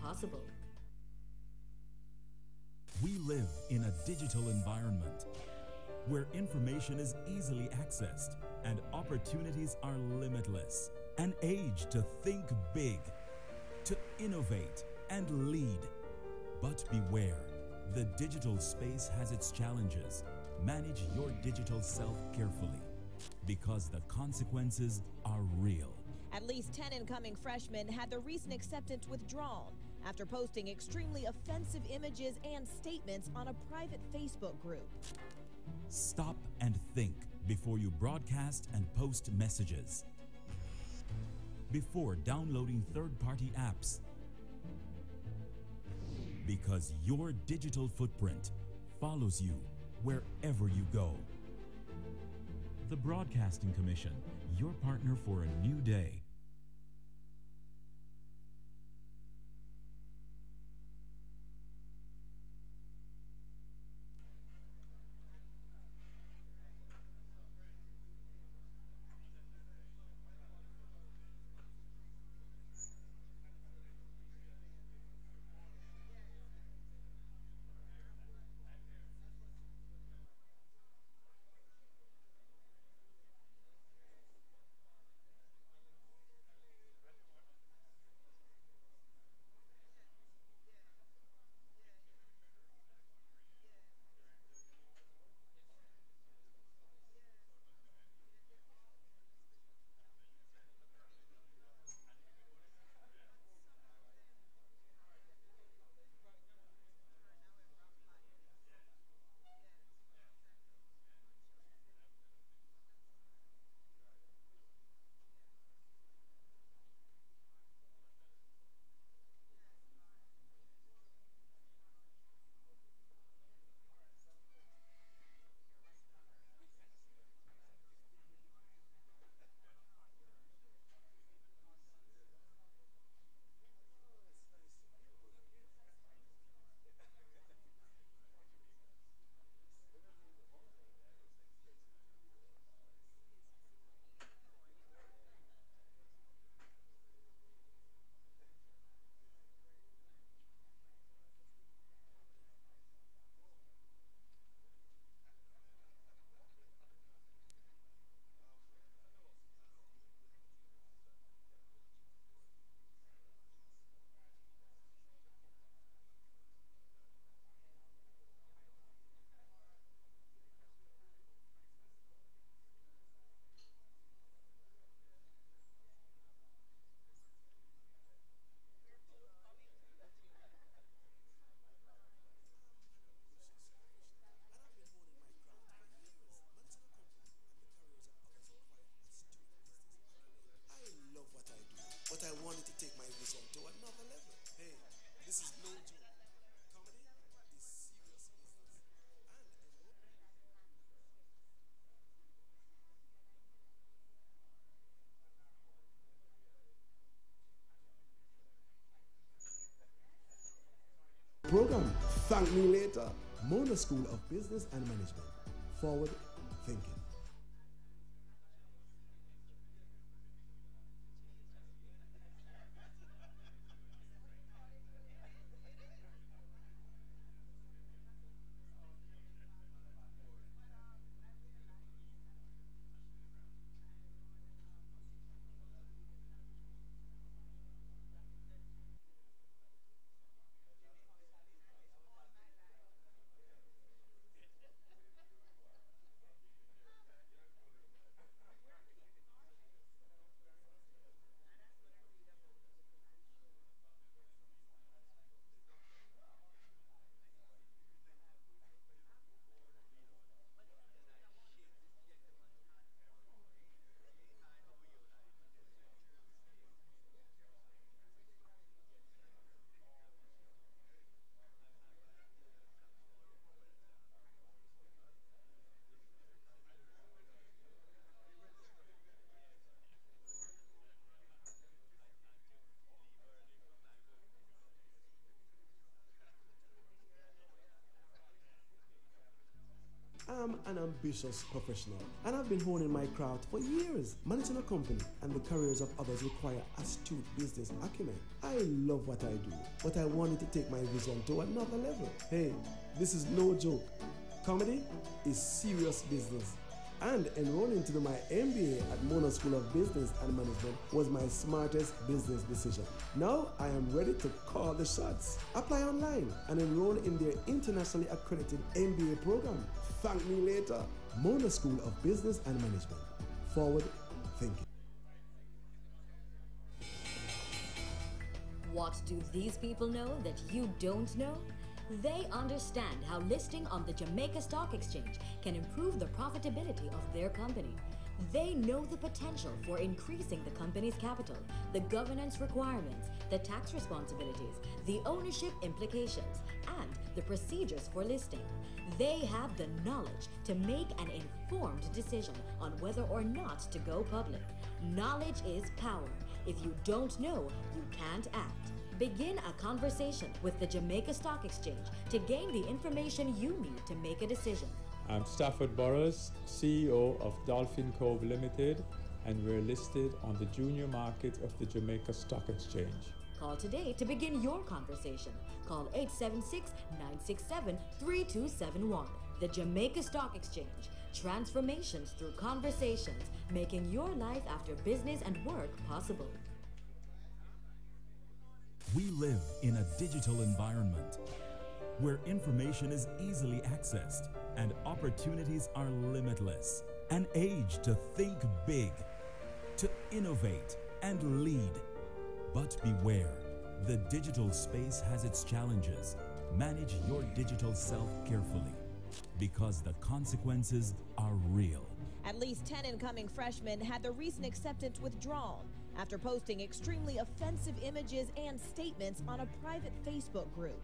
possible. We live in a digital environment where information is easily accessed and opportunities are limitless. An age to think big, to innovate and lead. But beware, the digital space has its challenges. Manage your digital self carefully because the consequences are real. At least 10 incoming freshmen had their recent acceptance withdrawn after posting extremely offensive images and statements on a private Facebook group. Stop and think before you broadcast and post messages. Before downloading third-party apps. Because your digital footprint follows you wherever you go. The Broadcasting Commission, your partner for a new day. But I wanted to take my vision to another level. Hey, this is no joke. Comedy is serious business. Program Thank Me Later. Mona School of Business and Management. Forward thinking. am an ambitious professional and I've been honing my craft for years. Managing a company and the careers of others require astute business acumen. I love what I do, but I wanted to take my vision to another level. Hey, this is no joke. Comedy is serious business. And enrolling to my MBA at Mona School of Business and Management was my smartest business decision. Now I am ready to call the shots. Apply online and enroll in their internationally accredited MBA program. Thank me later. Mona School of Business and Management. Forward thinking. What do these people know that you don't know? They understand how listing on the Jamaica Stock Exchange can improve the profitability of their company. They know the potential for increasing the company's capital, the governance requirements, the tax responsibilities, the ownership implications, and the procedures for listing. They have the knowledge to make an informed decision on whether or not to go public. Knowledge is power. If you don't know, you can't act. Begin a conversation with the Jamaica Stock Exchange to gain the information you need to make a decision. I'm Stafford Burrows, CEO of Dolphin Cove Limited, and we're listed on the junior market of the Jamaica Stock Exchange. Call today to begin your conversation. Call 876-967-3271. The Jamaica Stock Exchange. Transformations through conversations, making your life after business and work possible. We live in a digital environment where information is easily accessed and opportunities are limitless. An age to think big, to innovate and lead. But beware, the digital space has its challenges. Manage your digital self carefully because the consequences are real. At least 10 incoming freshmen had their recent acceptance withdrawn after posting extremely offensive images and statements on a private Facebook group.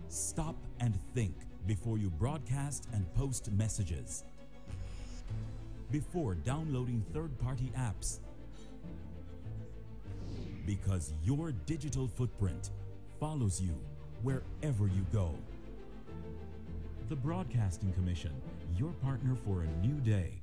Stop and think before you broadcast and post messages. Before downloading third-party apps. Because your digital footprint follows you wherever you go. The Broadcasting Commission, your partner for a new day.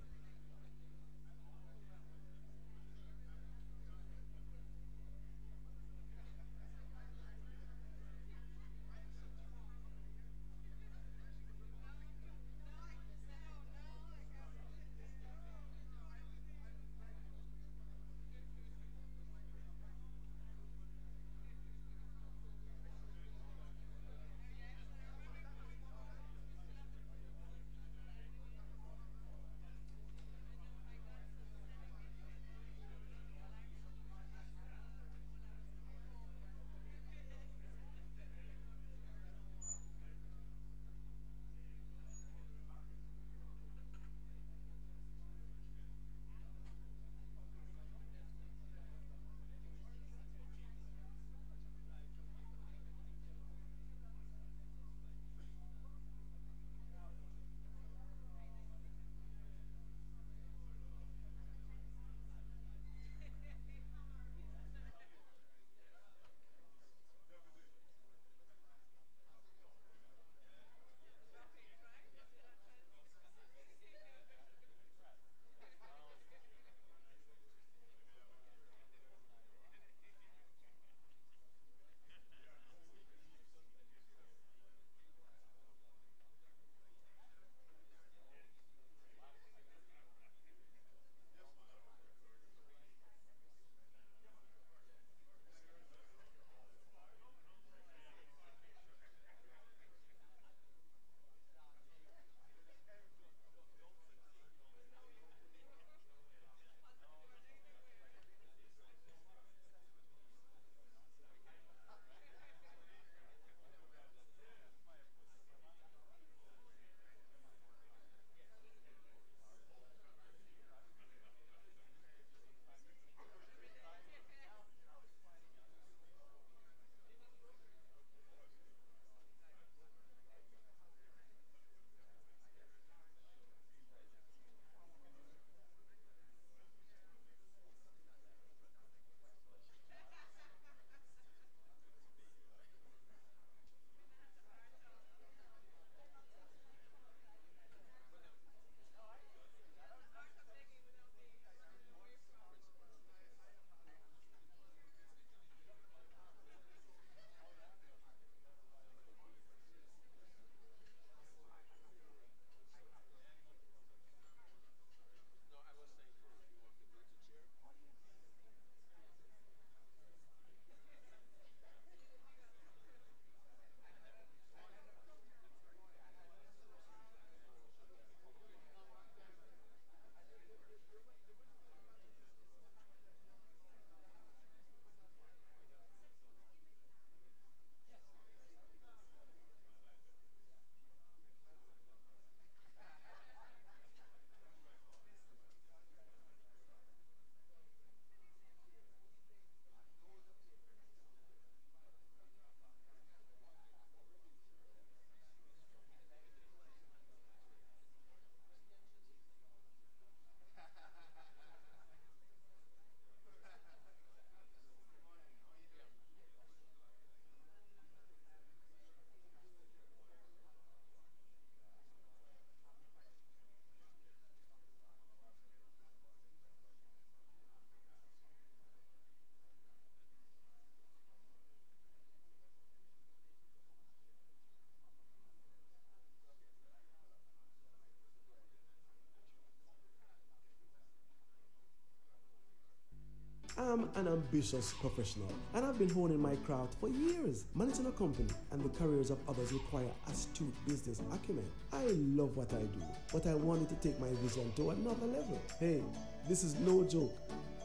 I'm an ambitious professional and I've been honing my craft for years. Managing a company and the careers of others require astute business acumen. I love what I do, but I wanted to take my vision to another level. Hey, this is no joke.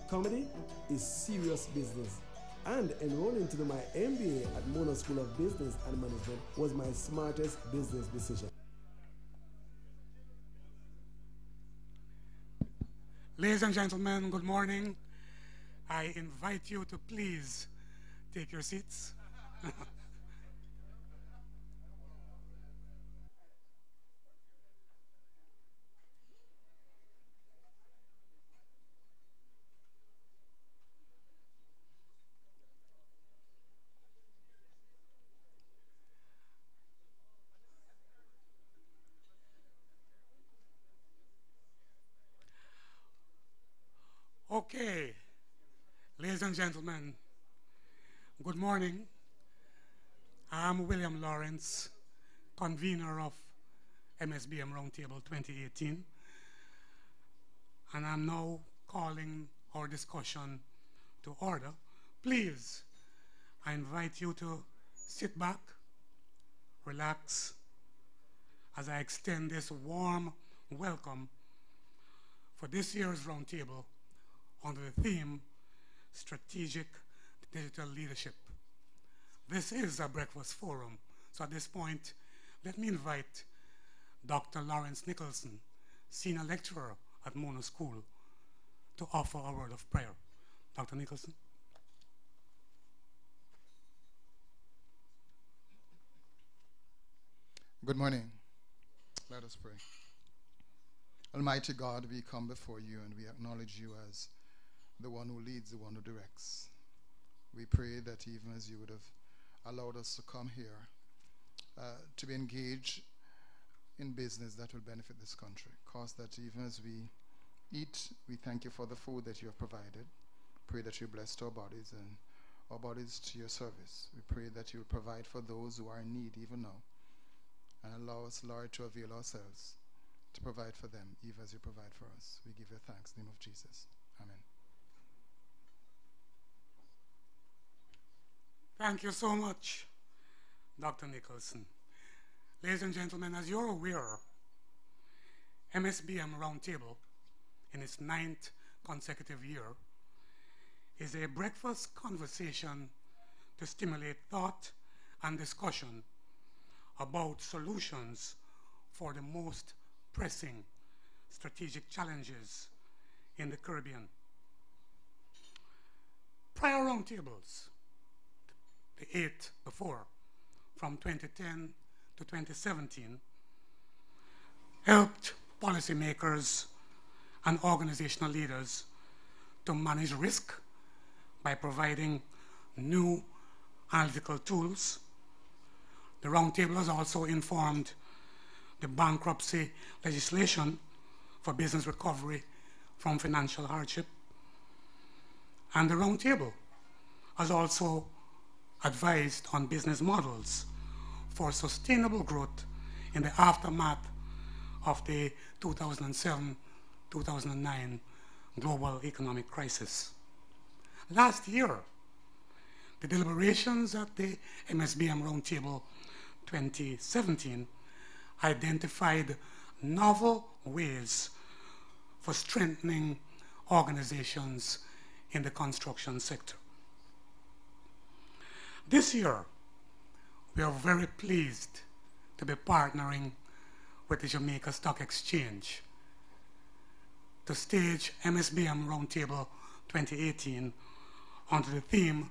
Comedy is serious business. And enrolling to my MBA at Mona School of Business and Management was my smartest business decision. Ladies and gentlemen, good morning. I invite you to please take your seats. Okay, ladies and gentlemen, good morning. I'm William Lawrence, convener of MSBM RoundTable 2018, and I'm now calling our discussion to order. Please, I invite you to sit back, relax, as I extend this warm welcome for this year's roundtable under the theme, Strategic Digital Leadership. This is a breakfast forum, so at this point, let me invite Dr. Lawrence Nicholson, Senior Lecturer at Mona School, to offer a word of prayer. Dr. Nicholson. Good morning. Let us pray. Almighty God, we come before you and we acknowledge you as the one who leads, the one who directs. We pray that even as you would have allowed us to come here to be engaged in business that will benefit this country. Cause that even as we eat, we thank you for the food that you have provided. Pray that you bless our bodies and our bodies to your service. We pray that you will provide for those who are in need even now. And allow us, Lord, to avail ourselves to provide for them, even as you provide for us. We give you thanks in the name of Jesus. Amen. Thank you so much, Dr. Nicholson. Ladies and gentlemen, as you're aware, MSBM Roundtable, in its 9th consecutive year, is a breakfast conversation to stimulate thought and discussion about solutions for the most pressing strategic challenges in the Caribbean. Prior roundtables, the 8th before, from 2010 to 2017, helped policymakers and organizational leaders to manage risk by providing new analytical tools. The roundtable has also informed the bankruptcy legislation for business recovery from financial hardship. And the roundtable has also advised on business models for sustainable growth in the aftermath of the 2007-2009 global economic crisis. Last year, the deliberations at the MSBM Roundtable 2017 identified novel ways for strengthening organizations in the construction sector. This year, we are very pleased to be partnering with the Jamaica Stock Exchange to stage MSBM Roundtable 2018 under the theme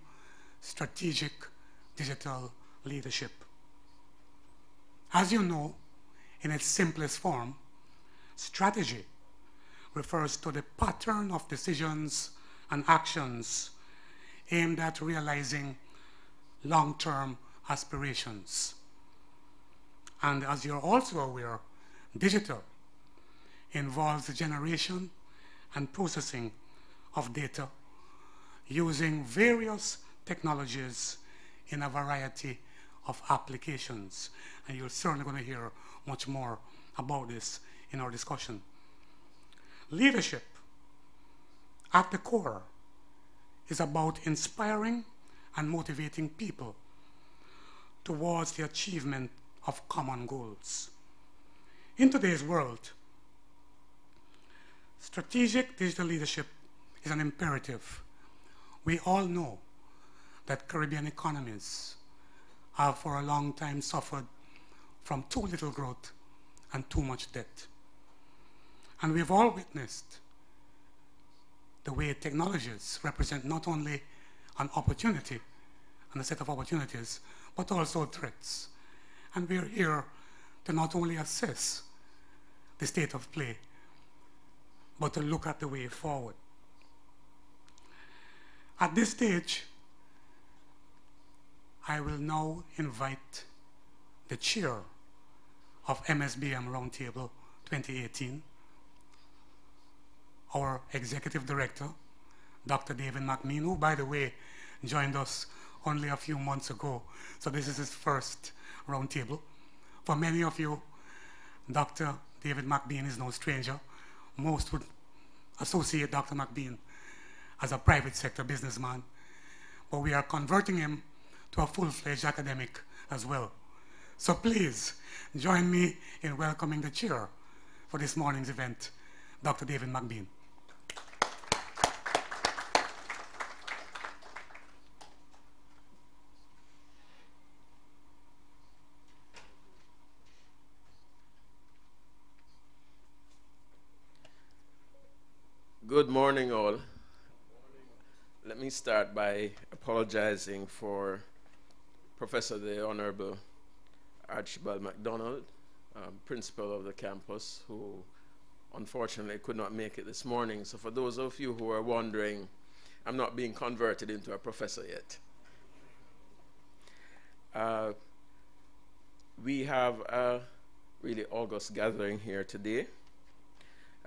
Strategic Digital Leadership. As you know, in its simplest form, strategy refers to the pattern of decisions and actions aimed at realizing long-term aspirations. And as you're also aware, digital involves the generation and processing of data using various technologies in a variety of applications. And you're certainly going to hear much more about this in our discussion. Leadership, at the core, is about inspiring and motivating people towards the achievement of common goals. In today's world, strategic digital leadership is an imperative. We all know that Caribbean economies have for a long time suffered from too little growth and too much debt. And we've all witnessed the way technologies represent not only an opportunity and a set of opportunities, but also threats. And we're here to not only assess the state of play, but to look at the way forward. At this stage, I will now invite the chair of MSBM RoundTable 2018, our executive director, Dr. David McMean, who, by the way, joined us only a few months ago. So this is his first roundtable. For many of you, Dr. David McMean is no stranger. Most would associate Dr. McMean as a private sector businessman, but we are converting him to a full-fledged academic as well. So please join me in welcoming the chair for this morning's event, Dr. David McMean. Good morning, all. Let me start by apologizing for Professor the Honorable Archibald MacDonald, principal of the campus, who unfortunately could not make it this morning. So for those of you who are wondering, I'm not being converted into a professor yet. We have a really august gathering here today.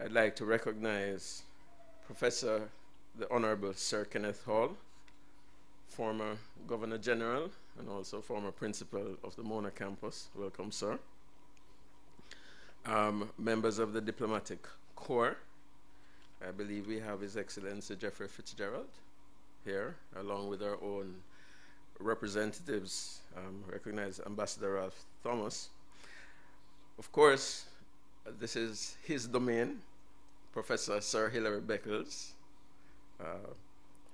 I'd like to recognize Professor the Honorable Sir Kenneth Hall, former Governor General and also former principal of the Mona campus. Welcome, sir. Members of the Diplomatic Corps. I believe we have His Excellency Jeffrey Fitzgerald here, along with our own representatives. Recognize Ambassador Ralph Thomas. Of course, this is his domain, Professor Sir Hilary Beckles,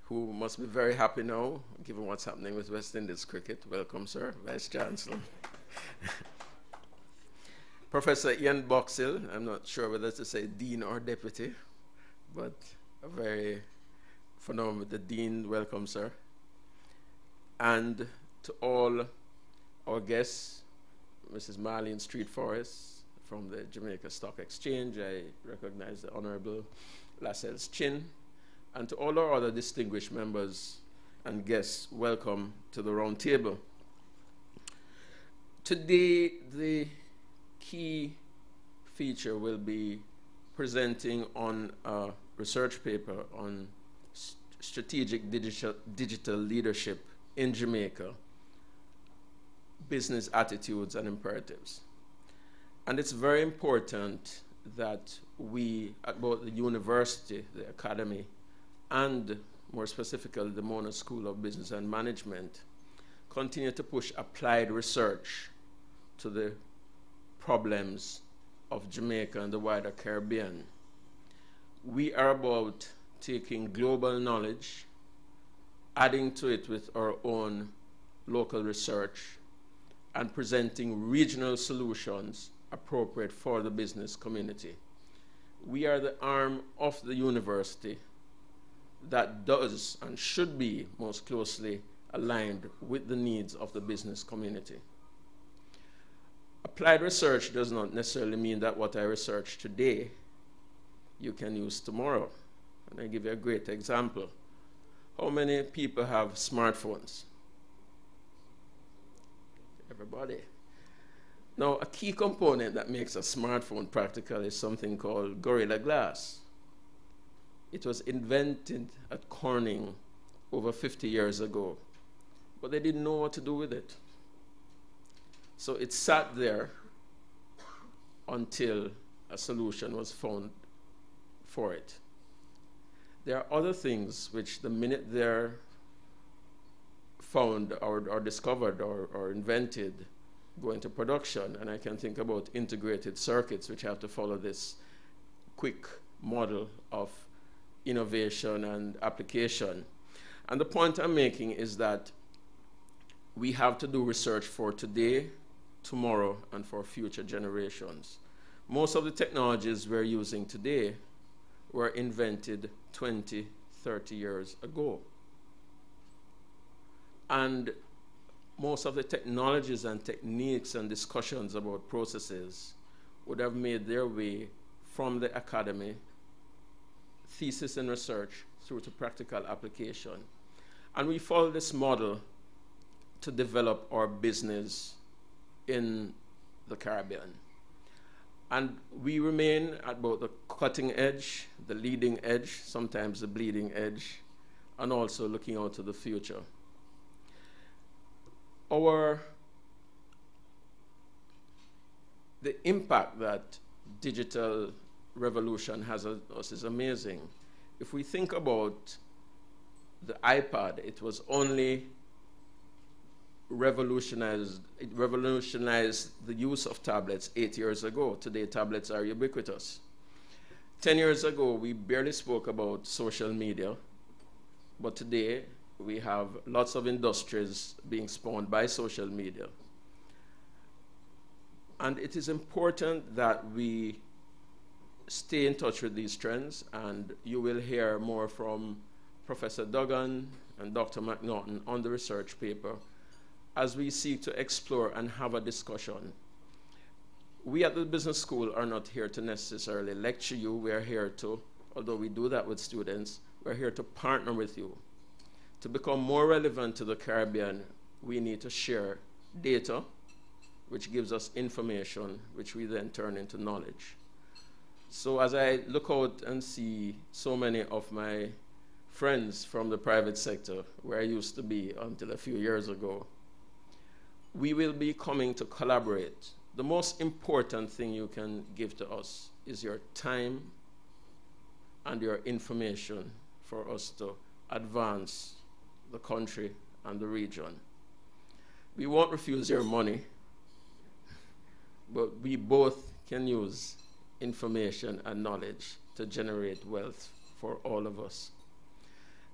who must be very happy now, given what's happening with West Indies cricket. Welcome, sir, Vice Chancellor. Professor Ian Boxill, I'm not sure whether to say Dean or Deputy, but a very phenomenal, the Dean, welcome, sir. And to all our guests, Mrs. Marlene Street Forest from the Jamaica Stock Exchange, I recognize the Honorable Lascelles Chin, and to all our other distinguished members and guests, welcome to the round table. Today, the key feature will be presenting on a research paper on strategic digital leadership in Jamaica, business attitudes and imperatives. And it's very important that we, at both the university, the academy, and more specifically the Mona School of Business and Management, continue to push applied research to the problems of Jamaica and the wider Caribbean. We are about taking global knowledge, adding to it with our own local research, and presenting regional solutions appropriate for the business community. We are the arm of the university that does and should be most closely aligned with the needs of the business community. Applied research does not necessarily mean that what I research today you can use tomorrow. And I give you a great example. How many people have smartphones? Everybody. Now, a key component that makes a smartphone practical is something called Gorilla Glass. It was invented at Corning over 50 years ago, but they didn't know what to do with it. So it sat there until a solution was found for it. There are other things which the minute they're found or discovered or invented go into production, and I can think about integrated circuits which have to follow this quick model of innovation and application. And the point I'm making is that we have to do research for today, tomorrow, and for future generations. Most of the technologies we're using today were invented 20, 30 years ago. And most of the technologies and techniques and discussions about processes would have made their way from the academy, thesis and research, through to practical application. And we follow this model to develop our business in the Caribbean. And we remain at both the cutting edge, the leading edge, sometimes the bleeding edge, and also looking out to the future. The impact that digital revolution has on us is amazing. If we think about the iPad, it was only revolutionized the use of tablets 8 years ago. Today, tablets are ubiquitous. 10 years ago, we barely spoke about social media, but today, we have lots of industries being spawned by social media. And it is important that we stay in touch with these trends, and you will hear more from Professor Duggan and Dr. McNaughton on the research paper as we seek to explore and have a discussion. We at the business school are not here to necessarily lecture you. We are here to, although we do that with students, we're here to partner with you. To become more relevant to the Caribbean, we need to share data, which gives us information, which we then turn into knowledge. So as I look out and see so many of my friends from the private sector, where I used to be until a few years ago, we will be coming to collaborate. The most important thing you can give to us is your time and your information for us to advance the country and the region. We won't refuse your money, but we both can use information and knowledge to generate wealth for all of us.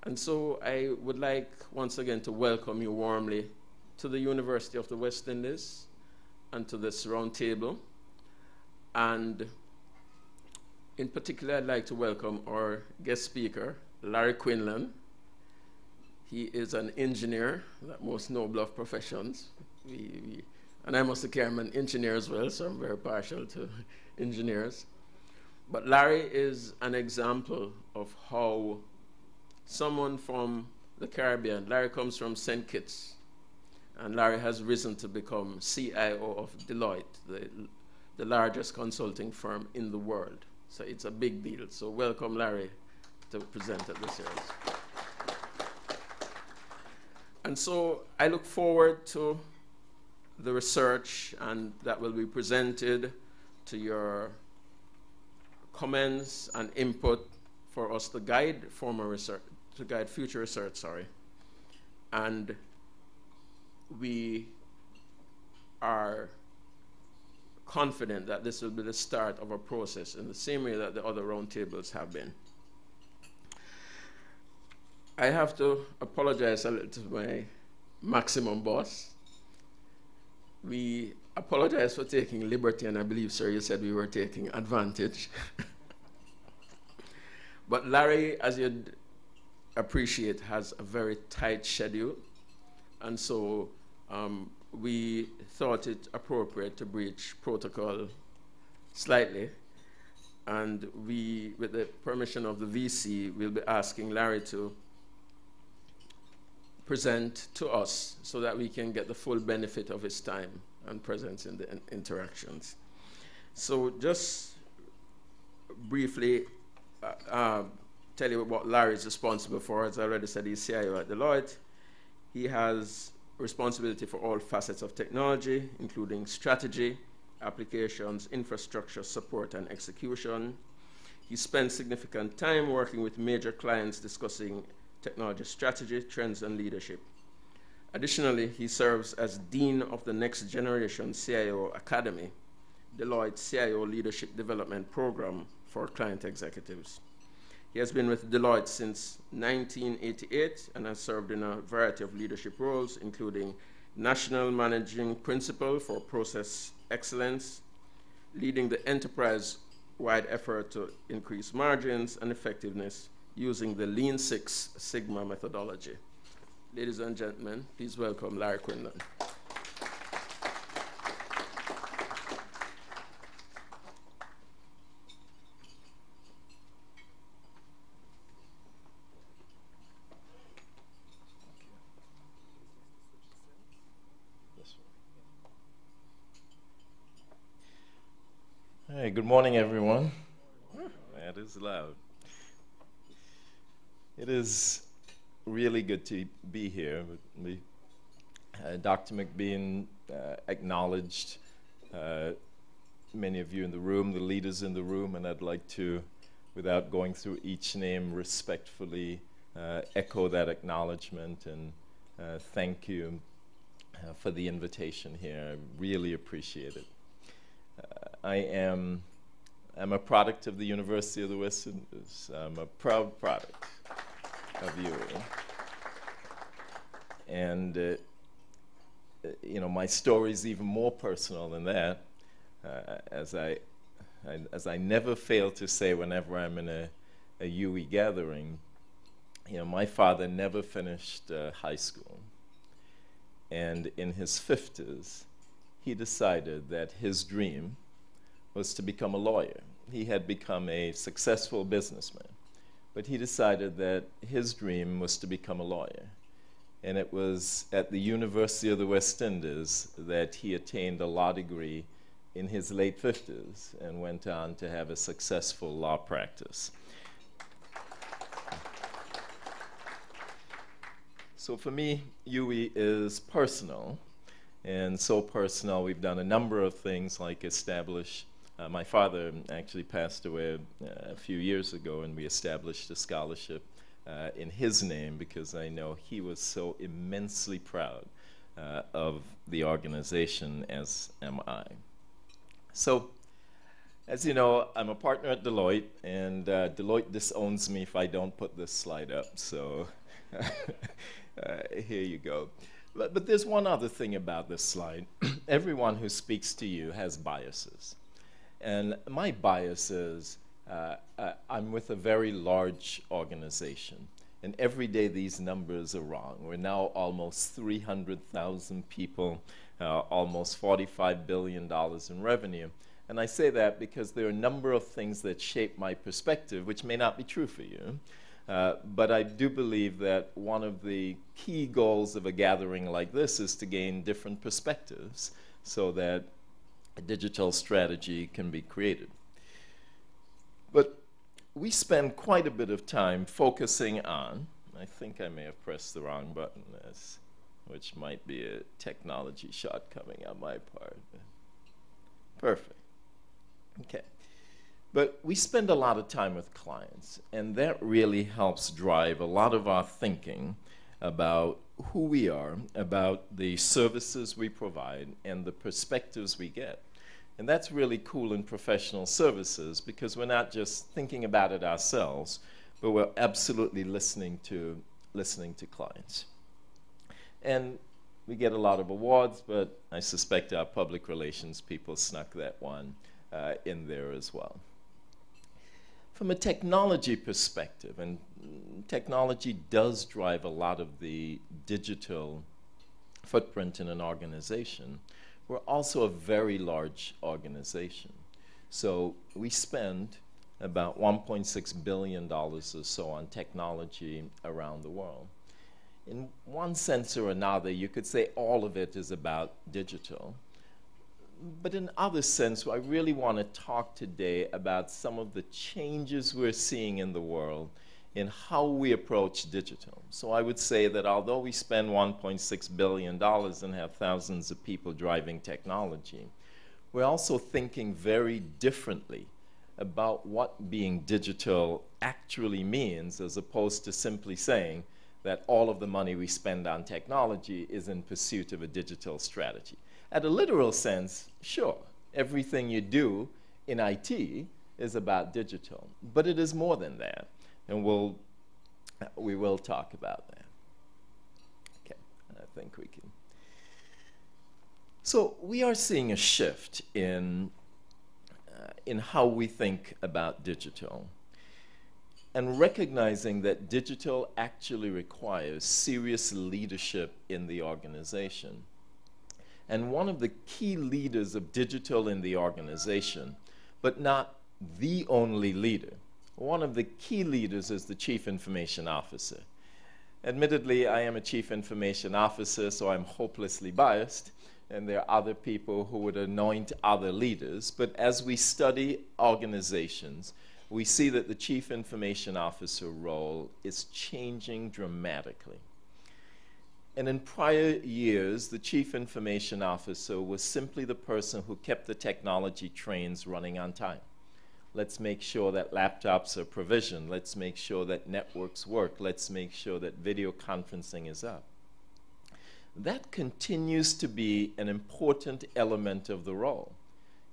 And so I would like once again to welcome you warmly to the University of the West Indies and to this roundtable. And in particular, I'd like to welcome our guest speaker, Larry Quinlan. He is an engineer, that most noble of professions. And I must say I'm an engineer as well, so I'm very partial to engineers. But Larry is an example of how someone from the Caribbean, Larry comes from St. Kitts, and Larry has risen to become CIO of Deloitte, the largest consulting firm in the world. So it's a big deal. So welcome, Larry, to present at this series. And so I look forward to the research and that will be presented, to your comments and input for us to guide former research, to guide future research, sorry. And we are confident that this will be the start of a process in the same way that the other roundtables have been. I have to apologize a little to my maximum boss. We apologize for taking liberty, and I believe, sir, you said we were taking advantage. But Larry, as you'd appreciate, has a very tight schedule, and so we thought it appropriate to breach protocol slightly, and we, with the permission of the VC, will be asking Larry to present to us so that we can get the full benefit of his time and presence in the interactions. So just briefly tell you what Larry is responsible for. As I already said, he's CIO at Deloitte. He has responsibility for all facets of technology, including strategy, applications, infrastructure, support, and execution. He spends significant time working with major clients discussing technology strategy, trends, and leadership. Additionally, he serves as Dean of the Next Generation CIO Academy, Deloitte's CIO Leadership Development Program for client executives. He has been with Deloitte since 1988 and has served in a variety of leadership roles, including National Managing Principal for Process Excellence, leading the enterprise-wide effort to increase margins and effectiveness using the Lean Six Sigma methodology. Ladies and gentlemen, please welcome Larry Quinlan. Hey, good morning, everyone. That is loud. It is really good to be here. Dr. McBean acknowledged many of you in the room, the leaders in the room, and I'd like to, without going through each name, respectfully echo that acknowledgement and thank you for the invitation here. I really appreciate it. I'm a product of the University of the West Indies. I'm a proud product of you. And you know, my story is even more personal than that, as I never fail to say whenever I'm in a UE gathering, you know, my father never finished high school. And in his 50s, he decided that his dream was to become a lawyer. He had become a successful businessman, but he decided that his dream was to become a lawyer. And it was at the University of the West Indies that he attained a law degree in his late 50s and went on to have a successful law practice. So for me, UE is personal, and so personal we've done a number of things like establish my father actually passed away a few years ago, and we established a scholarship in his name because I know he was so immensely proud of the organization, as am I. So, as you know, I'm a partner at Deloitte, and Deloitte disowns me if I don't put this slide up, so here you go. But there's one other thing about this slide. Everyone who speaks to you has biases. And my bias is I'm with a very large organization, and every day these numbers are wrong. We're now almost 300,000 people, almost $45 billion in revenue. And I say that because there are a number of things that shape my perspective, which may not be true for you. But I do believe that one of the key goals of a gathering like this is to gain different perspectives so that a digital strategy can be created. But we spend quite a bit of time focusing on, I think I may have pressed the wrong button, which might be a technology shortcoming on my part. Perfect. Okay. But we spend a lot of time with clients, and that really helps drive a lot of our thinking about who we are, about the services we provide, and the perspectives we get. And that's really cool in professional services because we're not just thinking about it ourselves, but we're absolutely listening to clients. And we get a lot of awards, but I suspect our public relations people snuck that one in there as well. From a technology perspective, and technology does drive a lot of the digital footprint in an organization, we're also a very large organization. So we spend about $1.6 billion or so on technology around the world. In one sense or another, you could say all of it is about digital. But in other sense, I really want to talk today about some of the changes we're seeing in the world in how we approach digital. So I would say that although we spend $1.6 billion and have thousands of people driving technology, we're also thinking very differently about what being digital actually means, as opposed to simply saying that all of the money we spend on technology is in pursuit of a digital strategy. At a literal sense, sure, everything you do in IT is about digital, but it is more than that, and we will talk about that. Okay, I think we can. So we are seeing a shift in how we think about digital, and recognizing that digital actually requires serious leadership in the organization. And one of the key leaders of digital in the organization, but not the only leader, one of the key leaders is the Chief Information Officer. Admittedly, I am a Chief Information Officer, so I'm hopelessly biased, and there are other people who would anoint other leaders. But as we study organizations, we see that the Chief Information Officer role is changing dramatically. And in prior years, the Chief Information Officer was simply the person who kept the technology trains running on time. Let's make sure that laptops are provisioned. Let's make sure that networks work. Let's make sure that video conferencing is up. That continues to be an important element of the role.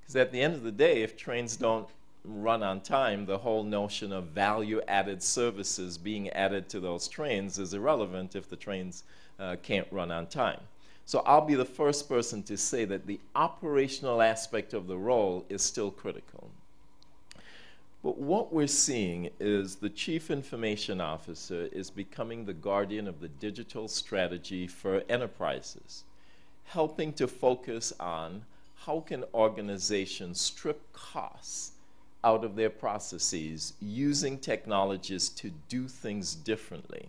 Because at the end of the day, if trains don't run on time, the whole notion of value-added services being added to those trains is irrelevant if the trains can't run on time. So I'll be the first person to say that the operational aspect of the role is still critical. But what we're seeing is the Chief Information Officer is becoming the guardian of the digital strategy for enterprises, helping to focus on how can organizations strip costs out of their processes using technologies to do things differently.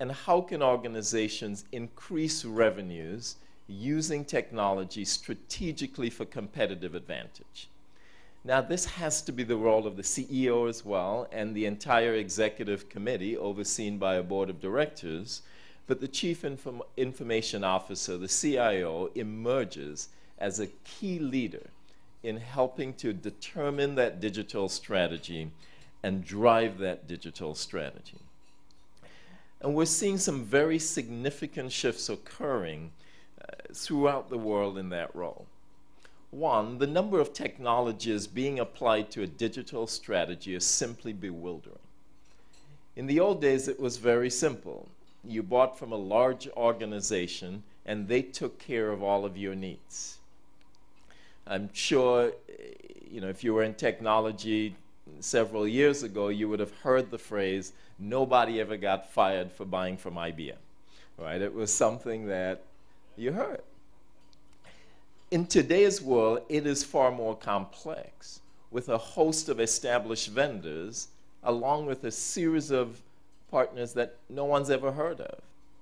And how can organizations increase revenues using technology strategically for competitive advantage? Now, this has to be the role of the CEO as well, and the entire executive committee overseen by a board of directors, but the Chief Information Officer, the CIO, emerges as a key leader in helping to determine that digital strategy and drive that digital strategy. And we're seeing some very significant shifts occurring throughout the world in that role. One, the number of technologies being applied to a digital strategy is simply bewildering. In the old days, it was very simple. You bought from a large organization, and they took care of all of your needs. I'm sure, if you were in technology several years ago, you would have heard the phrase, nobody ever got fired for buying from IBM, right? It was something that you heard. In today's world, it is far more complex, with a host of established vendors, along with a series of partners that no one's ever heard of.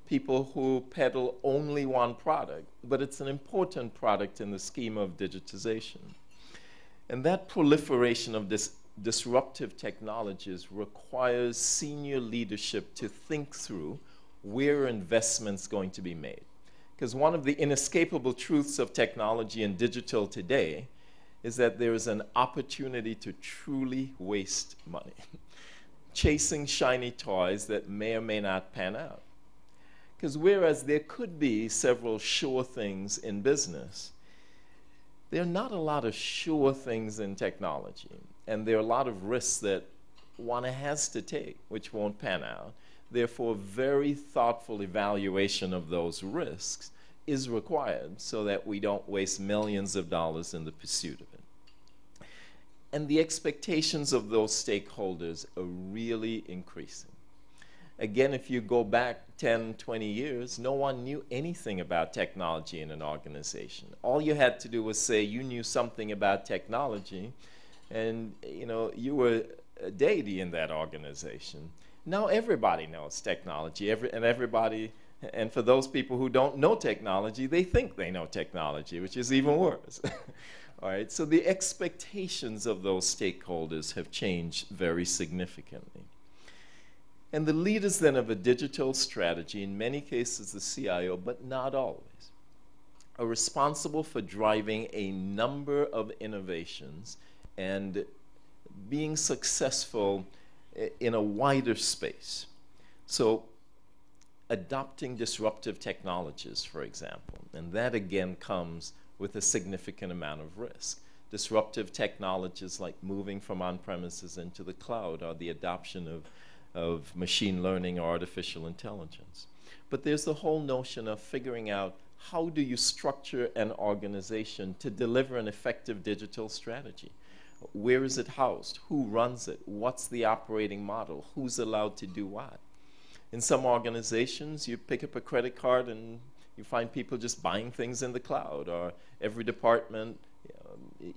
People who peddle only one product, but it's an important product in the scheme of digitization. And that proliferation of disruptive technologies requires senior leadership to think through where investment's going to be made. Because one of the inescapable truths of technology and digital today is that there is an opportunity to truly waste money, chasing shiny toys that may or may not pan out. Because whereas there could be several sure things in business, there are not a lot of sure things in technology. And there are a lot of risks that one has to take, which won't pan out. Therefore, very thoughtful evaluation of those risks is required so that we don't waste millions of dollars in the pursuit of it. And the expectations of those stakeholders are really increasing. Again, if you go back 10, 20 years, no one knew anything about technology in an organization. All you had to do was say you knew something about technology, and you were a deity in that organization. Now everybody knows technology, and for those people who don't know technology, they think they know technology, which is even worse. All right, so the expectations of those stakeholders have changed very significantly. And the leaders then of a digital strategy, in many cases the CIO, but not always, are responsible for driving a number of innovations and being successful in a wider space. So adopting disruptive technologies, for example, and that again comes with a significant amount of risk. Disruptive technologies like moving from on-premises into the cloud, or the adoption of machine learning or artificial intelligence. But there's the whole notion of figuring out how do you structure an organization to deliver an effective digital strategy. Where is it housed? Who runs it? What's the operating model? Who's allowed to do what? In some organizations, you pick up a credit card and you find people just buying things in the cloud, or every department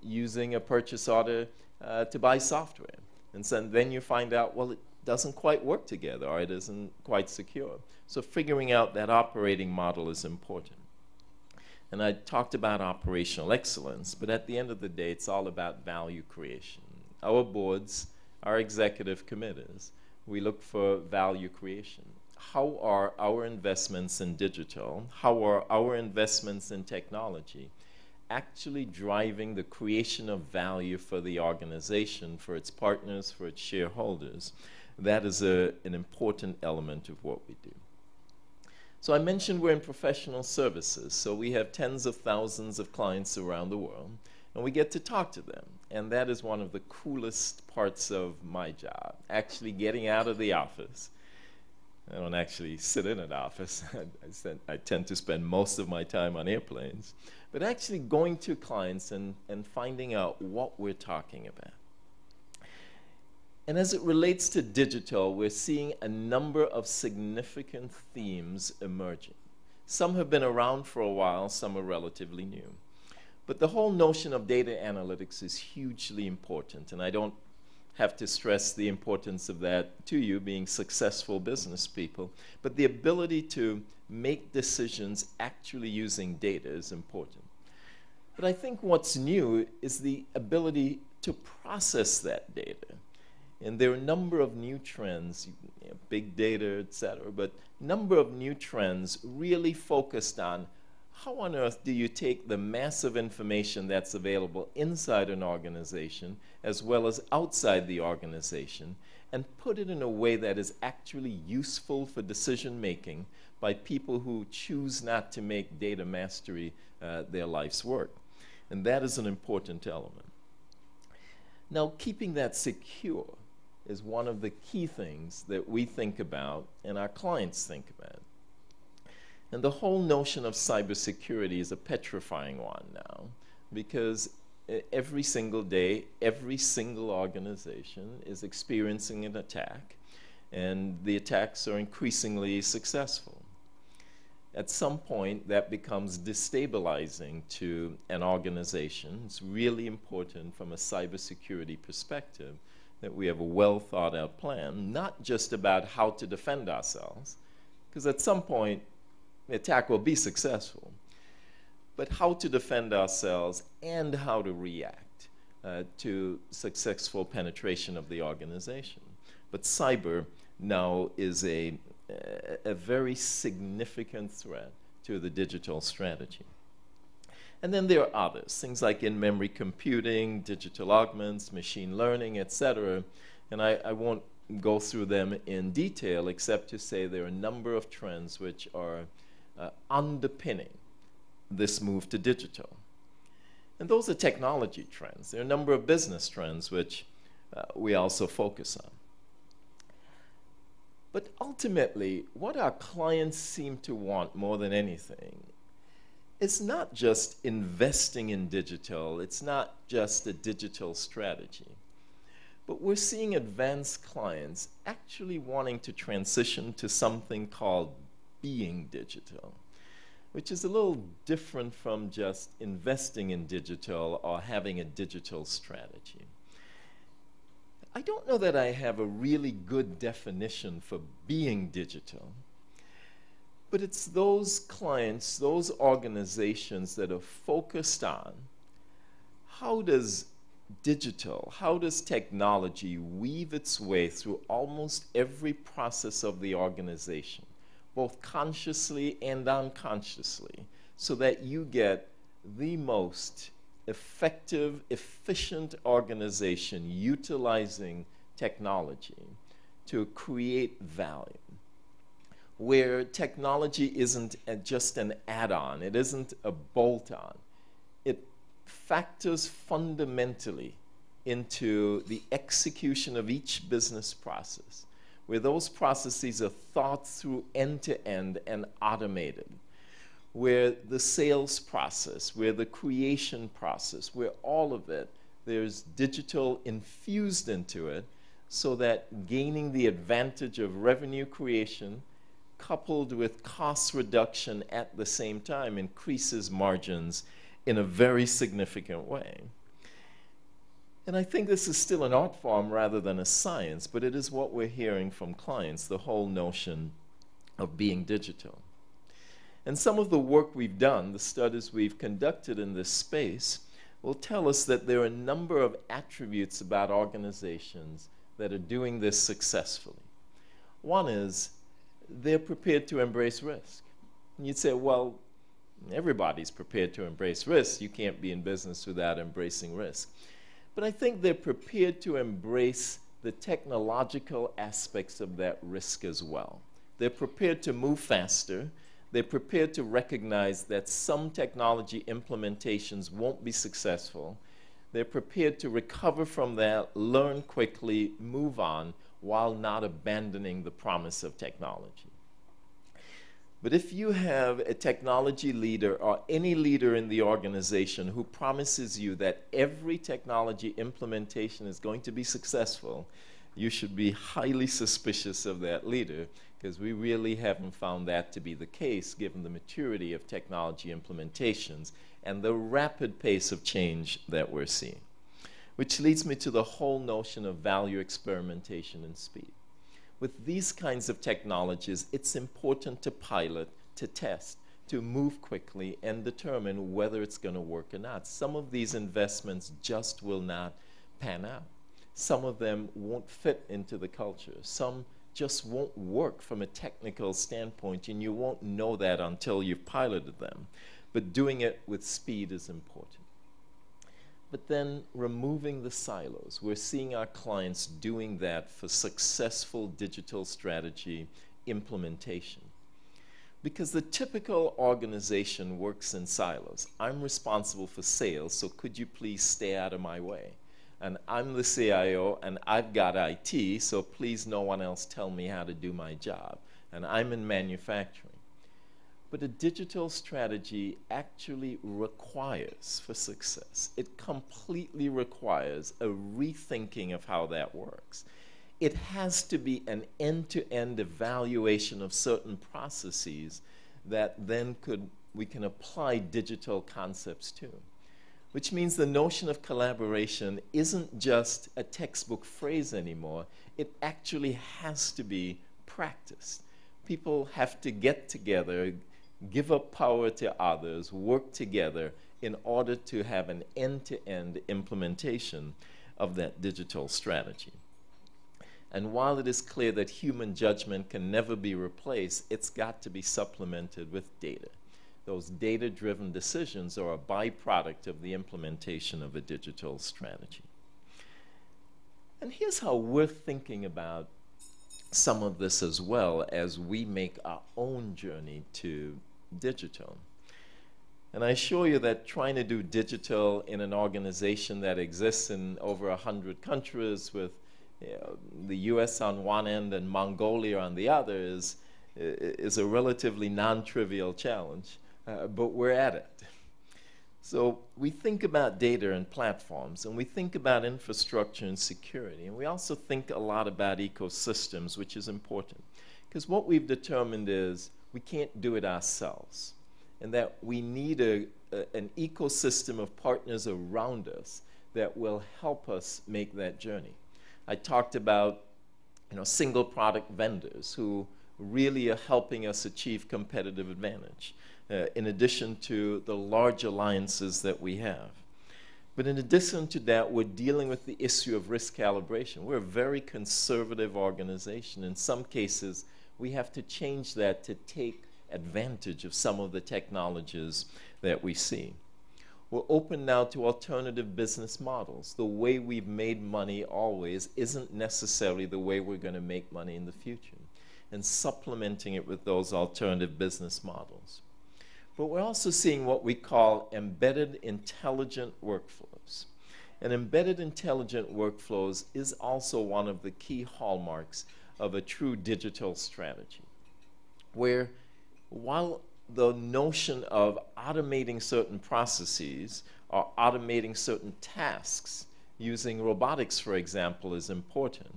using a purchase order to buy software. And so then you find out, well, it doesn't quite work together, or it isn't quite secure. So figuring out that operating model is important. And I talked about operational excellence, but at the end of the day, it's all about value creation. Our boards, our executive committees, we look for value creation. How are our investments in digital, how are our investments in technology actually driving the creation of value for the organization, for its partners, for its shareholders? That is an important element of what we do. So I mentioned we're in professional services, so we have tens of thousands of clients around the world, and we get to talk to them. And that is one of the coolest parts of my job, actually getting out of the office. I don't actually sit in an office. I tend to spend most of my time on airplanes. But actually going to clients and finding out what we're talking about. And as it relates to digital, we're seeing a number of significant themes emerging. Some have been around for a while, some are relatively new. But the whole notion of data analytics is hugely important, and I don't have to stress the importance of that to you, being successful business people. But the ability to make decisions actually using data is important. But I think what's new is the ability to process that data. And there are a number of new trends, big data, et cetera, but a number of new trends really focused on how on earth do you take the massive information that's available inside an organization as well as outside the organization and put it in a way that is actually useful for decision making by people who choose not to make data mastery their life's work. And that is an important element. Now, keeping that secure is one of the key things that we think about and our clients think about. And the whole notion of cybersecurity is a petrifying one now, because every single day, every single organization is experiencing an attack, and the attacks are increasingly successful. At some point, that becomes destabilizing to an organization. It's really important from a cybersecurity perspective that we have a well-thought-out plan, not just about how to defend ourselves, because at some point, the attack will be successful, but how to defend ourselves and how to react to successful penetration of the organization. But cyber now is a very significant threat to the digital strategy. And then there are others, things like in-memory computing, digital augments, machine learning, etc. And I won't go through them in detail, except to say there are a number of trends which are underpinning this move to digital. And those are technology trends. There are a number of business trends which we also focus on. But ultimately, what our clients seem to want more than anything is not just investing in digital, it's not just a digital strategy, but we're seeing advanced clients actually wanting to transition to something called being digital, which is a little different from just investing in digital or having a digital strategy. I don't know that I have a really good definition for being digital, but it's those clients, those organizations that are focused on how does digital, how does technology weave its way through almost every process of the organization, both consciously and unconsciously, so that you get the most effective, efficient organization utilizing technology to create value, where technology isn't just an add-on, it isn't a bolt-on. It factors fundamentally into the execution of each business process, where those processes are thought through end-to-end and automated, where the sales process, where the creation process, where all of it, there's digital infused into it, so that gaining the advantage of revenue creation coupled with cost reduction at the same time increases margins in a very significant way. And I think this is still an art form rather than a science, but it is what we're hearing from clients, the whole notion of being digital. And some of the work we've done, the studies we've conducted in this space, will tell us that there are a number of attributes about organizations that are doing this successfully. One is they're prepared to embrace risk. And you'd say, well, everybody's prepared to embrace risk. You can't be in business without embracing risk. But I think they're prepared to embrace the technological aspects of that risk as well. They're prepared to move faster. They're prepared to recognize that some technology implementations won't be successful. They're prepared to recover from that, learn quickly, move on, while not abandoning the promise of technology. But if you have a technology leader or any leader in the organization who promises you that every technology implementation is going to be successful, you should be highly suspicious of that leader, because we really haven't found that to be the case given the maturity of technology implementations and the rapid pace of change that we're seeing. Which leads me to the whole notion of value experimentation and speed. With these kinds of technologies, it's important to pilot, to test, to move quickly and determine whether it's going to work or not. Some of these investments just will not pan out. Some of them won't fit into the culture. Some just won't work from a technical standpoint, and you won't know that until you've piloted them. But doing it with speed is important. But then removing the silos. We're seeing our clients doing that for successful digital strategy implementation. Because the typical organization works in silos. I'm responsible for sales, so could you please stay out of my way? And I'm the CIO, and I've got IT, so please no one else tell me how to do my job. And I'm in manufacturing. But a digital strategy actually requires, for success, it completely requires a rethinking of how that works. It has to be an end-to-end evaluation of certain processes that then we can apply digital concepts to. Which means the notion of collaboration isn't just a textbook phrase anymore. It actually has to be practiced. People have to get together, give up power to others, work together in order to have an end-to-end implementation of that digital strategy. And while it is clear that human judgment can never be replaced, it's got to be supplemented with data. Those data-driven decisions are a byproduct of the implementation of a digital strategy. And here's how we're thinking about some of this as well as we make our own journey to digital. And I assure you that trying to do digital in an organization that exists in over 100 countries with the US on one end and Mongolia on the other is a relatively non-trivial challenge, but we're at it. So we think about data and platforms, and we think about infrastructure and security, and we also think a lot about ecosystems, which is important. Because what we've determined is we can't do it ourselves, and that we need an ecosystem of partners around us that will help us make that journey. I talked about single product vendors who really are helping us achieve competitive advantage, in addition to the large alliances that we have. But in addition to that, we're dealing with the issue of risk calibration. We're a very conservative organization. In some cases, we have to change that to take advantage of some of the technologies that we see. We're open now to alternative business models. The way we've made money always isn't necessarily the way we're going to make money in the future, and supplementing it with those alternative business models. But we're also seeing what we call embedded intelligent workflows. And embedded intelligent workflows is also one of the key hallmarks of a true digital strategy, where while the notion of automating certain processes or automating certain tasks, using robotics, for example, is important,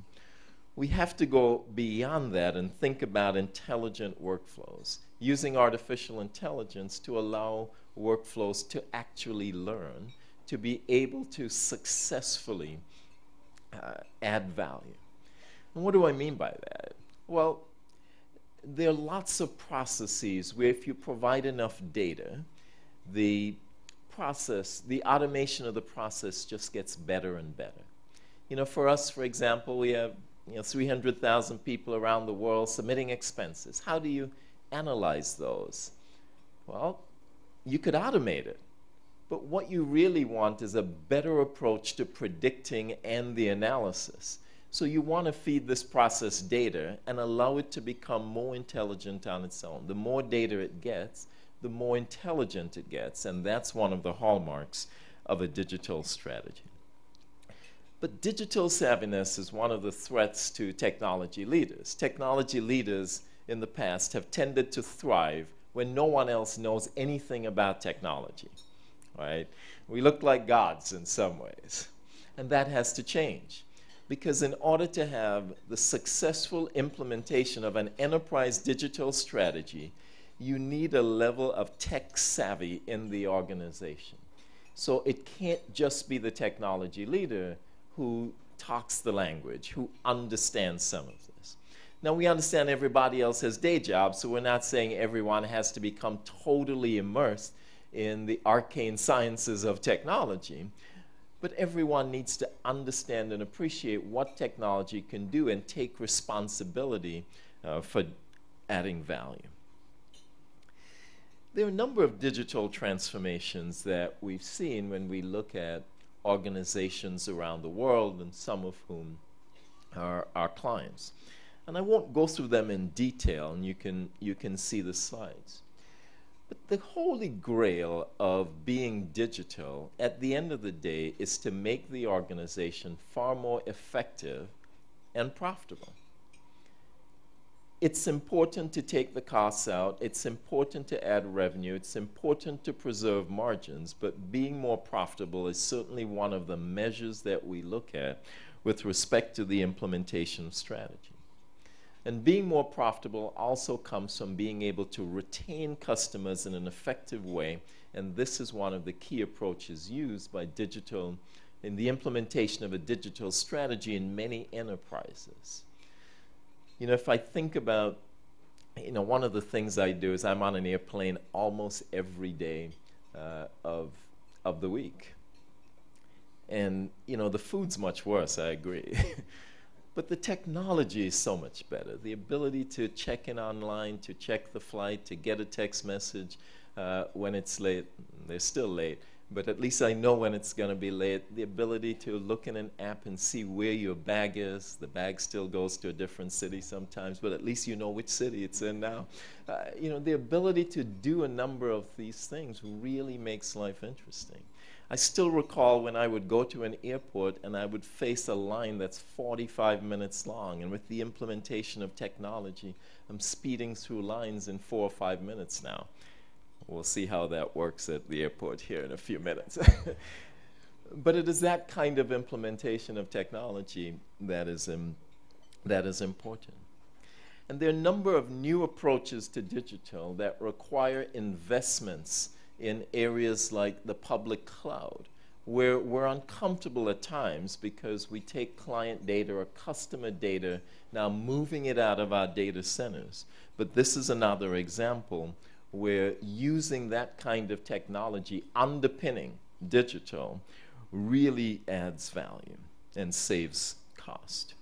we have to go beyond that and think about intelligent workflows, using artificial intelligence to allow workflows to actually learn, to be able to successfully add value. And what do I mean by that? Well, there are lots of processes where if you provide enough data, the process, the automation of the process just gets better and better. You know, for us, for example, we have 300,000 people around the world submitting expenses. How do you analyze those? Well, you could automate it. But what you really want is a better approach to predicting and the analysis. So you want to feed this process data and allow it to become more intelligent on its own. The more data it gets, the more intelligent it gets, and that's one of the hallmarks of a digital strategy. But digital savviness is one of the threats to technology leaders. Technology leaders in the past have tended to thrive when no one else knows anything about technology, right? We look like gods in some ways, and that has to change. Because in order to have the successful implementation of an enterprise digital strategy, you need a level of tech savvy in the organization. So it can't just be the technology leader who talks the language, who understands some of this. Now, we understand everybody else has day jobs, so we're not saying everyone has to become totally immersed in the arcane sciences of technology. But everyone needs to understand and appreciate what technology can do and take responsibility for adding value. There are a number of digital transformations that we've seen when we look at organizations around the world, and some of whom are our clients. And I won't go through them in detail, and you can see the slides. But the holy grail of being digital, at the end of the day, is to make the organization far more effective and profitable. It's important to take the costs out. It's important to add revenue. It's important to preserve margins. But being more profitable is certainly one of the measures that we look at with respect to the implementation of strategy. And being more profitable also comes from being able to retain customers in an effective way. And this is one of the key approaches used by digital in the implementation of a digital strategy in many enterprises. You know, if I think about, one of the things I do is I'm on an airplane almost every day of the week. And, the food's much worse, I agree. But the technology is so much better. The ability to check in online, to check the flight, to get a text message when it's late. They're still late, but at least I know when it's going to be late. The ability to look in an app and see where your bag is. The bag still goes to a different city sometimes, but at least you know which city it's in now. The ability to do a number of these things really makes life interesting. I still recall when I would go to an airport and I would face a line that's 45 minutes long, and with the implementation of technology, I'm speeding through lines in 4 or 5 minutes now. We'll see how that works at the airport here in a few minutes. But it is that kind of implementation of technology that is important. And there are a number of new approaches to digital that require investments in areas like the public cloud, where we're uncomfortable at times because we take client data or customer data, now moving it out of our data centers. But this is another example where using that kind of technology underpinning digital really adds value and saves cost.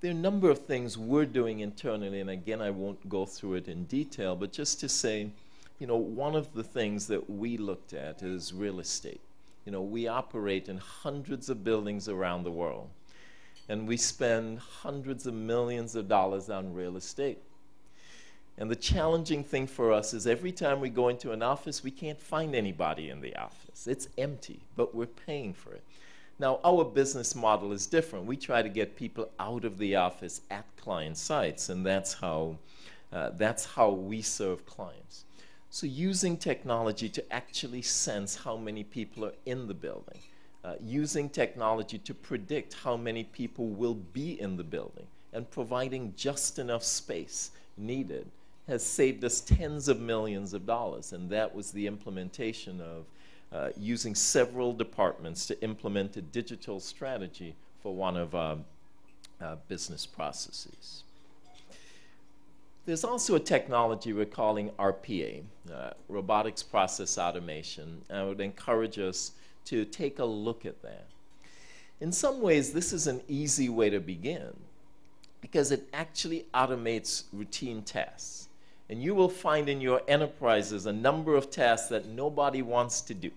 There are a number of things we're doing internally, and again, I won't go through it in detail, but just to say you know, one of the things that we looked at is real estate. You know, we operate in hundreds of buildings around the world, and we spend hundreds of millions of dollars on real estate. And the challenging thing for us is every time we go into an office, we can't find anybody in the office. It's empty, but we're paying for it. Now, our business model is different. We try to get people out of the office at client sites, and that's how we serve clients. So using technology to actually sense how many people are in the building, using technology to predict how many people will be in the building, and providing just enough space needed has saved us tens of millions of dollars. And that was the implementation of using several departments to implement a digital strategy for one of our business processes. There's also a technology we're calling RPA, Robotics Process Automation. I would encourage us to take a look at that. In some ways, this is an easy way to begin because it actually automates routine tasks. And you will find in your enterprises a number of tasks that nobody wants to do,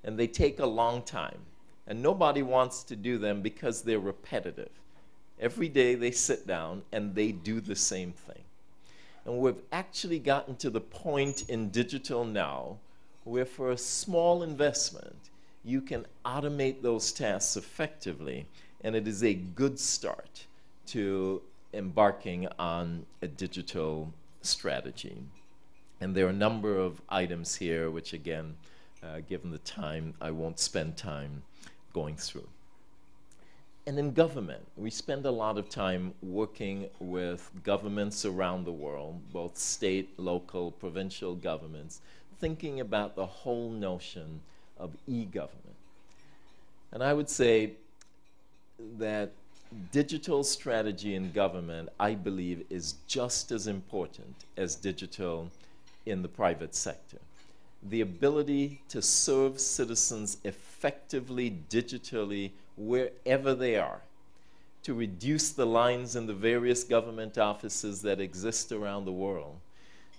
and they take a long time. And nobody wants to do them because they're repetitive. Every day they sit down and they do the same thing. And we've actually gotten to the point in digital now where for a small investment, you can automate those tasks effectively, and it is a good start to embarking on a digital strategy. And there are a number of items here which, again, given the time, I won't spend time going through. And in government, we spend a lot of time working with governments around the world, both state, local, provincial governments, thinking about the whole notion of e-government. And I would say that digital strategy in government, I believe, is just as important as digital in the private sector. The ability to serve citizens effectively digitally wherever they are, to reduce the lines in the various government offices that exist around the world,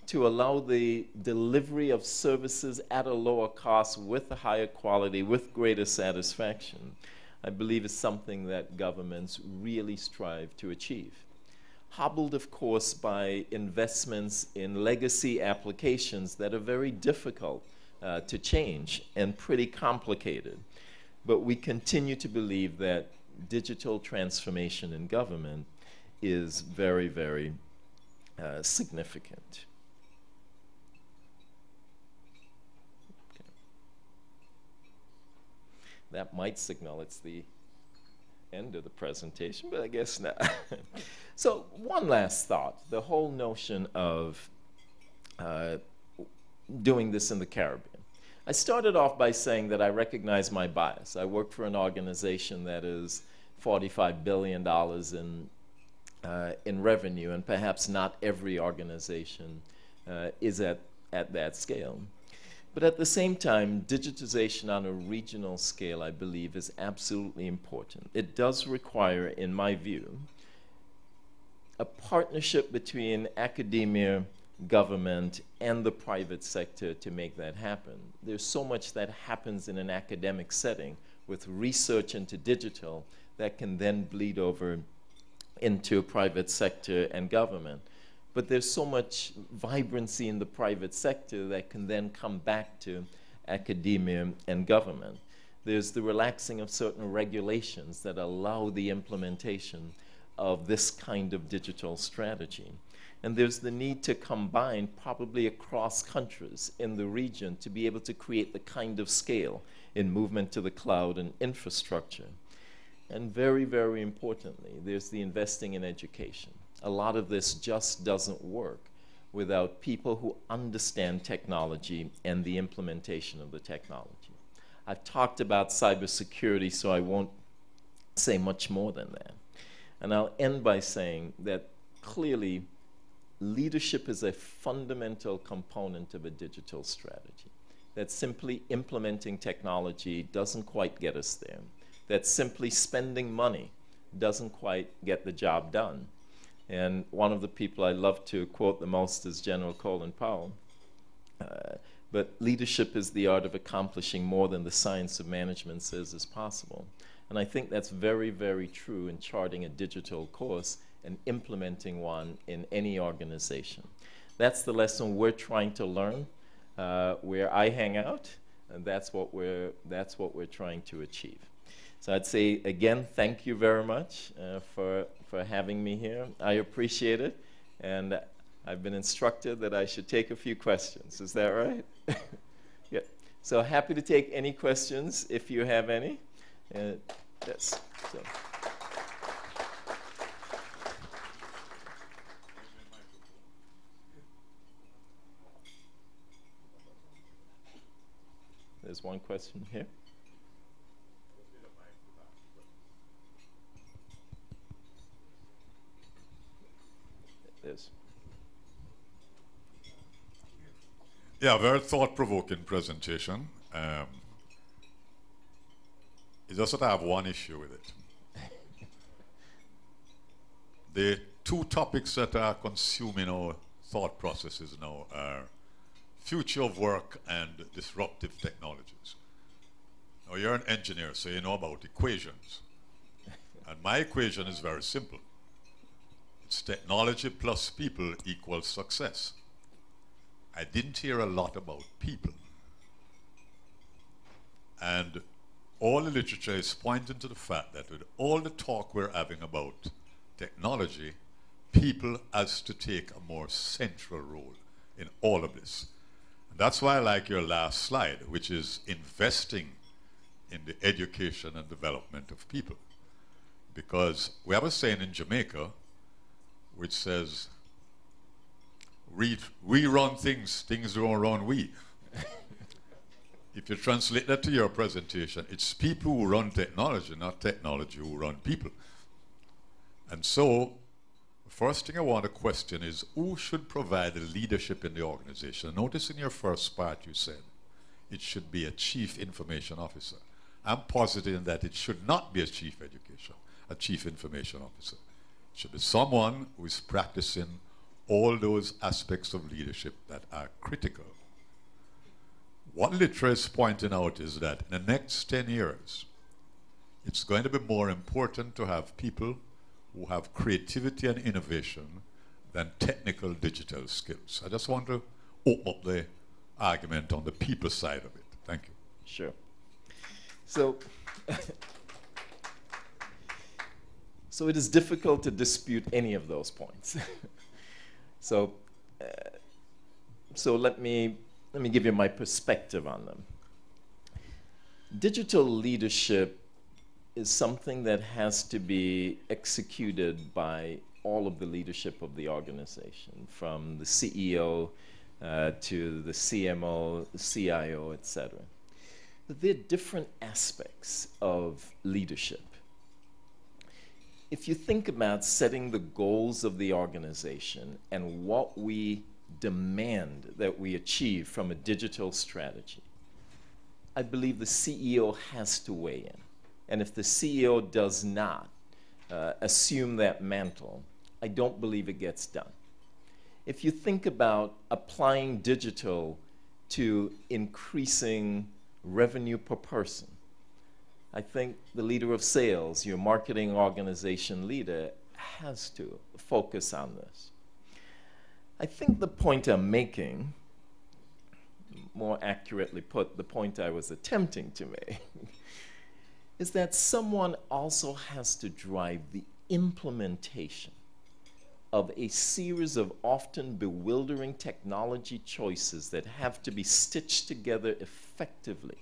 to allow the delivery of services at a lower cost with a higher quality, with greater satisfaction, I believe is something that governments really strive to achieve. Hobbled, of course, by investments in legacy applications that are very difficult to change and pretty complicated. But we continue to believe that digital transformation in government is very, very significant. That might signal it's the end of the presentation, but I guess not. So one last thought, the whole notion of doing this in the Caribbean. I started off by saying that I recognize my bias. I work for an organization that is $45 billion in revenue, and perhaps not every organization is at that scale. But at the same time, digitization on a regional scale, I believe, is absolutely important. It does require, in my view, a partnership between academia, government, and the private sector to make that happen. There's so much that happens in an academic setting with research into digital that can then bleed over into private sector and government. But there's so much vibrancy in the private sector that can then come back to academia and government. There's the relaxing of certain regulations that allow the implementation of this kind of digital strategy. And there's the need to combine, probably across countries in the region, to be able to create the kind of scale in movement to the cloud and infrastructure. And very, very importantly, there's the investing in education. A lot of this just doesn't work without people who understand technology and the implementation of the technology. I've talked about cybersecurity, so I won't say much more than that. And I'll end by saying that clearly leadership is a fundamental component of a digital strategy. That simply implementing technology doesn't quite get us there. That simply spending money doesn't quite get the job done. And one of the people I love to quote the most is General Colin Powell, But leadership is the art of accomplishing more than the science of management says is possible. And I think that's very, very true in charting a digital course and implementing one in any organization. That's the lesson we're trying to learn where I hang out, and that's what we're trying to achieve. So I'd say, again, thank you very much for having me here. I appreciate it, and I've been instructed that I should take a few questions. Is that right? Yeah. So happy to take any questions if you have any. Yes. So. There's one question here. There's. Yeah, very thought-provoking presentation. It's just that I have one issue with it. The two topics that are consuming our thought processes now are future of work and disruptive technologies. Now, you're an engineer, so you know about equations. And my equation is very simple. It's technology plus people equals success. I didn't hear a lot about people. And all the literature is pointing to the fact that with all the talk we're having about technology, people has to take a more central role in all of this. And that's why I like your last slide, which is investing in the education and development of people. Because we have a saying in Jamaica which says, we run things, things don't run we. If you translate that to your presentation, it's people who run technology, not technology who run people. And so, the first thing I want to question is, who should provide the leadership in the organization? Notice in your first part you said, it should be a chief information officer. I'm positive that it should not be a chief information officer. It should be someone who is practicing all those aspects of leadership that are critical. What literature is pointing out is that in the next 10 years, it's going to be more important to have people who have creativity and innovation than technical digital skills. I just want to open up the argument on the people side of it. Thank you. Sure. So, so it is difficult to dispute any of those points. So let me give you my perspective on them. Digital leadership is something that has to be executed by all of the leadership of the organization, from the CEO to the CMO, the CIO, etc. But there are different aspects of leadership. If you think about setting the goals of the organization and what we demand that we achieve from a digital strategy, I believe the CEO has to weigh in. And if the CEO does not assume that mantle, I don't believe it gets done. If you think about applying digital to increasing revenue per person, I think the leader of sales, your marketing organization leader, has to focus on this. I think the point I'm making, more accurately put, the point I was attempting to make, is that someone also has to drive the implementation of a series of often bewildering technology choices that have to be stitched together effectively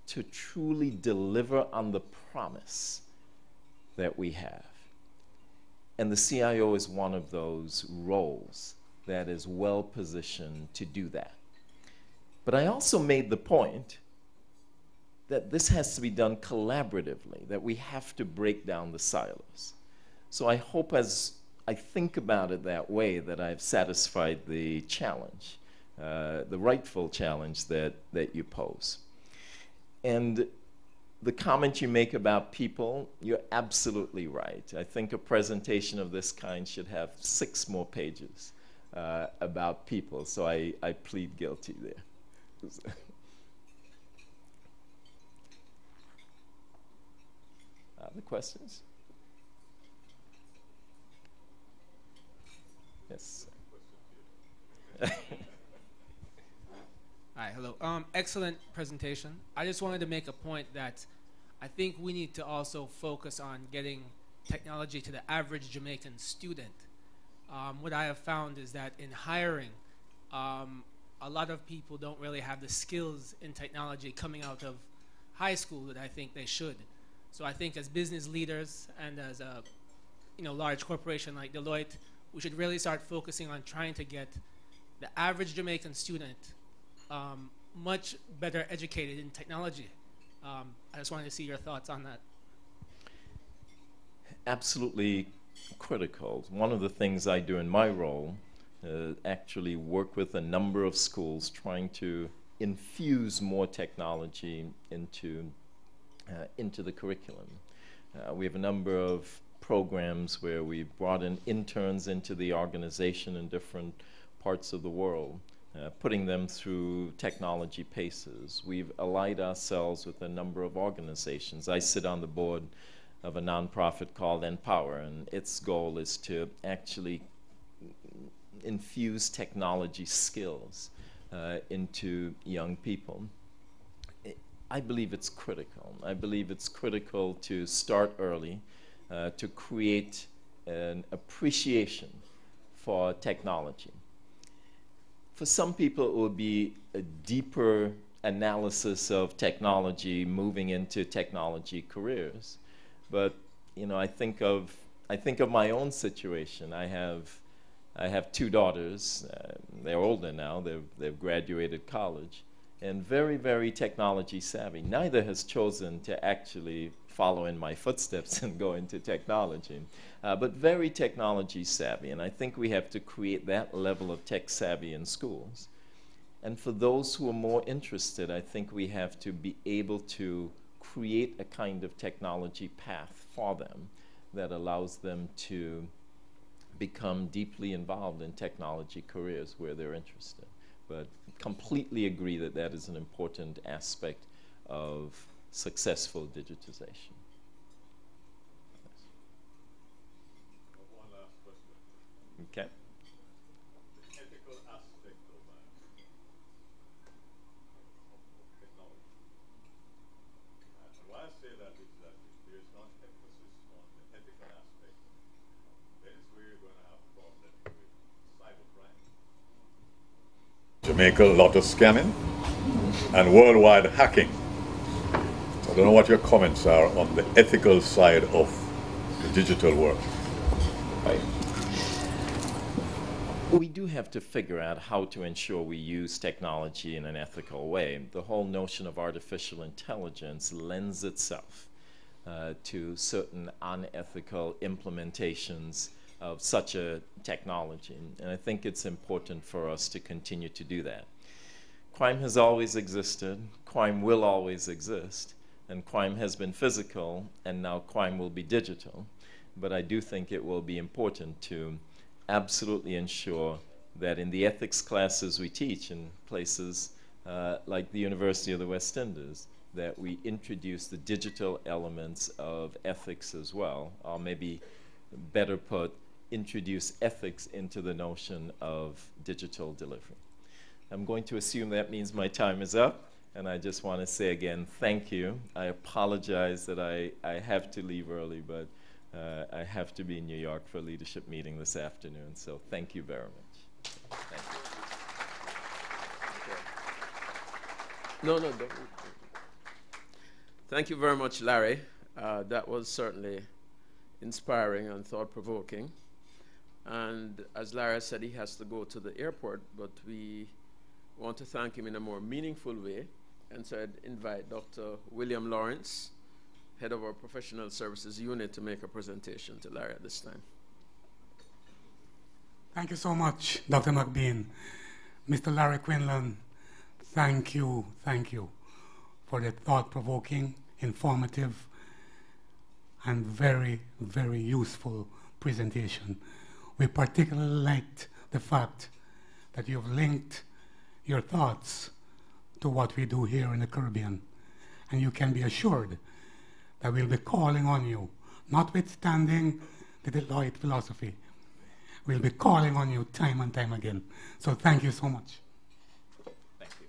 to truly deliver on the promise that we have. And the CIO is one of those roles that is well positioned to do that. But I also made the point that this has to be done collaboratively, that we have to break down the silos. So I hope as I think about it that way that I've satisfied the challenge, the rightful challenge that you pose. And the comment you make about people, you're absolutely right. I think a presentation of this kind should have 6 more pages about people. So I plead guilty there. Other questions? Yes. Hi, hello. Excellent presentation. I just wanted to make a point that I think we need to also focus on getting technology to the average Jamaican student. What I have found is that in hiring, a lot of people don't really have the skills in technology coming out of high school that I think they should. So I think as business leaders and as a large corporation like Deloitte, we should really start focusing on trying to get the average Jamaican student much better educated in technology. I just wanted to see your thoughts on that. Absolutely critical. One of the things I do in my role, actually work with a number of schools trying to infuse more technology into the curriculum. We have a number of programs where we brought in interns into the organization in different parts of the world, putting them through technology paces. We've allied ourselves with a number of organizations. I sit on the board of a nonprofit called Empower, and its goal is to actually infuse technology skills into young people. I believe it's critical. I believe it's critical to start early, to create an appreciation for technology. For some people, it will be a deeper analysis of technology, moving into technology careers. But I think of my own situation. I have two daughters. They're older now. They've graduated college, and very, very technology savvy. Neither has chosen to actually follow in my footsteps and go into technology, but very technology savvy. And I think we have to create that level of tech savvy in schools. And for those who are more interested, I think we have to be able to create a kind of technology path for them that allows them to become deeply involved in technology careers where they're interested. But completely agree that that is an important aspect of successful digitization. One last question. Okay. The ethical aspect of technology. And why I say that is that if there's not emphasis on the ethical aspect, then it's where you're going to have problems with cybercrime. Jamaica, a lot of scamming and worldwide hacking. I don't know what your comments are on the ethical side of the digital world. Right. We do have to figure out how to ensure we use technology in an ethical way. The whole notion of artificial intelligence lends itself to certain unethical implementations of such a technology. And I think it's important for us to continue to do that. Crime has always existed, crime will always exist, and crime has been physical, and now crime will be digital. But I do think it will be important to absolutely ensure that in the ethics classes we teach in places like the University of the West Indies, that we introduce the digital elements of ethics as well, or maybe better put, introduce ethics into the notion of digital delivery. I'm going to assume that means my time is up, and I just want to say again, thank you. I apologize that I have to leave early, but I have to be in New York for a leadership meeting this afternoon, so thank you very much. Thank you. No, don't. Thank you very much, Larry. That was certainly inspiring and thought-provoking. And as Larry said, he has to go to the airport, but we want to thank him in a more meaningful way, and so I'd invite Dr. William Lawrence, head of our Professional Services Unit, to make a presentation to Larry at this time. Thank you so much, Dr. McBean. Mr. Larry Quinlan, thank you for the thought-provoking, informative, and very, very useful presentation. We particularly liked the fact that you've linked your thoughts to what we do here in the Caribbean. And you can be assured that we'll be calling on you, notwithstanding the Deloitte philosophy. We'll be calling on you time and time again. So thank you so much. Thank you.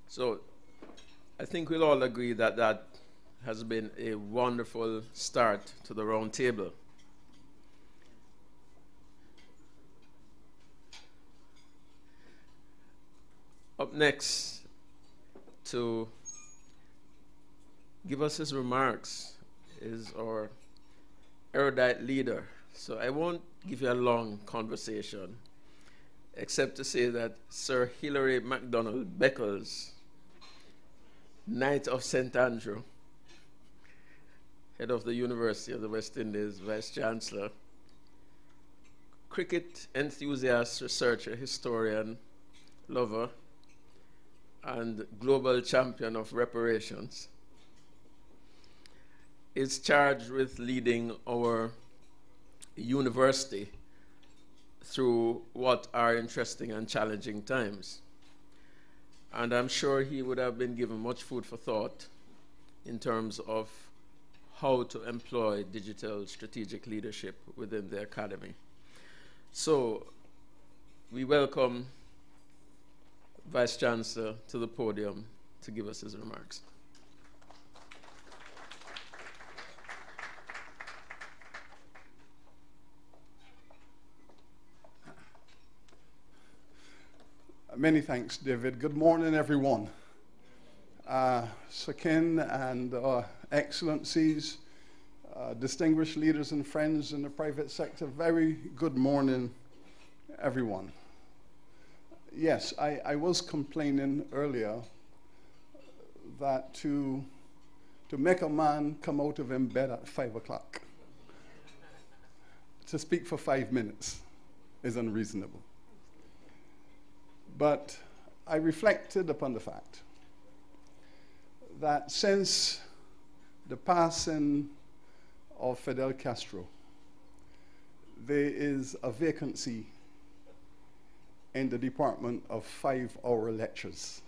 So I think we'll all agree that that has been a wonderful start to the round table. Up next to give us his remarks is our erudite leader. So I won't give you a long conversation, except to say that Sir Hilary MacDonald Beckles, Knight of St. Andrew, head of the University of the West Indies, Vice Chancellor, cricket enthusiast, researcher, historian, lover, and global champion of reparations, is charged with leading our university through what are interesting and challenging times. And I'm sure he would have been given much food for thought in terms of how to employ digital strategic leadership within the academy. So we welcome Vice Chancellor to the podium to give us his remarks. Many thanks, David. Good morning, everyone. Sakin and Excellencies, distinguished leaders and friends in the private sector, very good morning, everyone. Yes, I was complaining earlier that to make a man come out of his bed at 5 o'clock to speak for 5 minutes is unreasonable. But I reflected upon the fact that since the passing of Fidel Castro, there is a vacancy in the Department of 5-hour lectures.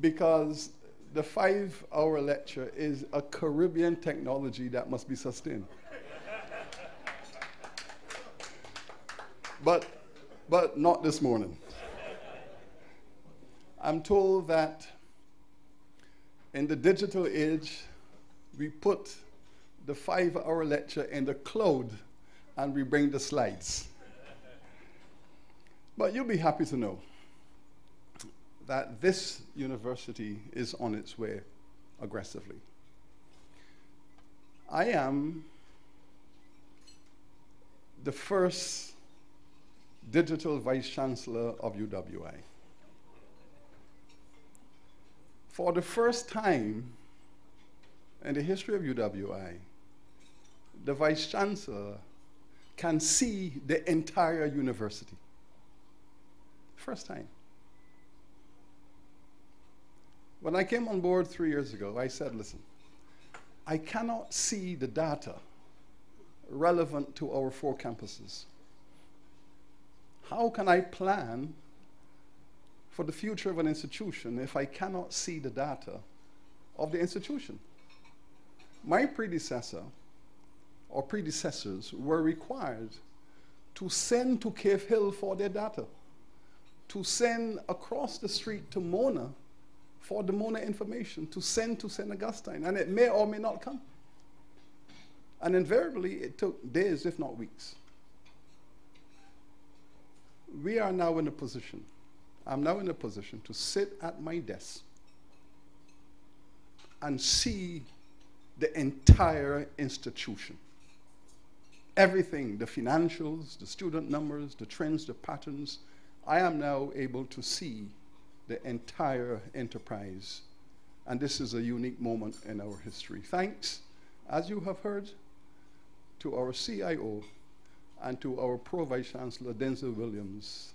Because the 5-hour lecture is a Caribbean technology that must be sustained. But not this morning. I'm told that in the digital age, we put the 5-hour lecture in the cloud and we bring the slides. But you'll be happy to know that this university is on its way aggressively. I am the first digital vice chancellor of UWI. For the first time in the history of UWI, the vice chancellor can see the entire university. First time. When I came on board 3 years ago, I said, listen, I cannot see the data relevant to our 4 campuses. How can I plan for the future of an institution if I cannot see the data of the institution? My predecessor or predecessors were required to send to Cave Hill for their data, to send across the street to Mona for the Mona information, to send to St. Augustine, and it may or may not come. And invariably, it took days, if not weeks. We are now in a position, I'm now in a position to sit at my desk and see the entire institution. Everything, the financials, the student numbers, the trends, the patterns, I am now able to see the entire enterprise. And this is a unique moment in our history. Thanks, as you have heard, to our CIO and to our Pro Vice Chancellor, Denzel Williams,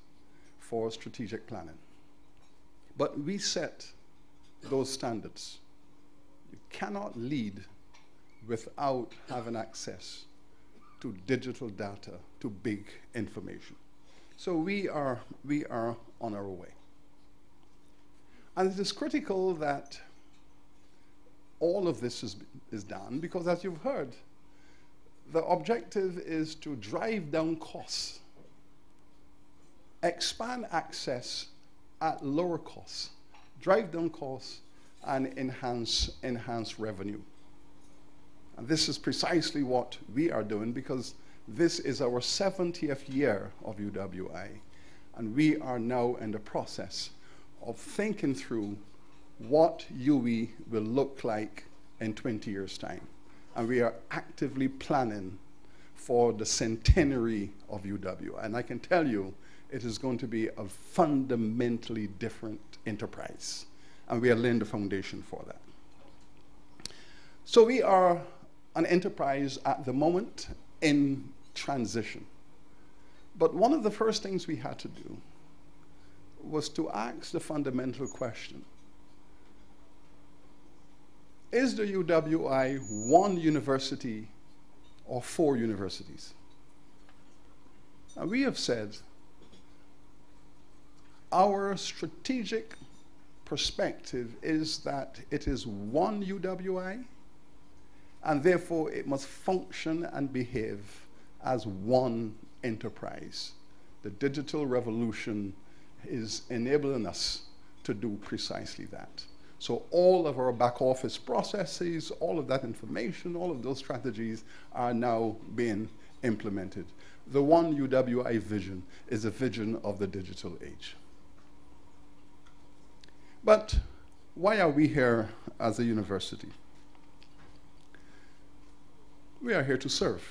for strategic planning. But we set those standards. You cannot lead without having access to digital data, to big information. So we are on our way. And it is critical that all of this is done because, as you've heard, the objective is to drive down costs, expand access at lower costs, drive down costs, and enhance revenue. And this is precisely what we are doing because this is our 70th year of UWI, and we are now in the process of thinking through what UE will look like in 20 years' time. And we are actively planning for the centenary of UWI. And I can tell you, it is going to be a fundamentally different enterprise. And we are laying the foundation for that. So we are an enterprise at the moment in transition. But one of the first things we had to do was to ask the fundamental question: is the UWI one university or 4 universities? And we have said our strategic perspective is that it is one UWI, and therefore it must function and behave as one enterprise. The digital revolution is enabling us to do precisely that. So all of our back office processes, all of that information, all of those strategies are now being implemented. The one UWI vision is a vision of the digital age. But why are we here as a university? We are here to serve.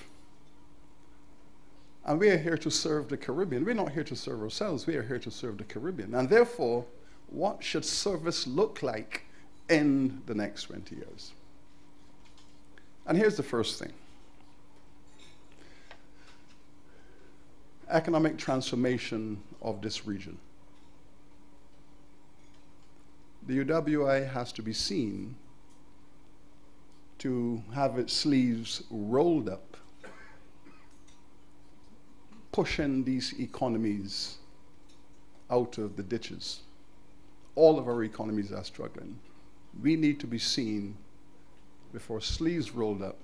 And we are here to serve the Caribbean. We're not here to serve ourselves. We are here to serve the Caribbean. And therefore, what should service look like in the next 20 years? And here's the first thing. Economic transformation of this region. The UWI has to be seen to have its sleeves rolled up, pushing these economies out of the ditches. All of our economies are struggling. We need to be seen with our sleeves rolled up,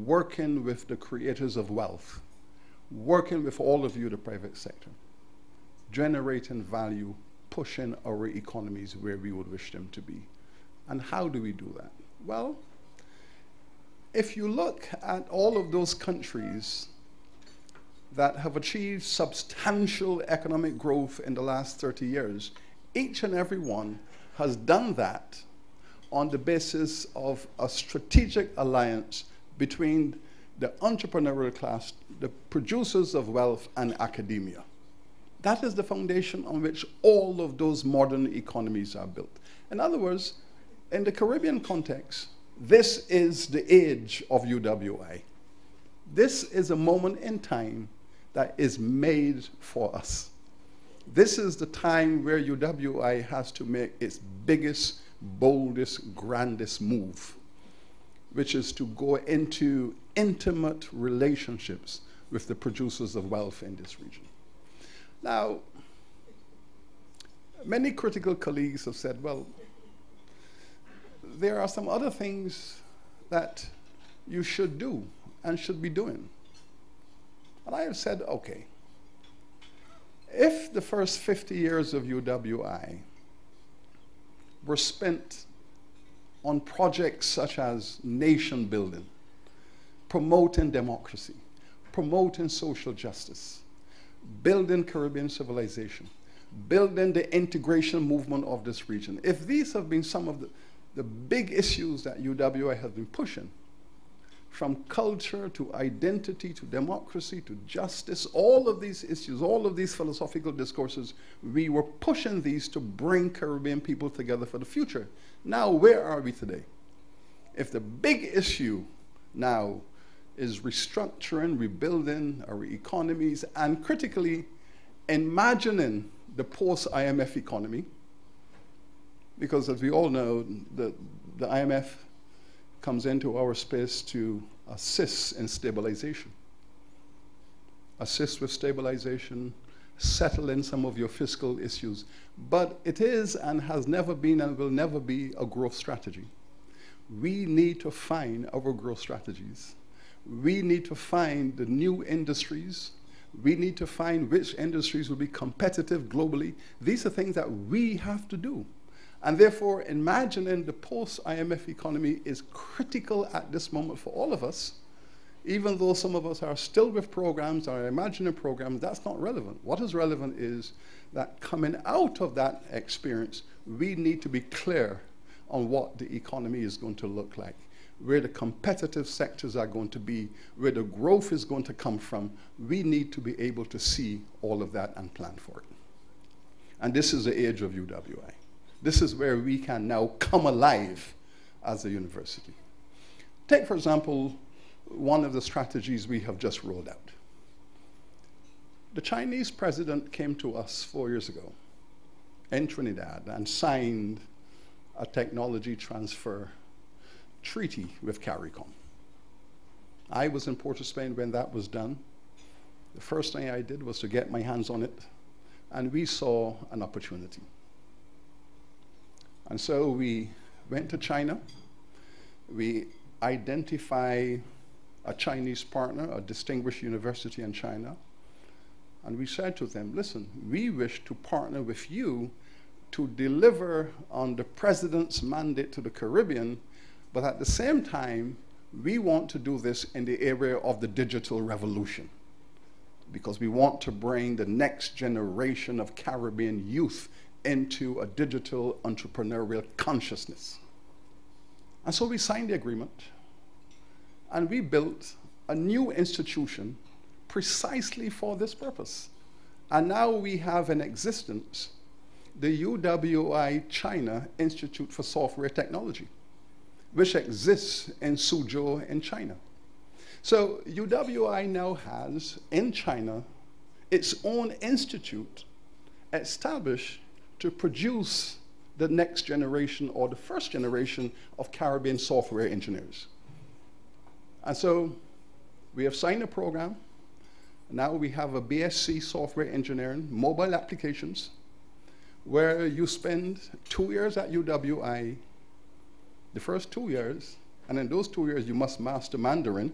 working with the creators of wealth, working with all of you, the private sector, generating value, pushing our economies where we would wish them to be. And how do we do that? Well, if you look at all of those countries that have achieved substantial economic growth in the last 30 years, each and every one has done that on the basis of a strategic alliance between the entrepreneurial class, the producers of wealth, and academia. That is the foundation on which all of those modern economies are built. In other words, in the Caribbean context, this is the age of UWI. This is a moment in time that is made for us. This is the time where UWI has to make its biggest, boldest, grandest move, which is to go into intimate relationships with the producers of wealth in this region. Now, many critical colleagues have said, well, there are some other things that you should do and should be doing. And I have said, okay, if the first 50 years of UWI were spent on projects such as nation building, promoting democracy, promoting social justice, building Caribbean civilization, building the integration movement of this region, if these have been some of the big issues that UWI has been pushing, from culture to identity to democracy to justice, all of these issues, all of these philosophical discourses, we were pushing these to bring Caribbean people together for the future. Now, where are we today? If the big issue now is restructuring, rebuilding our economies, and critically imagining the post-IMF economy, because as we all know, the IMF comes into our space to assist in stabilization. Assist with stabilization, settle in some of your fiscal issues. But it is and has never been and will never be a growth strategy. We need to find our growth strategies. We need to find the new industries. We need to find which industries will be competitive globally. These are things that we have to do. And therefore, imagining the post-IMF economy is critical at this moment for all of us. Even though some of us are still with programs, are imagining programs, that's not relevant. What is relevant is that coming out of that experience, we need to be clear on what the economy is going to look like, where the competitive sectors are going to be, where the growth is going to come from. We need to be able to see all of that and plan for it. And this is the age of UWI. This is where we can now come alive as a university. Take, for example, one of the strategies we have just rolled out. The Chinese president came to us 4 years ago in Trinidad and signed a technology transfer treaty with CARICOM. I was in Port of Spain when that was done. The first thing I did was to get my hands on it, and we saw an opportunity. And so we went to China. We identified a Chinese partner, a distinguished university in China, and we said to them, listen, we wish to partner with you to deliver on the president's mandate to the Caribbean, but at the same time, we want to do this in the area of the digital revolution, because we want to bring the next generation of Caribbean youth into a digital entrepreneurial consciousness. And so we signed the agreement, and we built a new institution precisely for this purpose. And now we have in existence the UWI China Institute for Software Technology, which exists in Suzhou in China. So UWI now has in China its own institute established to produce the next generation or the first generation of Caribbean software engineers. And so we have signed a program. Now we have a BSc software engineering, mobile applications, where you spend 2 years at UWI, the first 2 years, and in those 2 years you must master Mandarin,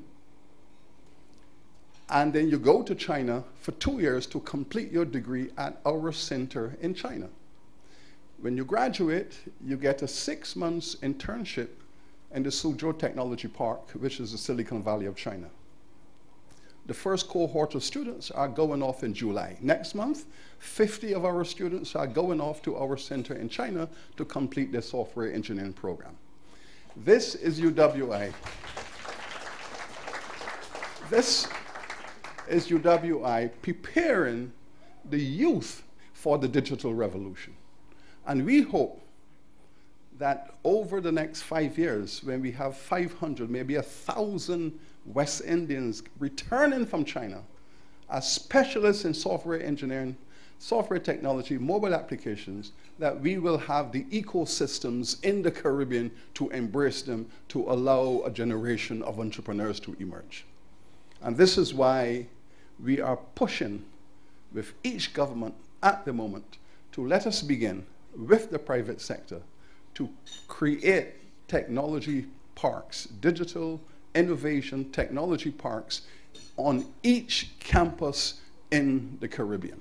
and then you go to China for 2 years to complete your degree at our center in China. When you graduate, you get a 6 months internship in the Suzhou Technology Park, which is the Silicon Valley of China. The first cohort of students are going off in July. Next month, 50 of our students are going off to our center in China to complete their software engineering program. This is UWI. This is UWI preparing the youth for the digital revolution. And we hope that over the next 5 years, when we have 500, maybe 1,000 West Indians returning from China as specialists in software engineering, software technology, mobile applications, that we will have the ecosystems in the Caribbean to embrace them, to allow a generation of entrepreneurs to emerge. And this is why we are pushing with each government at the moment to let us begin with the private sector to create technology parks, digital innovation technology parks on each campus in the Caribbean.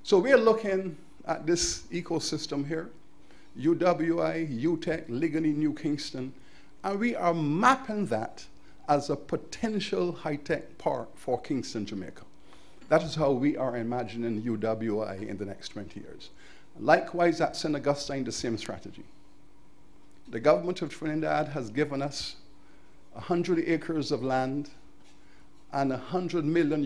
So we're looking at this ecosystem here, UWI, UTech, Ligony, New Kingston, and we are mapping that as a potential high-tech park for Kingston, Jamaica. That is how we are imagining UWI in the next 20 years. Likewise, at St. Augustine, the same strategy. The government of Trinidad has given us 100 acres of land, and $100 million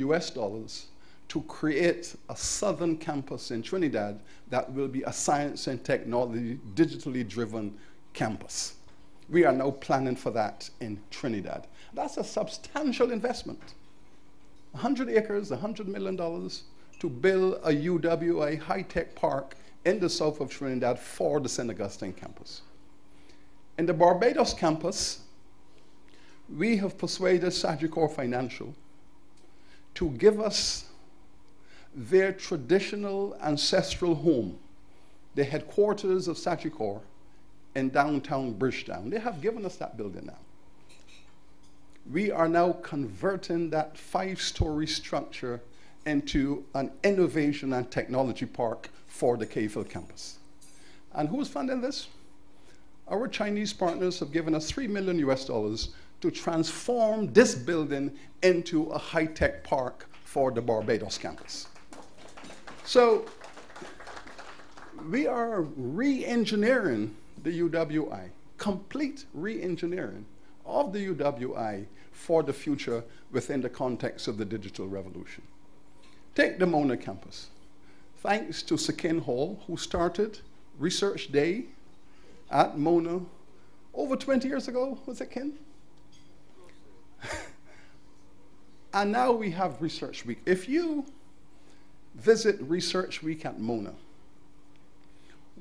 to create a southern campus in Trinidad that will be a science and technology, digitally driven campus. We are now planning for that in Trinidad. That's a substantial investment. 100 acres, $100 million to build a UWI high-tech park in the south of Trinidad for the St. Augustine campus. In the Barbados campus, we have persuaded Sagicor Financial to give us their traditional ancestral home, the headquarters of Sagicor in downtown Bridgetown. They have given us that building now. We are now converting that 5-story structure into an innovation and technology park for the Cayfield campus. And who's funding this? Our Chinese partners have given us $3 million to transform this building into a high-tech park for the Barbados campus. So we are re-engineering the UWI, complete re-engineering of the UWI for the future within the context of the digital revolution. Take the Mona campus. Thanks to Sakin Hall, who started Research Day at Mona over 20 years ago, was it, Ken? And now we have Research Week. If you visit Research Week at Mona,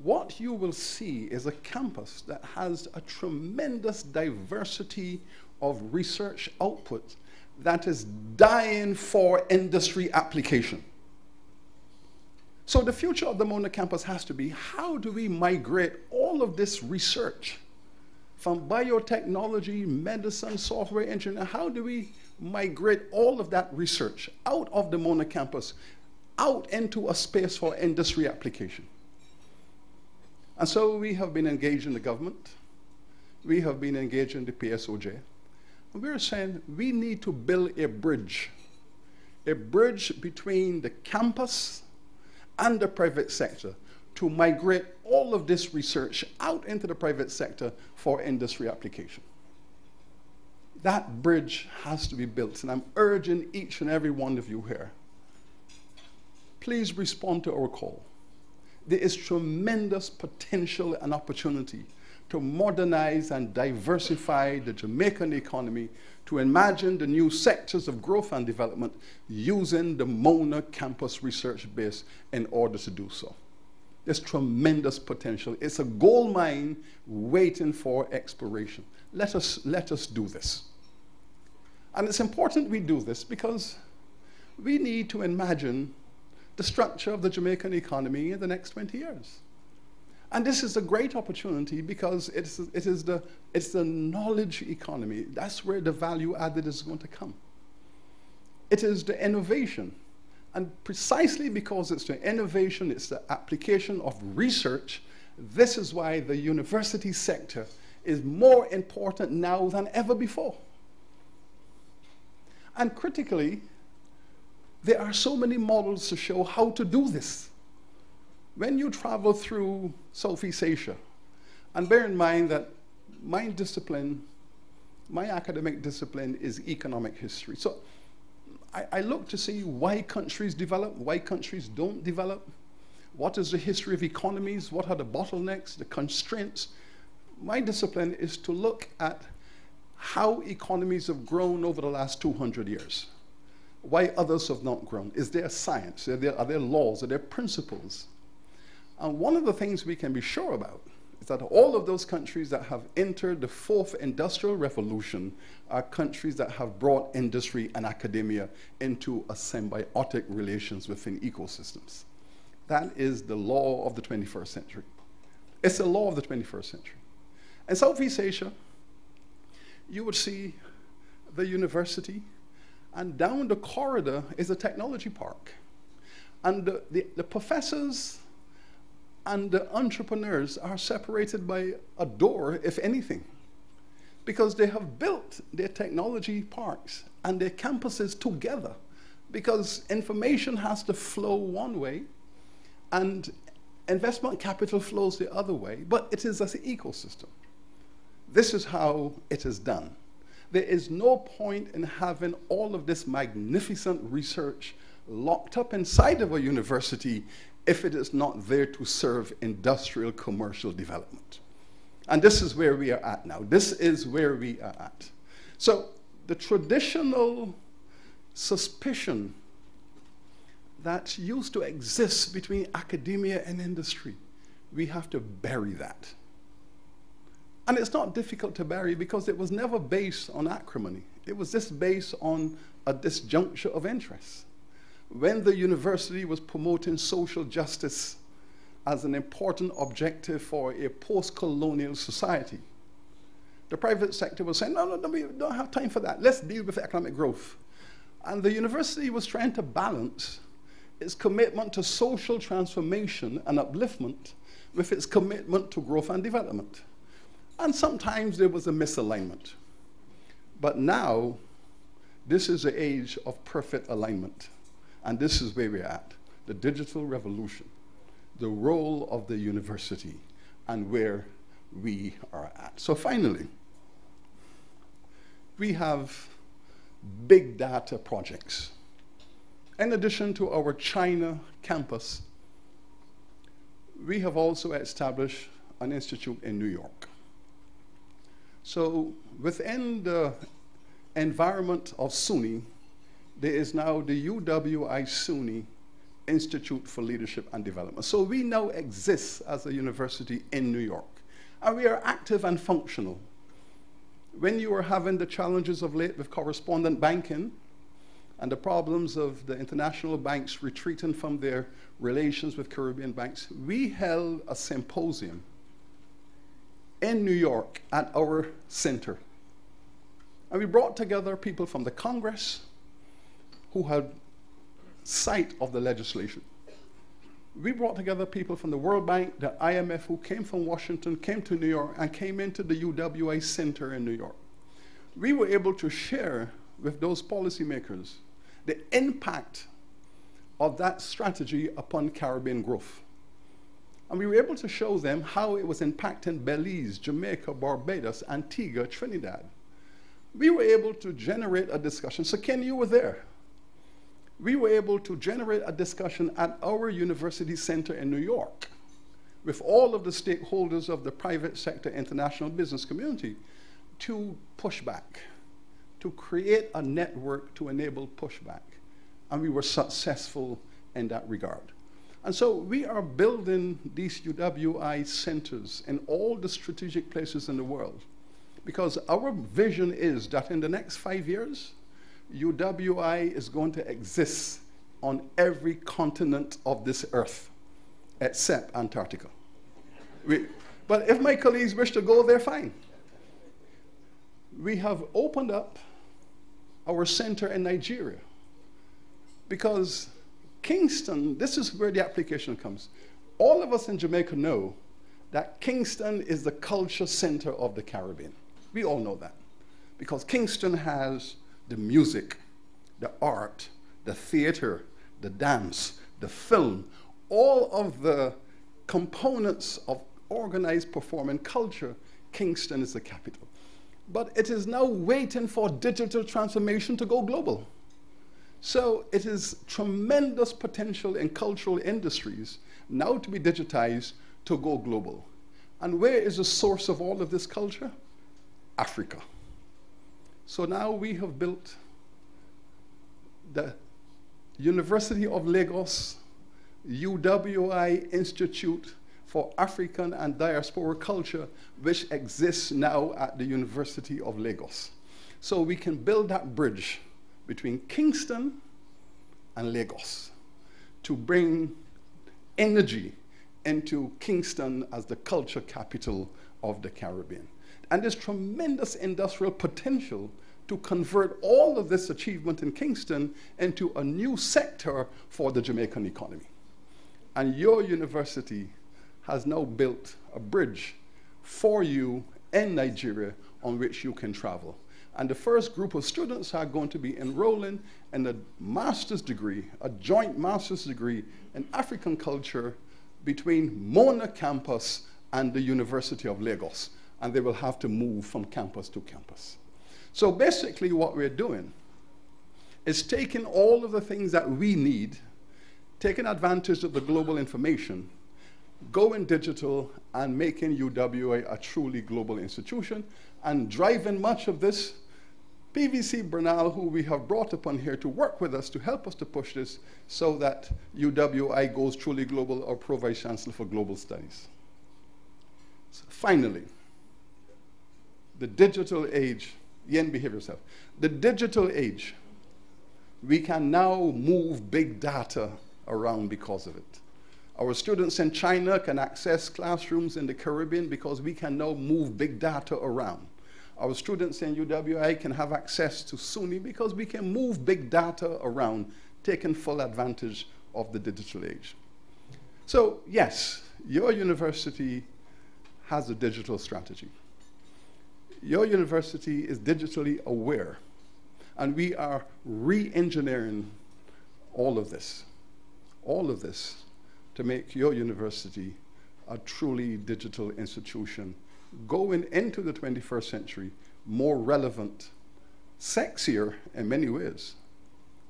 what you will see is a campus that has a tremendous diversity of research output that is dying for industry application. So the future of the Mona campus has to be, how do we migrate all of this research from biotechnology, medicine, software engineering, how do we migrate all of that research out of the Mona campus, out into a space for industry application? And so we have been engaged in the government. We have been engaged in the PSOJ. And we're saying we need to build a bridge between the campus and the private sector to migrate all of this research out into the private sector for industry application. That bridge has to be built, and I'm urging each and every one of you here, please respond to our call. There is tremendous potential and opportunity to modernize and diversify the Jamaican economy, to imagine the new sectors of growth and development using the Mona campus research base in order to do so. There's tremendous potential. It's a gold mine waiting for exploration. Let us do this. And it's important we do this because we need to imagine the structure of the Jamaican economy in the next 20 years. And this is a great opportunity because it's the knowledge economy. That's where the value added is going to come. It is the innovation. And precisely because it's the innovation, it's the application of research, this is why the university sector is more important now than ever before. And critically, there are so many models to show how to do this. When you travel through Southeast Asia, and bear in mind that my discipline, my academic discipline is economic history. So I look to see why countries develop, why countries don't develop, what is the history of economies, what are the bottlenecks, the constraints. My discipline is to look at how economies have grown over the last 200 years. Why others have not grown. Is there science? Are there laws? Are there principles? And one of the things we can be sure about is that all of those countries that have entered the fourth industrial revolution are countries that have brought industry and academia into a symbiotic relations within ecosystems. That is the law of the 21st century. It's the law of the 21st century. In Southeast Asia, you would see the university, and down the corridor is a technology park. And the professors and the entrepreneurs are separated by a door, if anything, because they have built their technology parks and their campuses together, because information has to flow one way and investment capital flows the other way, but it is as an ecosystem. This is how it is done. There is no point in having all of this magnificent research locked up inside of a university if it is not there to serve industrial commercial development. And this is where we are at now. This is where we are at. So the traditional suspicion that used to exist between academia and industry, we have to bury that. And it's not difficult to bury because it was never based on acrimony. It was just based on a disjuncture of interests. When the university was promoting social justice as an important objective for a post-colonial society, the private sector was saying, no, we don't have time for that. Let's deal with economic growth. And the university was trying to balance its commitment to social transformation and upliftment with its commitment to growth and development. And sometimes there was a misalignment. But now, this is the age of perfect alignment. And this is where we're at, the digital revolution, the role of the university, and where we are at. So finally, we have big data projects. In addition to our China campus, we have also established an institute in New York. So within the environment of SUNY, there is now the UWI SUNY Institute for Leadership and Development. So we now exist as a university in New York, and we are active and functional. When you are having the challenges of late with correspondent banking and the problems of the international banks retreating from their relations with Caribbean banks, we held a symposium in New York at our center. And we brought together people from the Congress who had sight of the legislation. We brought together people from the World Bank, the IMF, who came from Washington, came to New York, and came into the UWI Center in New York. We were able to share with those policymakers the impact of that strategy upon Caribbean growth. And we were able to show them how it was impacting Belize, Jamaica, Barbados, Antigua, Trinidad. We were able to generate a discussion. So Ken, you were there. We were able to generate a discussion at our university center in New York with all of the stakeholders of the private sector international business community to push back, to create a network to enable pushback. And we were successful in that regard. And so we are building these UWI centers in all the strategic places in the world because our vision is that in the next 5 years, UWI is going to exist on every continent of this earth, except Antarctica. But if my colleagues wish to go there, fine. We have opened up our center in Nigeria because Kingston, this is where the application comes. All of us in Jamaica know that Kingston is the culture center of the Caribbean. We all know that because Kingston has the music, the art, the theater, the dance, the film, all of the components of organized performing culture, Kingston is the capital. But it is now waiting for digital transformation to go global. So it is tremendous potential in cultural industries now to be digitized to go global. And where is the source of all of this culture? Africa. So now we have built the University of Lagos UWI Institute for African and Diaspora Culture, which exists now at the University of Lagos. So we can build that bridge between Kingston and Lagos to bring energy into Kingston as the culture capital of the Caribbean. And there's tremendous industrial potential to convert all of this achievement in Kingston into a new sector for the Jamaican economy. And your university has now built a bridge for you in Nigeria on which you can travel. And the first group of students are going to be enrolling in a master's degree, a joint master's degree in African culture between Mona campus and the University of Lagos. And they will have to move from campus to campus. So basically what we're doing is taking all of the things that we need, taking advantage of the global information, going digital and making UWI a truly global institution, and driving much of this. PVC Bernal, who we have brought upon here to work with us, to help us to push this so that UWI goes truly global, or Pro-Vice Chancellor for Global Studies. So finally, the digital age. Yen, behave yourself. The digital age, we can now move big data around because of it. Our students in China can access classrooms in the Caribbean because we can now move big data around. Our students in UWI can have access to SUNY because we can move big data around, taking full advantage of the digital age. So yes, your university has a digital strategy. Your university is digitally aware, and we are re-engineering all of this to make your university a truly digital institution going into the 21st century, more relevant, sexier in many ways,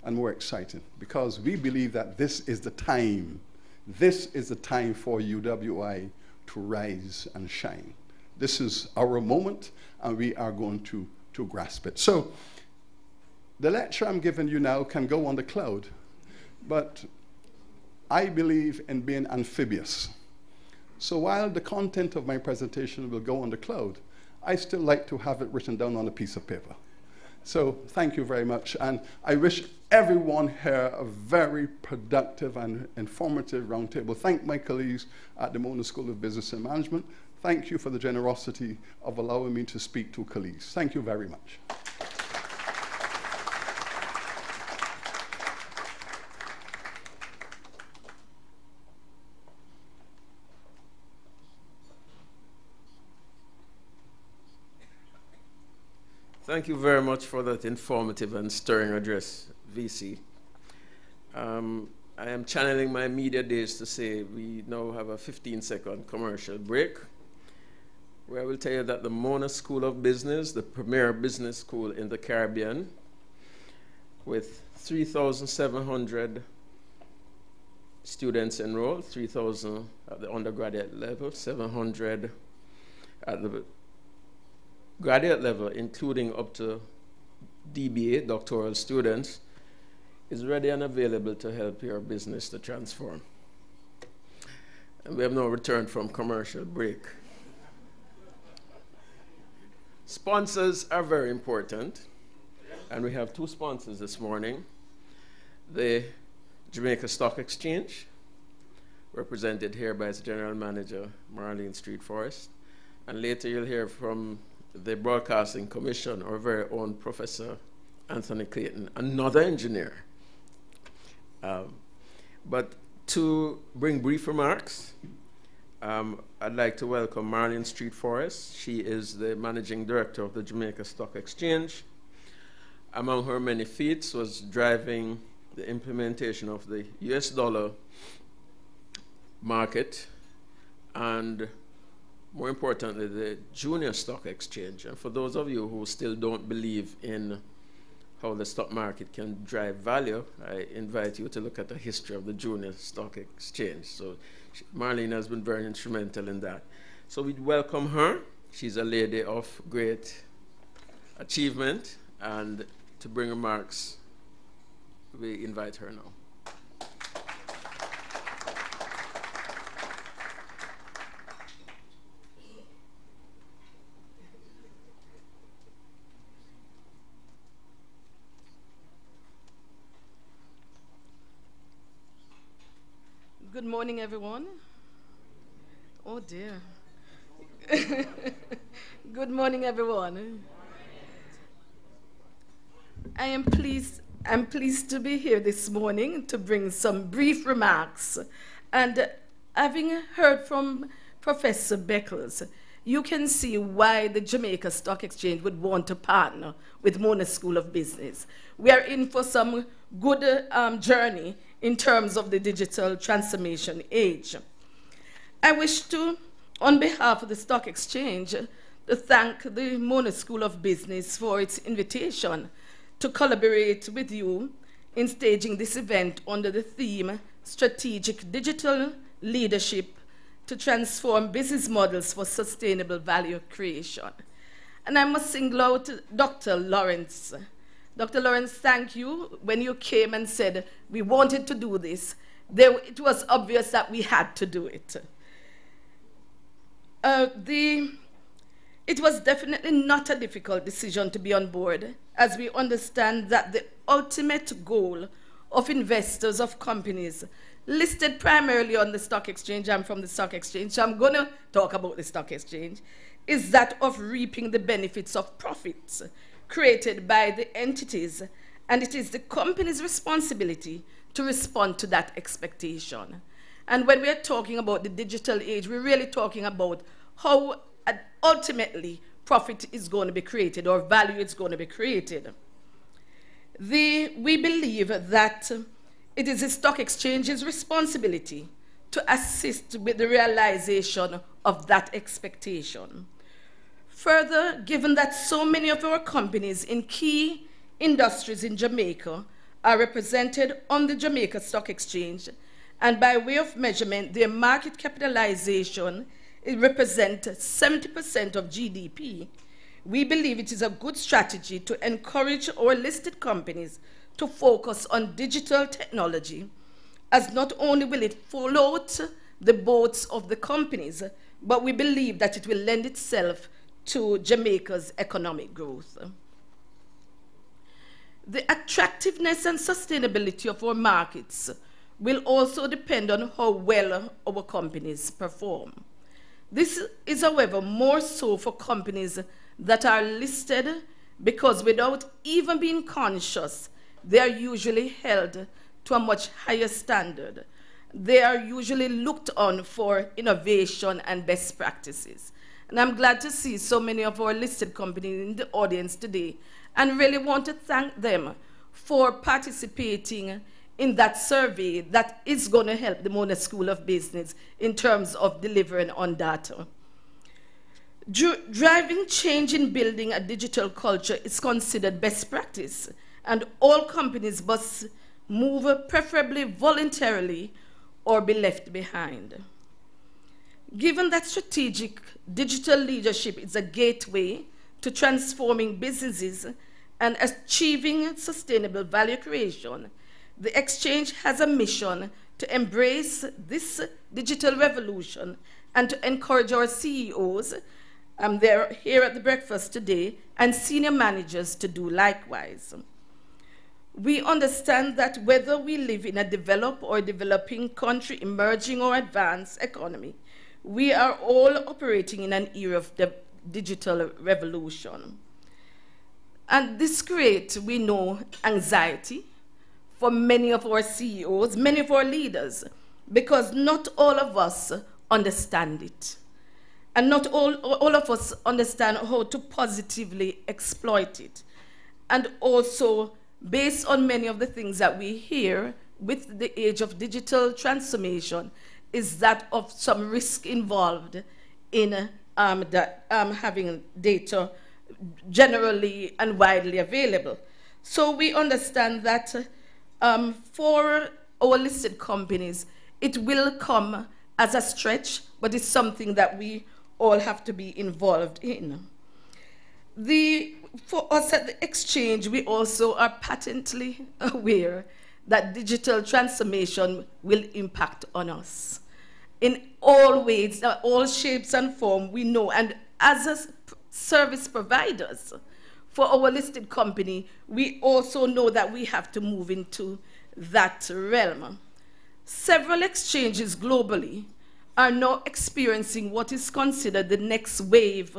and more exciting, because we believe that this is the time for UWI to rise and shine. This is our moment, and we are going to grasp it. So the lecture I'm giving you now can go on the cloud, but I believe in being amphibious. So while the content of my presentation will go on the cloud, I still like to have it written down on a piece of paper. So thank you very much, and I wish everyone here a very productive and informative roundtable. Thank my colleagues at the Mona School of Business and Management. Thank you for the generosity of allowing me to speak to colleagues. Thank you very much. Thank you very much for that informative and stirring address, VC. I am channeling my media days to say we now have a 15-second commercial break, where I will tell you that the Mona School of Business, the premier business school in the Caribbean, with 3,700 students enrolled, 3,000 at the undergraduate level, 700 at the graduate level, including up to DBA, doctoral students, is ready and available to help your business to transform. And we have now returned from commercial break. Sponsors are very important, and we have two sponsors this morning. The Jamaica Stock Exchange, represented here by its General Manager, Marlene Street Forest, and later you'll hear from the Broadcasting Commission, our very own Professor Anthony Clayton, another engineer. But to bring brief remarks, I'd like to welcome Marlene Street Forest. She is the Managing Director of the Jamaica Stock Exchange. Among her many feats was driving the implementation of the US dollar market, and more importantly, the junior stock exchange. And for those of you who still don't believe in how the stock market can drive value, I invite you to look at the history of the junior stock exchange. So Marlene has been very instrumental in that. So we welcome her. She's a lady of great achievement, and to bring remarks, we invite her now. Good morning, everyone. Oh dear. Good morning, everyone. I'm pleased to be here this morning to bring some brief remarks. And having heard from Professor Beckles, you can see why the Jamaica Stock Exchange would want to partner with Mona School of Business. We are in for some good journey in terms of the digital transformation age. I wish to, on behalf of the Stock Exchange, to thank the Mona School of Business for its invitation to collaborate with you in staging this event under the theme Strategic Digital Leadership to Transform Business Models for Sustainable Value Creation. And I must single out Dr. Lawrence. Dr. Lawrence, thank you. When you came and said we wanted to do this, it was obvious that we had to do it. It was definitely not a difficult decision to be on board, as we understand that the ultimate goal of investors of companies listed primarily on the stock exchange, I'm from the stock exchange, so I'm going to talk about the stock exchange, is that of reaping the benefits of profits created by the entities, and it is the company's responsibility to respond to that expectation. And when we are talking about the digital age, we're really talking about how ultimately profit is going to be created or value is going to be created. We believe that it is the stock exchange's responsibility to assist with the realization of that expectation. Further, given that so many of our companies in key industries in Jamaica are represented on the Jamaica Stock Exchange, and by way of measurement, their market capitalization represents 70% of GDP, we believe it is a good strategy to encourage our listed companies to focus on digital technology, as not only will it float the boats of the companies, but we believe that it will lend itself to Jamaica's economic growth. The attractiveness and sustainability of our markets will also depend on how well our companies perform. This is, however, more so for companies that are listed because without even being conscious, they are usually held to a much higher standard. They are usually looked on for innovation and best practices. And I'm glad to see so many of our listed companies in the audience today, and really want to thank them for participating in that survey that is going to help the Mona School of Business in terms of delivering on data. Driving change in building a digital culture is considered best practice, and all companies must move preferably voluntarily or be left behind. Given that strategic digital leadership is a gateway to transforming businesses and achieving sustainable value creation, the exchange has a mission to embrace this digital revolution and to encourage our CEOs, they're here at the breakfast today, and senior managers to do likewise. We understand that whether we live in a developed or developing country, emerging or advanced economy, we are all operating in an era of the digital revolution. And this creates, we know, anxiety for many of our CEOs, many of our leaders, because not all of us understand it. And not all of us understand how to positively exploit it. And also, based on many of the things that we hear with the age of digital transformation, is that of some risk involved in having data generally and widely available. So we understand that for our listed companies, it will come as a stretch, but it's something that we all have to be involved in. For us at the exchange, we also are patently aware that digital transformation will impact on us. In all ways, all shapes and forms, we know, and as a service providers for our listed company, we also know that we have to move into that realm. Several exchanges globally are now experiencing what is considered the next wave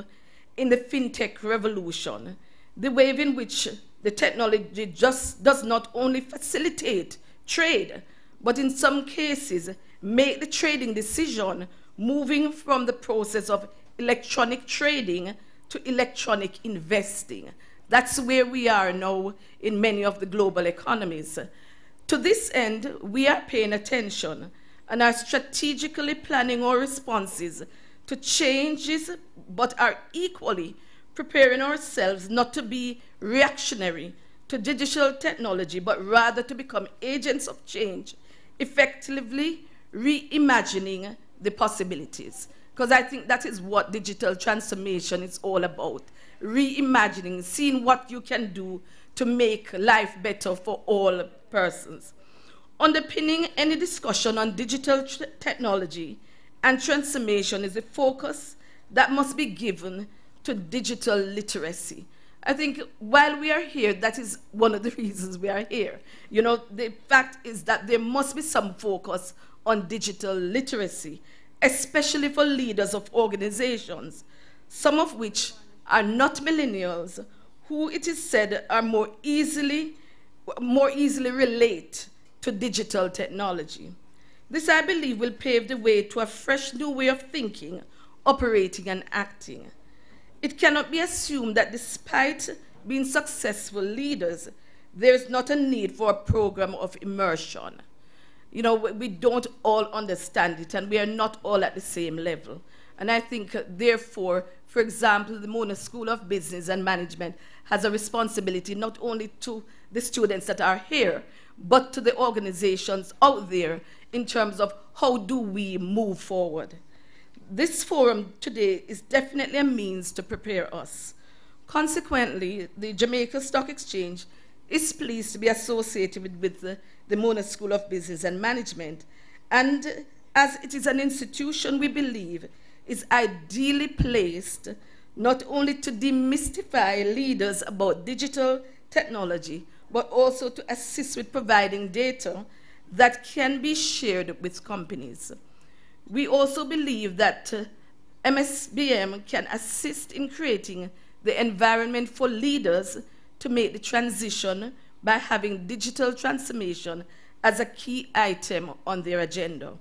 in the fintech revolution, the wave in which the technology just does not only facilitate trade, but in some cases make the trading decision moving from the process of electronic trading to electronic investing. That's where we are now in many of the global economies. To this end, we are paying attention and are strategically planning our responses to changes, but are equally preparing ourselves not to be reactionary to digital technology, but rather to become agents of change, effectively reimagining the possibilities. Because I think that is what digital transformation is all about. Reimagining, seeing what you can do to make life better for all persons. Underpinning any discussion on digital technology and transformation is a focus that must be given to digital literacy. I think while we are here, that is one of the reasons we are here. You know, the fact is that there must be some focus on digital literacy, especially for leaders of organizations, some of which are not millennials, who it is said are more easily relate to digital technology. This, I believe, will pave the way to a fresh new way of thinking, operating, and acting. It cannot be assumed that despite being successful leaders, there is not a need for a program of immersion. You know, we don't all understand it, and we are not all at the same level. And I think, therefore, for example, the Mona School of Business and Management has a responsibility not only to the students that are here, but to the organizations out there in terms of how do we move forward. This forum today is definitely a means to prepare us. Consequently, the Jamaica Stock Exchange is pleased to be associated with the Mona School of Business and Management, and as it is an institution we believe is ideally placed not only to demystify leaders about digital technology, but also to assist with providing data that can be shared with companies. We also believe that MSBM can assist in creating the environment for leaders to make the transition by having digital transformation as a key item on their agenda.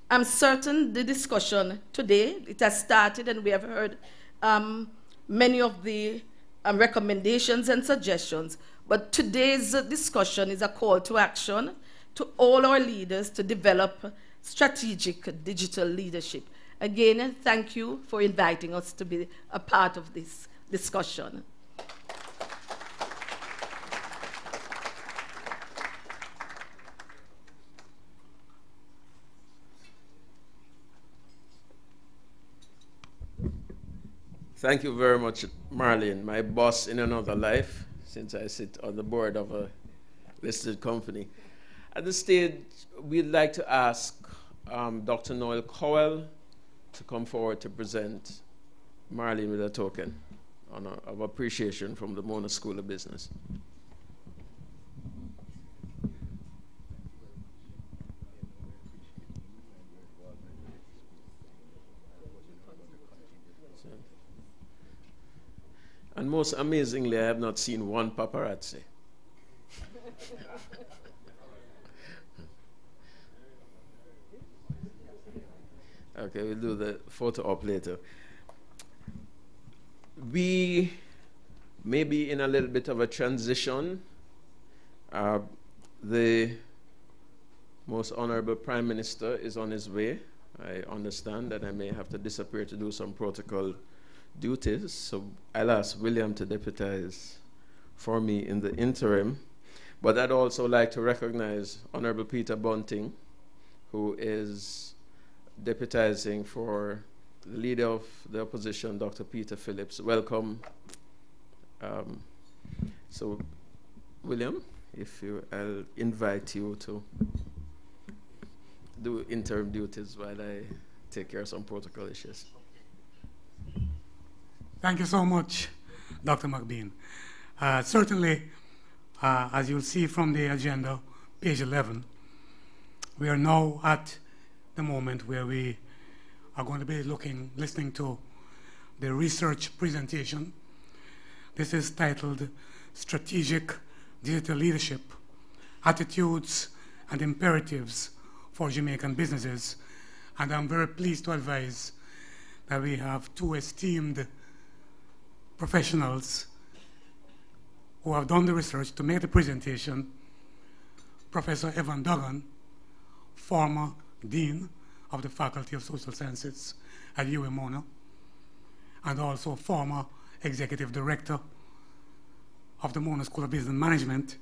I'm certain the discussion today, it has started, and we have heard many of the recommendations and suggestions, but today's discussion is a call to action to all our leaders to develop strategic digital leadership. Again, thank you for inviting us to be a part of this discussion. Thank you very much, Marlene, my boss in another life, since I sit on the board of a listed company. At this stage, we'd like to ask Dr. Noel Cowell to come forward to present Marlene with a token of appreciation from the Mona School of Business. And most amazingly, I have not seen one paparazzi. Okay, we'll do the photo op later. We may be in a little bit of a transition. The most honorable Prime Minister is on his way. I understand that I may have to disappear to do some protocol duties, so I'll ask William to deputize for me in the interim. But I'd also like to recognize Honorable Peter Bunting, who is deputizing for the leader of the opposition, Dr. Peter Phillips. Welcome. So, William, I'll invite you to do interim duties while I take care of some protocol issues. Thank you so much, Dr. McBean. Certainly, as you'll see from the agenda, page 11, we are now at the moment where we are going to be listening to the research presentation. This is titled Strategic Digital Leadership, Attitudes and Imperatives for Jamaican Businesses. And I'm very pleased to advise that we have two esteemed professionals who have done the research to make the presentation. Professor Evan Duggan, former Dean of the Faculty of Social Sciences, at UMona, and also former executive director of the Mona School of Business Management.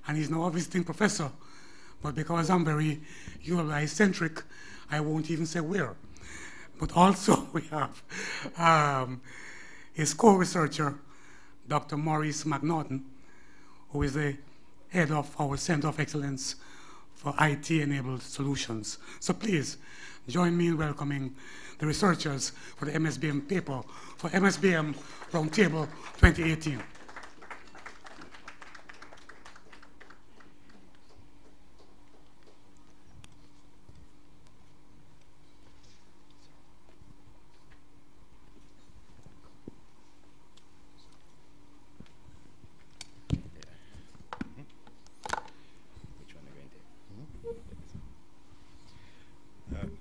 And he's now a visiting professor, but because I'm very ULI-centric, I won't even say where. But also we have his co-researcher, Dr. Maurice McNaughton, who is the head of our Center of Excellence for IT-enabled solutions. So please join me in welcoming the researchers for the MSBM paper for MSBM RoundTable 2018.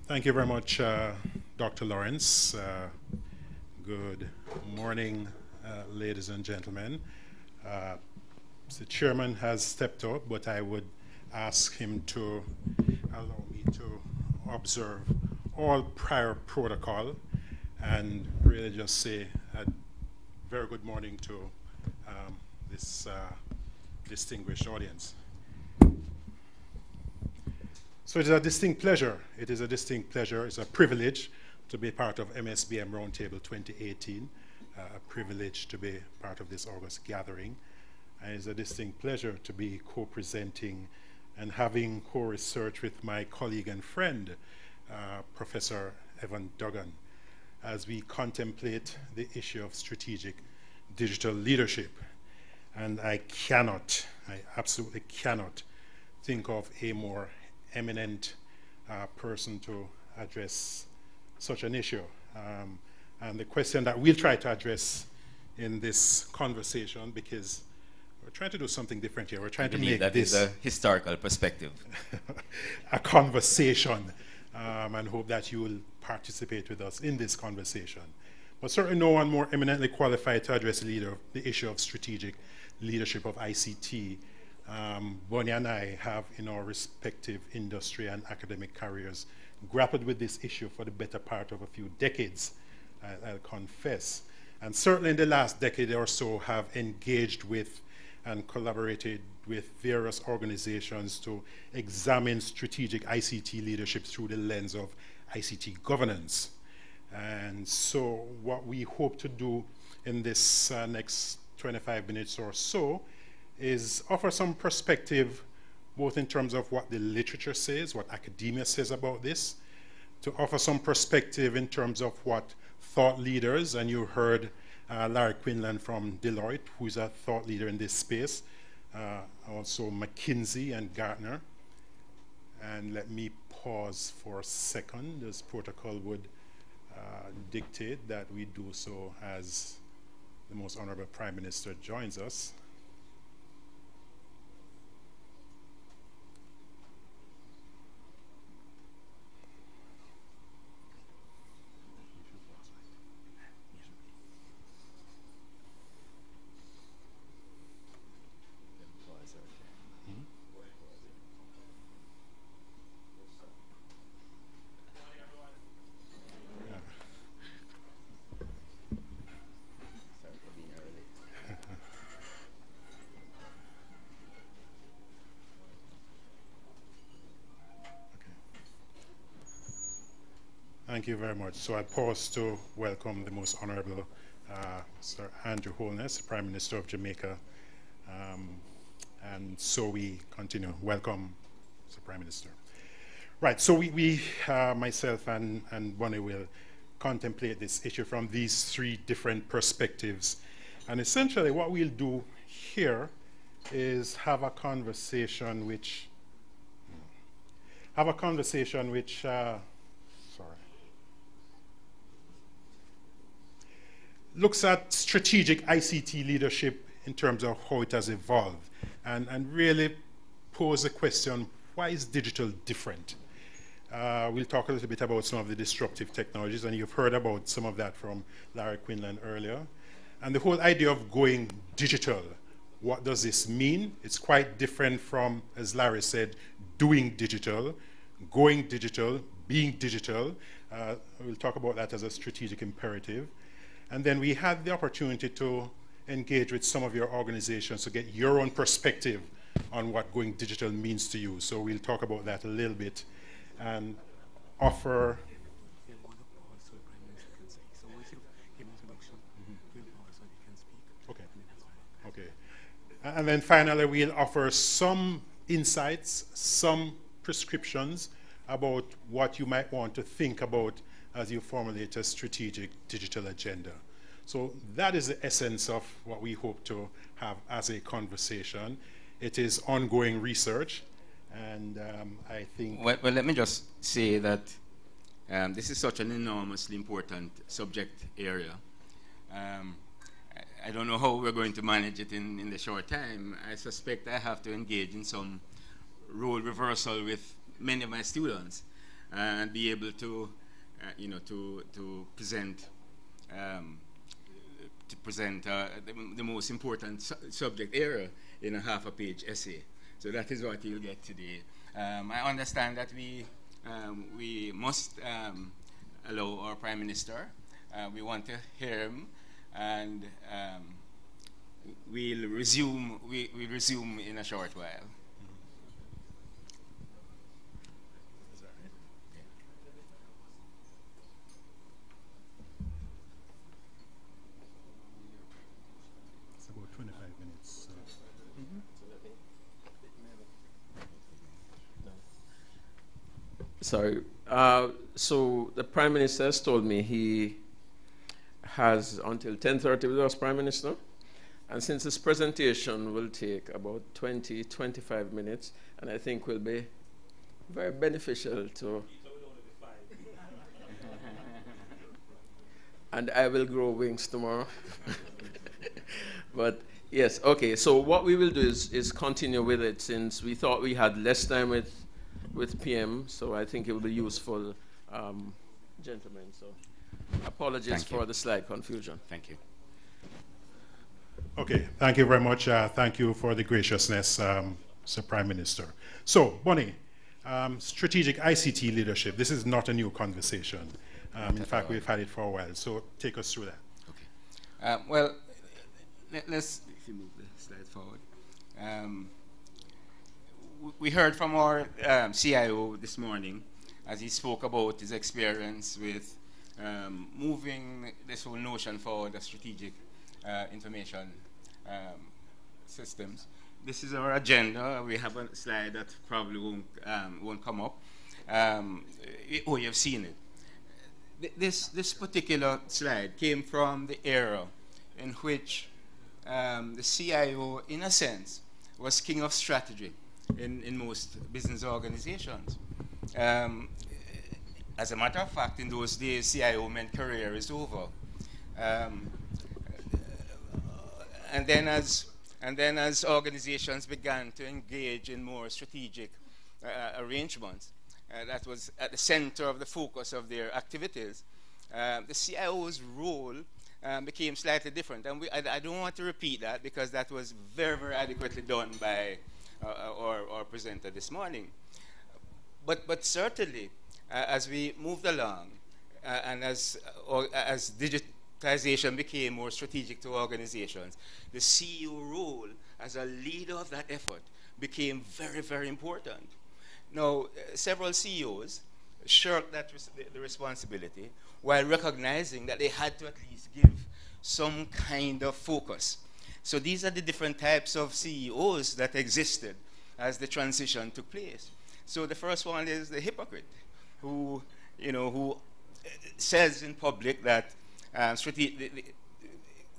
Thank you very much, Dr. Lawrence. Good morning, ladies and gentlemen. The chairman has stepped up, but I would ask him to allow me to observe all prior protocol and really just say a very good morning to this distinguished audience. So it is a distinct pleasure. It is a distinct pleasure. It's a privilege to be part of MSBM RoundTable 2018, a privilege to be part of this August gathering. And it's a distinct pleasure to be co-presenting and having co-research with my colleague and friend, Professor Evan Duggan, as we contemplate the issue of strategic digital leadership. And I absolutely cannot think of a more eminent person to address such an issue. And the question that we'll try to address in this conversation, because we're trying to do something different here. We're trying to make this is a historical perspective. a conversation, and hope that you will participate with us in this conversation. But certainly no one more eminently qualified to address the issue of strategic leadership of ICT. Bonnie and I have, in our respective industry and academic careers, grappled with this issue for the better part of a few decades, I'll confess. And certainly in the last decade or so have engaged with and collaborated with various organizations to examine strategic ICT leadership through the lens of ICT governance. And so what we hope to do in this next 25 minutes or so is offer some perspective, both in terms of what the literature says, what academia says about this, to offer some perspective in terms of what thought leaders, and you heard Larry Quinlan from Deloitte, who's a thought leader in this space, also McKinsey and Gartner. And let me pause for a second. This protocol would dictate that we do so as the Most Honorable Prime Minister joins us. Thank you very much. So I pause to welcome the Most Honorable Sir Andrew Holness, Prime Minister of Jamaica. And so we continue. Welcome, Sir Prime Minister. Right, so we myself and Bonnie will contemplate this issue from these three different perspectives. And essentially what we'll do here is have a conversation which looks at strategic ICT leadership in terms of how it has evolved, and really pose the question, why is digital different? We'll talk a little bit about some of the disruptive technologies, and you've heard about some of that from Larry Quinlan earlier. And the whole idea of going digital, what does this mean? It's quite different from, as Larry said, doing digital, going digital, being digital. We'll talk about that as a strategic imperative. And then we had the opportunity to engage with some of your organizations to get your own perspective on what going digital means to you. So we'll talk about that a little bit and offer. Okay. And then finally, we'll offer some insights, some prescriptions about what you might want to think about as you formulate a strategic digital agenda. So that is the essence of what we hope to have as a conversation. It is ongoing research, and I think... Well, let me just say that this is such an enormously important subject area. I don't know how we're going to manage it in the short time. I suspect I have to engage in some role reversal with many of my students and be able to, to present the most important subject area in a half-a-page essay. So that is what you'll get today. I understand that we must allow our Prime Minister. We want to hear him, and we'll resume in a short while. It's about 25 minutes. Sorry. So the Prime Minister has told me he has until 10:30 with us, Prime Minister. And since this presentation will take about 20-25 minutes, and I think will be very beneficial to... and I will grow wings tomorrow. But yes, okay, so what we will do is continue with it, since we thought we had less time with PM, so I think it will be useful, gentlemen. So apologies for the slight confusion. Thank you. Okay, thank you very much. Thank you for the graciousness, Sir Prime Minister. So, Bonnie, strategic ICT leadership. This is not a new conversation. In fact, we've had it for a while. So take us through that. Okay. Well, let's, if you move the slide forward. We heard from our CIO this morning as he spoke about his experience with moving this whole notion forward of strategic information systems. This is our agenda. We have a slide that probably won't come up. Oh, you've seen it. This particular slide came from the era in which the CIO, in a sense, was king of strategy in most business organizations. As a matter of fact, in those days, CIO meant career is over. And then as organizations began to engage in more strategic arrangements, that was at the center of the focus of their activities, the CIO's role became slightly different. And I don't want to repeat that, because that was very, very adequately done by our presenter this morning. But certainly, as we moved along, and as digitization became more strategic to organizations, the CEO role as a leader of that effort became very, very important. Now, several CEOs shirked the responsibility while recognizing that they had to at least give some kind of focus. So these are the different types of CEOs that existed as the transition took place. So the first one is the hypocrite, who says in public that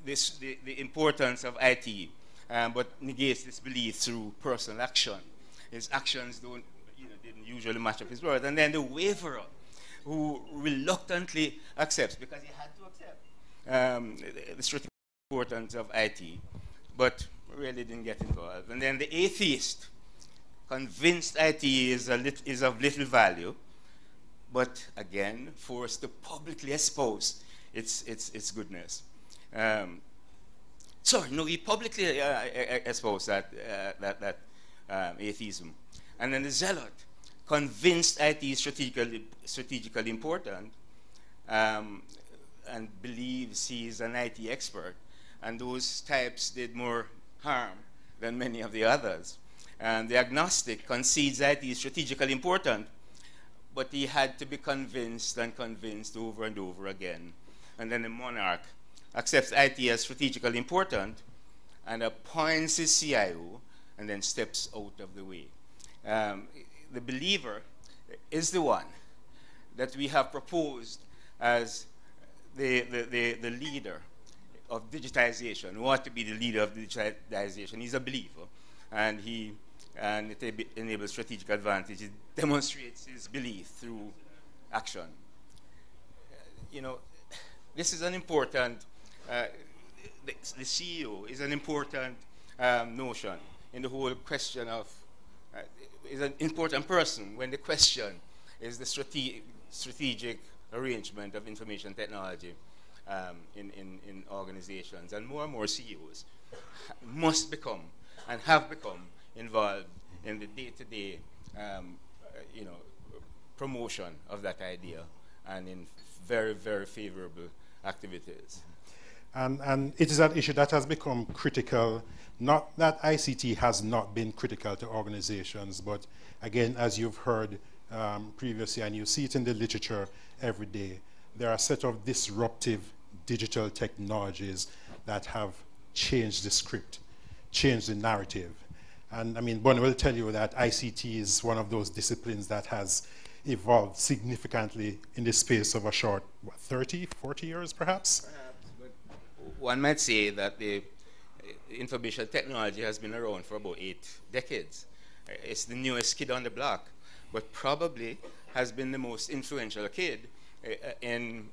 the importance of IT, but negates this belief through personal action. His actions didn't usually match up his words. And then the waverer, who reluctantly accepts, because he had to accept the strategic importance of IT, but really didn't get involved. And then the atheist, convinced IT is of little value, but again, forced to publicly espouse its goodness. He publicly espoused that atheism. And then the zealot, convinced IT is strategically important, and believes he is an IT expert, and those types did more harm than many of the others. And the agnostic concedes IT is strategically important, but he had to be convinced and convinced over and over again. And then the monarch accepts IT as strategically important and appoints his CIO and then steps out of the way. The believer is the one that we have proposed as the leader of digitization, who ought to be the leader of digitization. He's a believer, and it enables strategic advantage. It demonstrates his belief through action. You know, this is an important, the CEO is an important notion in the whole question of, is an important person when the question is the strategic arrangement of information technology in organizations. And more CEOs must become and have become involved in the day-to-day promotion of that idea and in very, very favorable activities. And it is an issue that has become critical. Not that ICT has not been critical to organizations, but again, as you've heard previously, and you see it in the literature every day, there are a set of disruptive digital technologies that have changed the script, changed the narrative. And I mean, Bonnie will tell you that ICT is one of those disciplines that has evolved significantly in the space of a short, what, 30, 40 years perhaps? Perhaps, but one might say that the information technology has been around for about 8 decades. It's the newest kid on the block, but probably has been the most influential kid in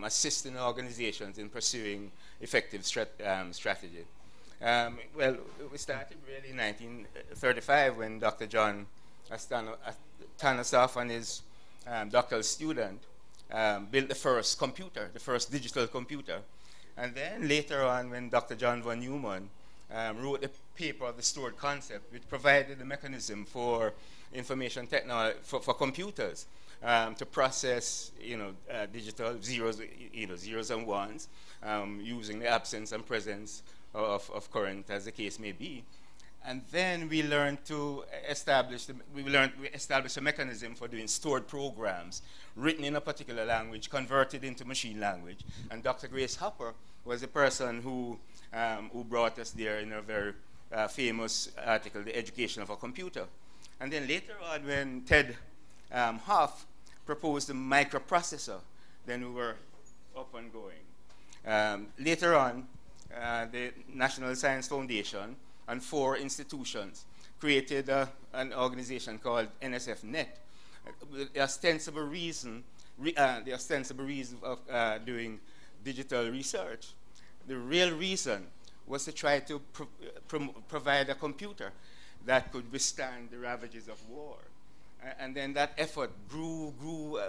assisting organizations in pursuing effective strategy. Well, we started really in 1935 when Dr. John Tanasoff and his doctoral student built the first computer, the first digital computer. And then later on, when Dr. John von Neumann wrote the paper of the stored concept, which provided the mechanism for information technology, for computers to process, digital zeros and ones, using the absence and presence of current, as the case may be. And then we learned to establish, we established a mechanism for doing stored programs written in a particular language, converted into machine language. And Dr. Grace Hopper was the person who brought us there in a very famous article, The Education of a Computer. And then later on, when Ted Hoff proposed the microprocessor, then we were up and going. Later on, the National Science Foundation and 4 institutions created an organization called NSF-Net. The ostensible reason of doing digital research, the real reason was to try to provide a computer that could withstand the ravages of war. And then that effort grew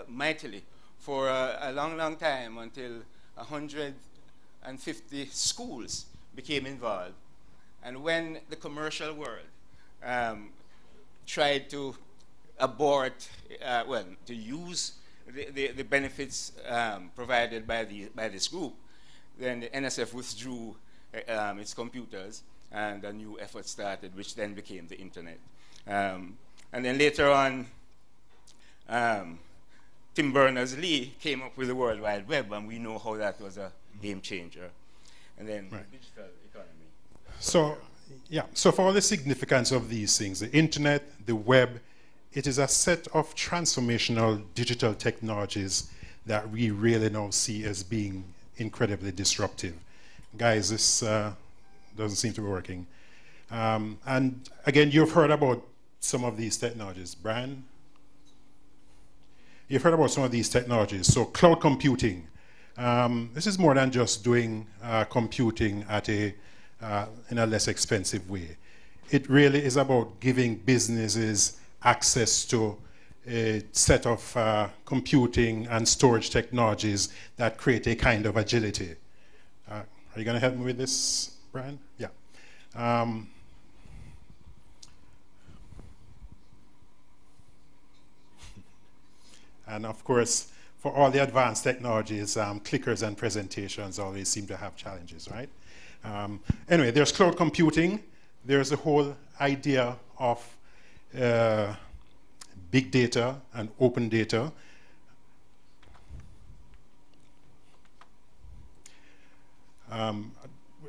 mightily for a long time until 150 schools became involved. And when the commercial world tried to abort, to use the benefits provided by this group, then the NSF withdrew its computers, and a new effort started, which then became the internet. And then later on, Tim Berners-Lee came up with the World Wide Web, and we know how that was a game changer. And then the digital economy. So, yeah, so for all the significance of these things, the internet, the web, it is a set of transformational digital technologies that we really now see as being incredibly disruptive. Guys, this doesn't seem to be working. And again, you've heard about some of these technologies. Brian? You've heard about some of these technologies. So cloud computing. This is more than just doing computing at in a less expensive way. It really is about giving businesses access to a set of computing and storage technologies that create a kind of agility. Are you going to help me with this, Brian? Yeah. And of course, for all the advanced technologies, clickers and presentations always seem to have challenges, right? Anyway, there's cloud computing. There's the whole idea of big data and open data.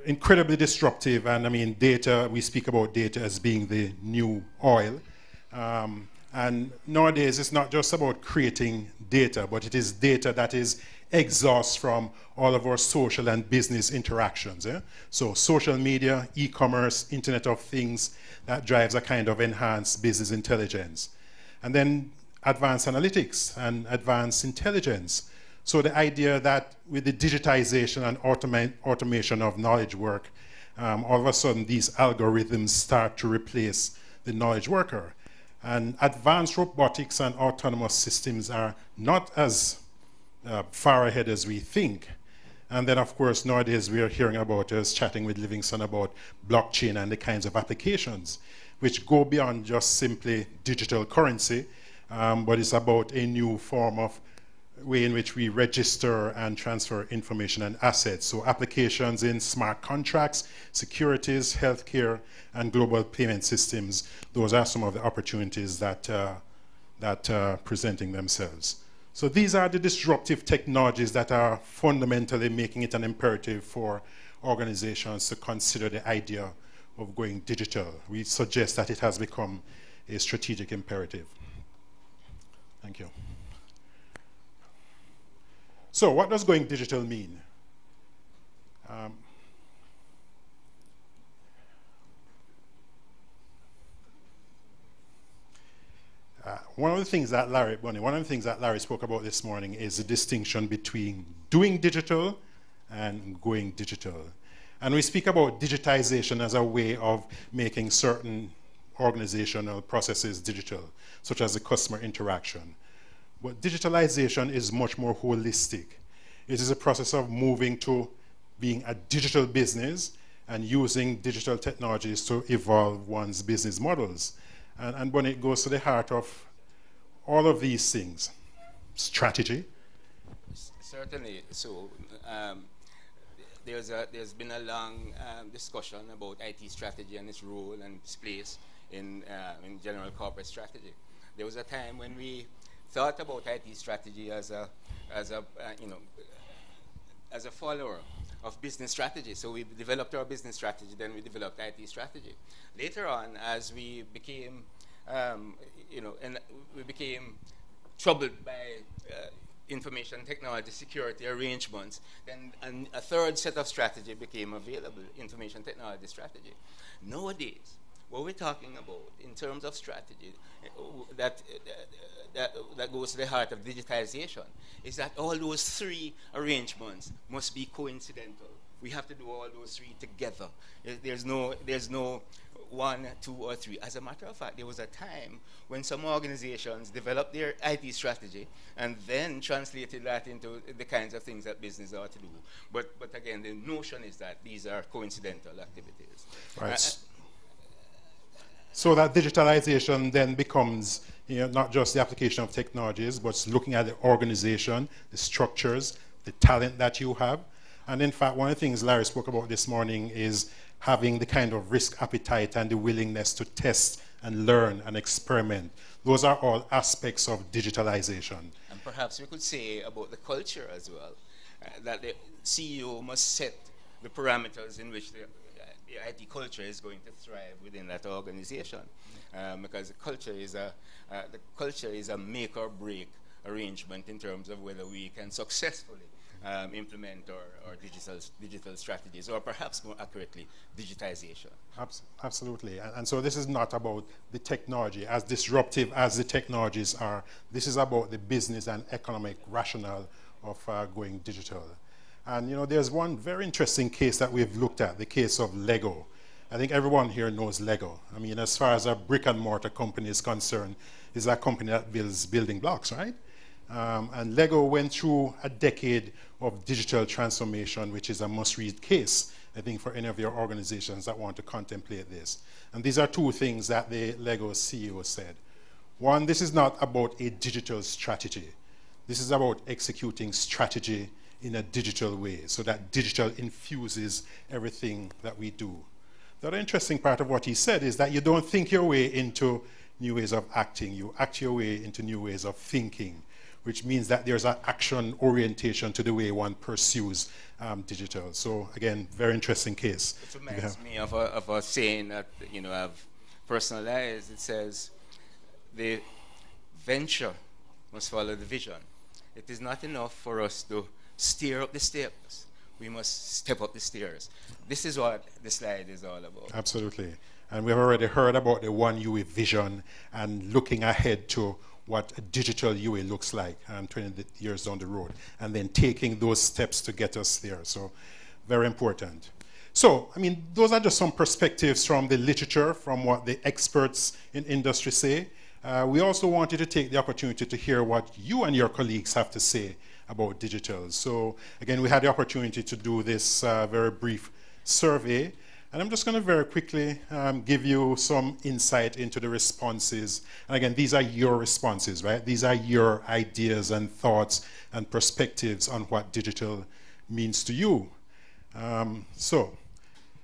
Incredibly disruptive, and I mean data, we speak about data as being the new oil. And nowadays it's not just about creating data, but it is data that is exhaust from all of our social and business interactions. So social media, e-commerce, Internet of Things, that drives a kind of enhanced business intelligence. And then advanced analytics and advanced intelligence. So the idea that with the digitization and automation of knowledge work, all of a sudden these algorithms start to replace the knowledge worker. And advanced robotics and autonomous systems are not as far ahead as we think. And then, of course, nowadays we are hearing about, us chatting with Livingston about blockchain and the kinds of applications which go beyond just simply digital currency, but it's about a new form of way in which we register and transfer information and assets. So applications in smart contracts, securities, healthcare, and global payment systems, those are some of the opportunities that are presenting themselves. So these are the disruptive technologies that are fundamentally making it an imperative for organizations to consider the idea of going digital. We suggest that it has become a strategic imperative. Thank you. So what does going digital mean? One of the things that Larry spoke about this morning is the distinction between doing digital and going digital. And we speak about digitization as a way of making certain organizational processes digital, such as the customer interaction. But digitalization is much more holistic. It is a process of moving to being a digital business and using digital technologies to evolve one's business models. And when it goes to the heart of all of these things, strategy. Certainly. So there's been a long discussion about IT strategy and its role and its place in general corporate strategy. There was a time when we thought about IT strategy as a follower of business strategy. So we developed our business strategy, then we developed IT strategy. Later on, as we became, we became troubled by information technology security arrangements, then a third set of strategy became available, information technology strategy. Nowadays, what we're talking about in terms of strategy that goes to the heart of digitization is that all those three arrangements must be coincidental. We have to do all those three together. There's no one, two, or three. As a matter of fact, there was a time when some organizations developed their IT strategy and then translated that into the kinds of things that business ought to do. But again, the notion is that these are coincidental activities. Right. So that digitalization then becomes not just the application of technologies, but looking at the organization, the structures, the talent that you have. And in fact, one of the things Larry spoke about this morning is having the kind of risk appetite and the willingness to test and learn and experiment. Those are all aspects of digitalization. And perhaps we could say about the culture as well, that the CEO must set the parameters in which the IT culture is going to thrive within that organization, because the culture is a make or break arrangement in terms of whether we can successfully implement our digital strategies, or perhaps more accurately, digitization. Absolutely. And so this is not about the technology, as disruptive as the technologies are. This is about the business and economic rationale of going digital. And there's one very interesting case that we've looked at, the case of Lego. I think everyone here knows Lego. I mean, as far as a brick and mortar company is concerned, it's a company that builds building blocks, right? And Lego went through a decade of digital transformation, which is a must-read case, I think, for any of your organizations that want to contemplate this. And these are two things that the Lego CEO said. One, this is not about a digital strategy. This is about executing strategy in a digital way, so that digital infuses everything that we do. The other interesting part of what he said is that you don't think your way into new ways of acting, you act your way into new ways of thinking, which means that there's an action orientation to the way one pursues digital. So again, very interesting case. It reminds me of a saying that, you know, I've personalized. It says, the venture must follow the vision. It is not enough for us to steer up the steps. We must step up the stairs. This is what the slide is all about. Absolutely. And we've already heard about the One UA vision and looking ahead to what a digital UA looks like 20 years down the road, and then taking those steps to get us there. So very important. So, I mean, those are just some perspectives from the literature, from what the experts in industry say. We also wanted to take the opportunity to hear what you and your colleagues have to say about digital. So again, we had the opportunity to do this very brief survey, and I'm just going to very quickly give you some insight into the responses. And again, these are your responses, right? These are your ideas and thoughts and perspectives on what digital means to you. So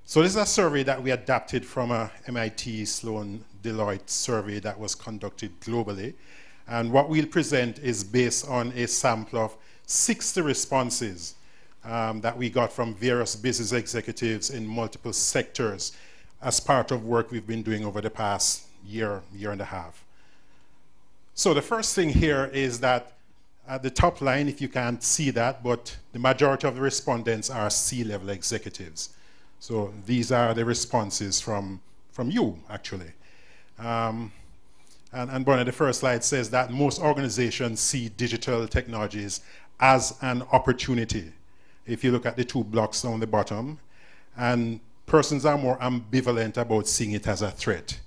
this is a survey that we adapted from a MIT Sloan Deloitte survey that was conducted globally. And what we'll present is based on a sample of 60 responses that we got from various business executives in multiple sectors as part of work we've been doing over the past year and a half. So the first thing here is that at the top line, if you can't see that, but the majority of the respondents are C-level executives. So these are the responses from you, actually. And Bonnie, the first slide says that most organizations see digital technologies as an opportunity. If you look at the two blocks on the bottom, and persons are more ambivalent about seeing it as a threat.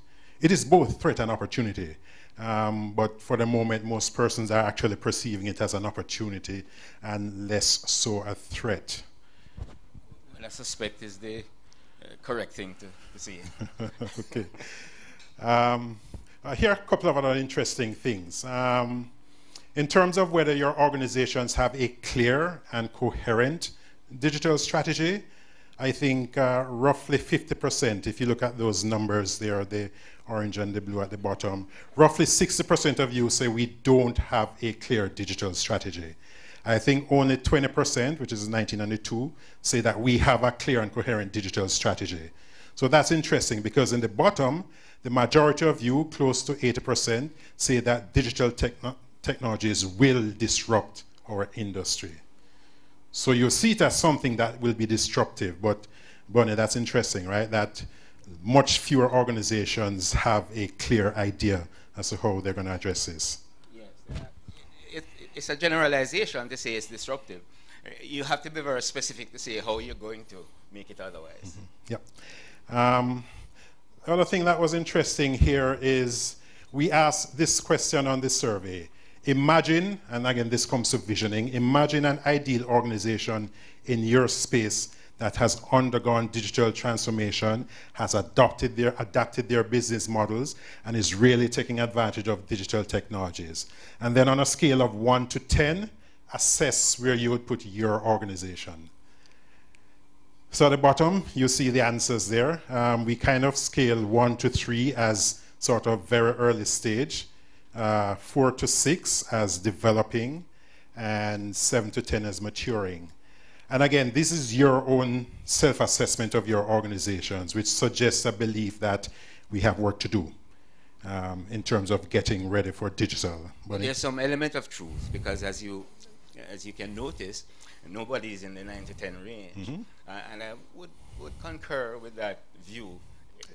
It is both threat and opportunity, but for the moment, most persons are actually perceiving it as an opportunity and less so a threat. Well, I suspect is the correct thing to see. Okay. Here are a couple of other interesting things. In terms of whether your organizations have a clear and coherent digital strategy, I think roughly 50%, if you look at those numbers there, the orange and the blue at the bottom, roughly 60% of you say we don't have a clear digital strategy. I think only 20%, which is 1992, say that we have a clear and coherent digital strategy. So that's interesting because in the bottom, the majority of you, close to 80%, say that digital technologies will disrupt our industry. So you see it as something that will be disruptive, but Bonnie, that's interesting, right? That much fewer organizations have a clear idea as to how they're going to address this. Yes, it's a generalization to say it's disruptive. You have to be very specific to say how you're going to make it otherwise. Mm-hmm. Yep. The other thing that was interesting here is we asked this question on this survey. Imagine, and again this comes to visioning, imagine an ideal organization in your space that has undergone digital transformation, has adapted their business models, and is really taking advantage of digital technologies. And then on a scale of 1 to 10, assess where you would put your organization. So at the bottom, you see the answers there. We kind of scale 1 to 3 as sort of very early stage, 4 to 6 as developing, and 7 to 10 as maturing. And again, this is your own self-assessment of your organizations, which suggests a belief that we have work to do in terms of getting ready for digital. But there's some element of truth, because as you can notice, nobody is in the 9 to 10 range. Mm-hmm. And I would concur with that view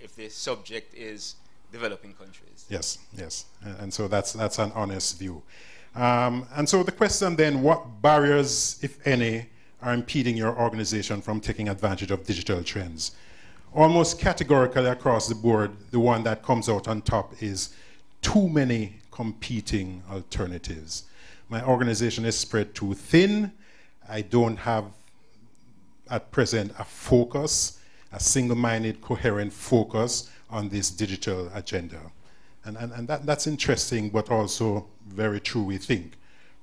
if the subject is developing countries. Yes, yes. And so that's an honest view. And so the question then, what barriers, if any, are impeding your organization from taking advantage of digital trends? Almost categorically across the board, the one that comes out on top is too many competing alternatives. My organization is spread too thin. I don't have, at present, a focus, a single-minded, coherent focus on this digital agenda. And that's interesting, but also very true, we think,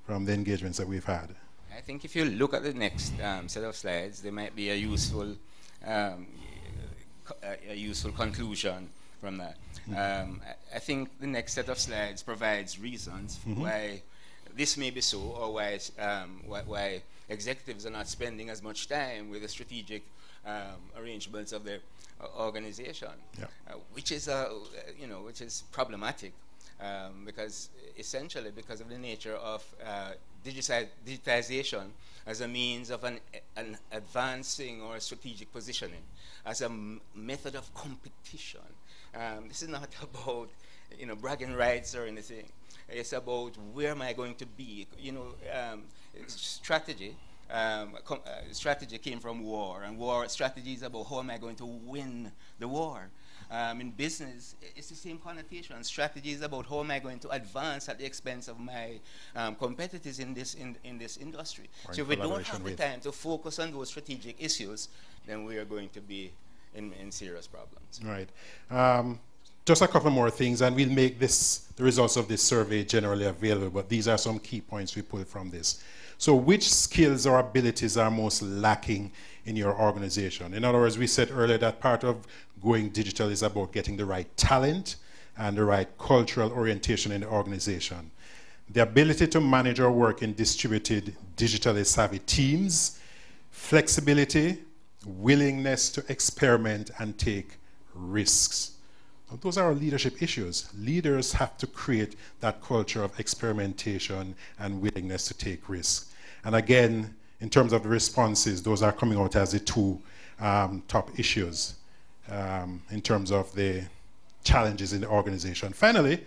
from the engagements that we've had. I think if you look at the next set of slides, there might be a useful conclusion from that. I think the next set of slides provides reasons why this may be so, or why executives are not spending as much time with the strategic arrangements of their organization, which is which is problematic, because essentially because of the nature of digitization as a means of an advancing or strategic positioning, as a method of competition. This is not about bragging rights or anything. It's about where am I going to be. Strategy. Strategy came from war, and war strategy is about how am I going to win the war. In business, it's the same connotation. Strategy is about how am I going to advance at the expense of my competitors in this industry. So if we don't have the time to focus on those strategic issues, then we are going to be in serious problems. Right. Just a couple more things, and we'll make the results of this survey generally available, but these are some key points we pulled from this. So which skills or abilities are most lacking in your organization? In other words, we said earlier that part of going digital is about getting the right talent and the right cultural orientation in the organization. The ability to manage or work in distributed, digitally savvy teams, flexibility, willingness to experiment and take risks. So those are our leadership issues. Leaders have to create that culture of experimentation and willingness to take risks. And again, in terms of the responses, those are coming out as the two top issues in terms of the challenges in the organization. Finally,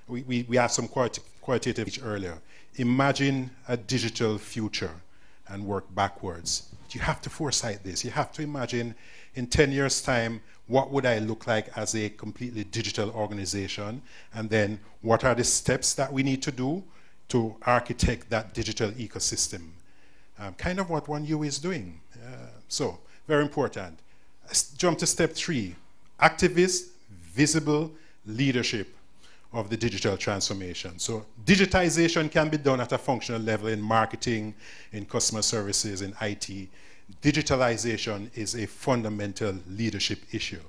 we asked some qualitative earlier. Imagine a digital future and work backwards. You have to foresight this. You have to imagine in 10 years' time, what would I look like as a completely digital organization? And then what are the steps that we need to do to architect that digital ecosystem? Kind of what 1U is doing. So, very important. Let's jump to step 3. Activist, visible leadership of the digital transformation. So digitization can be done at a functional level in marketing, in customer services, in IT. Digitalization is a fundamental leadership issue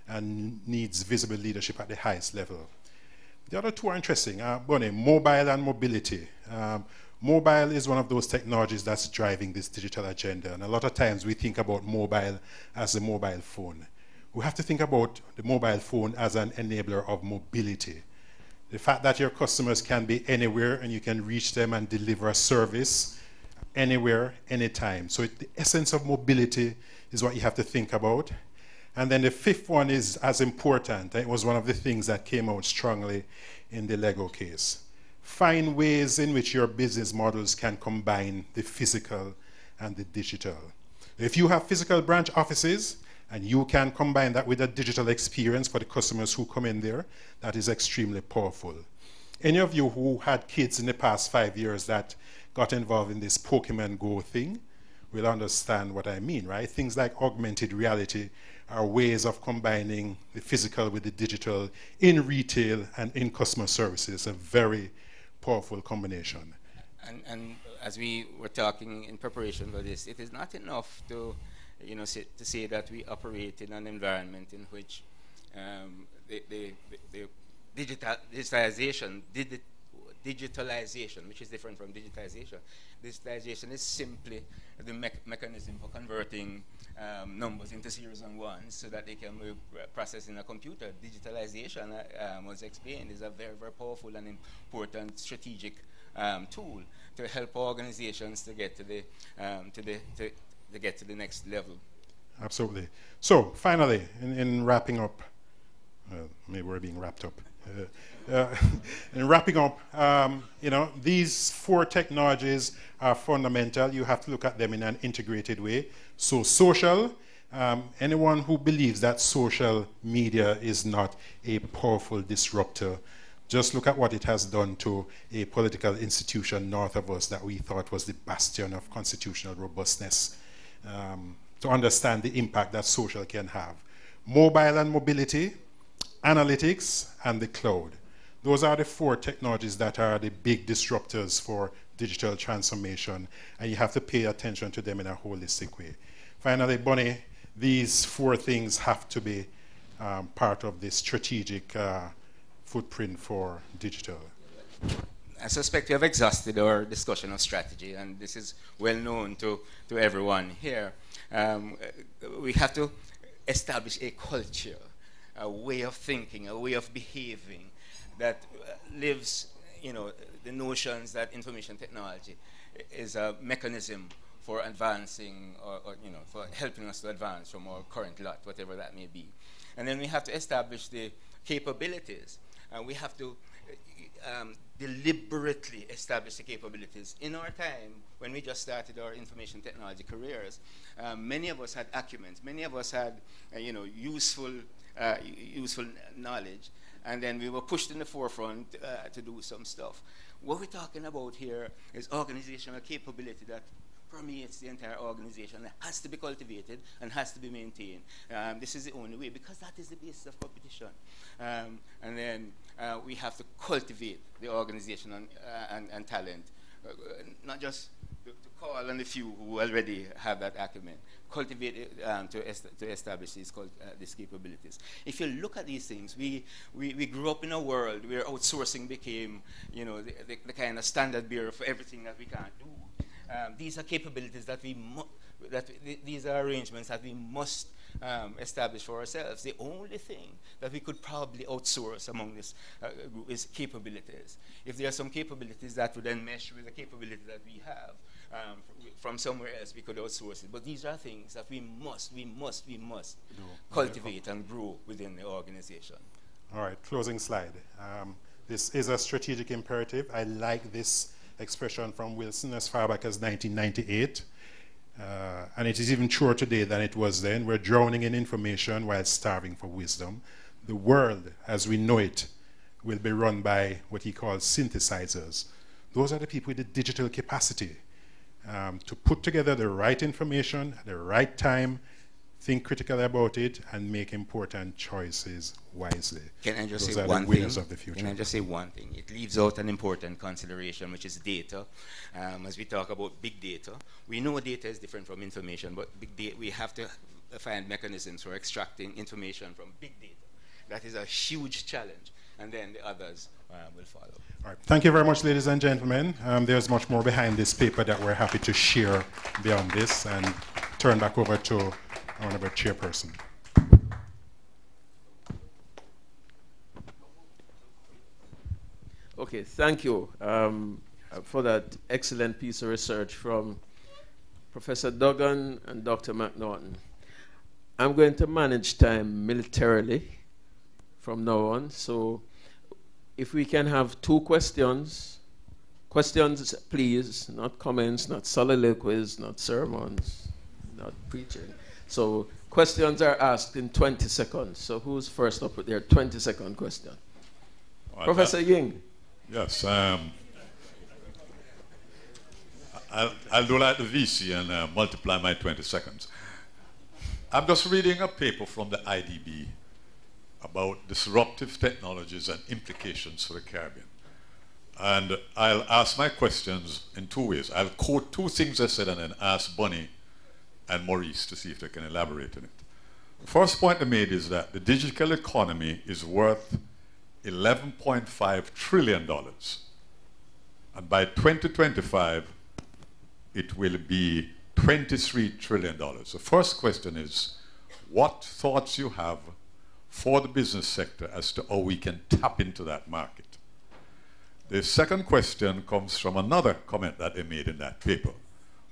and needs visible leadership at the highest level. The other two are interesting. Bonnie, mobile and mobility. Mobile is one of those technologies that's driving this digital agenda. And a lot of times we think about mobile as a mobile phone. We have to think about the mobile phone as an enabler of mobility. The fact that your customers can be anywhere and you can reach them and deliver a service anywhere, anytime. So the essence of mobility is what you have to think about. And then the fifth one is as important. It was one of the things that came out strongly in the Lego case. Find ways in which your business models can combine the physical and the digital. If you have physical branch offices and you can combine that with a digital experience for the customers who come in there, that is extremely powerful. Any of you who had kids in the past 5 years that got involved in this Pokemon Go thing will understand what I mean, right? Things like augmented reality are ways of combining the physical with the digital in retail and in customer services, a very powerful combination. And as we were talking in preparation for this, it is not enough to say that we operate in an environment in which the digitalization, which is different from digitization. Digitization is simply the mechanism for converting numbers into zeros and ones so that they can be processed in a computer. Digitalization, as explained, is a very, very powerful and important strategic tool to help organizations to get to the next level. Absolutely. So finally, in wrapping up, maybe we're being wrapped up. In wrapping up, these 4 technologies are fundamental. You have to look at them in an integrated way. So social, anyone who believes that social media is not a powerful disruptor, just look at what it has done to a political institution north of us that we thought was the bastion of constitutional robustness, to understand the impact that social can have. Mobile and mobility, analytics, and the cloud. Those are the 4 technologies that are the big disruptors for digital transformation, and you have to pay attention to them in a holistic way. Finally, Bonnie, these 4 things have to be part of the strategic footprint for digital. I suspect we have exhausted our discussion of strategy, and this is well known to everyone here. We have to establish a culture, a way of thinking, a way of behaving that lives, the notions that information technology is a mechanism for advancing or for helping us to advance from our current lot, whatever that may be. And then we have to establish the capabilities. We have to deliberately establish the capabilities. In our time, when we just started our information technology careers, many of us had acumen, many of us had useful knowledge, and then we were pushed in the forefront to do some stuff. What we're talking about here is organizational capability that permeates the entire organization. It has to be cultivated and has to be maintained. This is the only way, because that is the basis of competition. And then we have to cultivate the organization and talent, not just to call on the few who already have that acumen. Cultivate it to establish these capabilities. If you look at these things, we grew up in a world where outsourcing became, the kind of standard bearer for everything that we can't do. These are capabilities that these are arrangements that we must establish for ourselves. The only thing that we could probably outsource among this group is capabilities. If there are some capabilities that would then mesh with the capability that we have from somewhere else, we could outsource it. But these are things that we must cultivate and grow within the organization. All right, closing slide. This is a strategic imperative. I like this expression from Wilson as far back as 1998. And it is even truer today than it was then. We're drowning in information while starving for wisdom. The world, as we know it, will be run by what he calls synthesizers. Those are the people with the digital capacity to put together the right information at the right time, think critically about it, and make important choices wisely. Can I just Those say are one the winners thing? Of the future. Can I just say one thing? It leaves out an important consideration, which is data. As we talk about big data, we know data is different from information, but big data, we have to find mechanisms for extracting information from big data. That is a huge challenge, and then the others will follow. All right. Thank you very much, ladies and gentlemen. There's much more behind this paper that we're happy to share beyond this, and turn back over to our honorable chairperson. Okay, thank you for that excellent piece of research from Professor Duggan and Dr. McNaughton. I'm going to manage time militarily from now on, so if we can have 2 questions. Questions, please, not comments, not soliloquies, not sermons, not preaching. So questions are asked in 20 seconds. So who's first up with their 20-second question? Professor Ying. Yes. I'll do like the VC and multiply my 20 seconds. I'm just reading a paper from the IDB about disruptive technologies and implications for the Caribbean. And I'll ask my questions in 2 ways. I'll quote 2 things I said and then ask Bonnie and Maurice to see if they can elaborate on it. The first point I made is that the digital economy is worth $11.5 trillion. And by 2025, it will be $23 trillion. The first question is, what thoughts you have for the business sector as to how we can tap into that market? The second question comes from another comment that they made in that paper,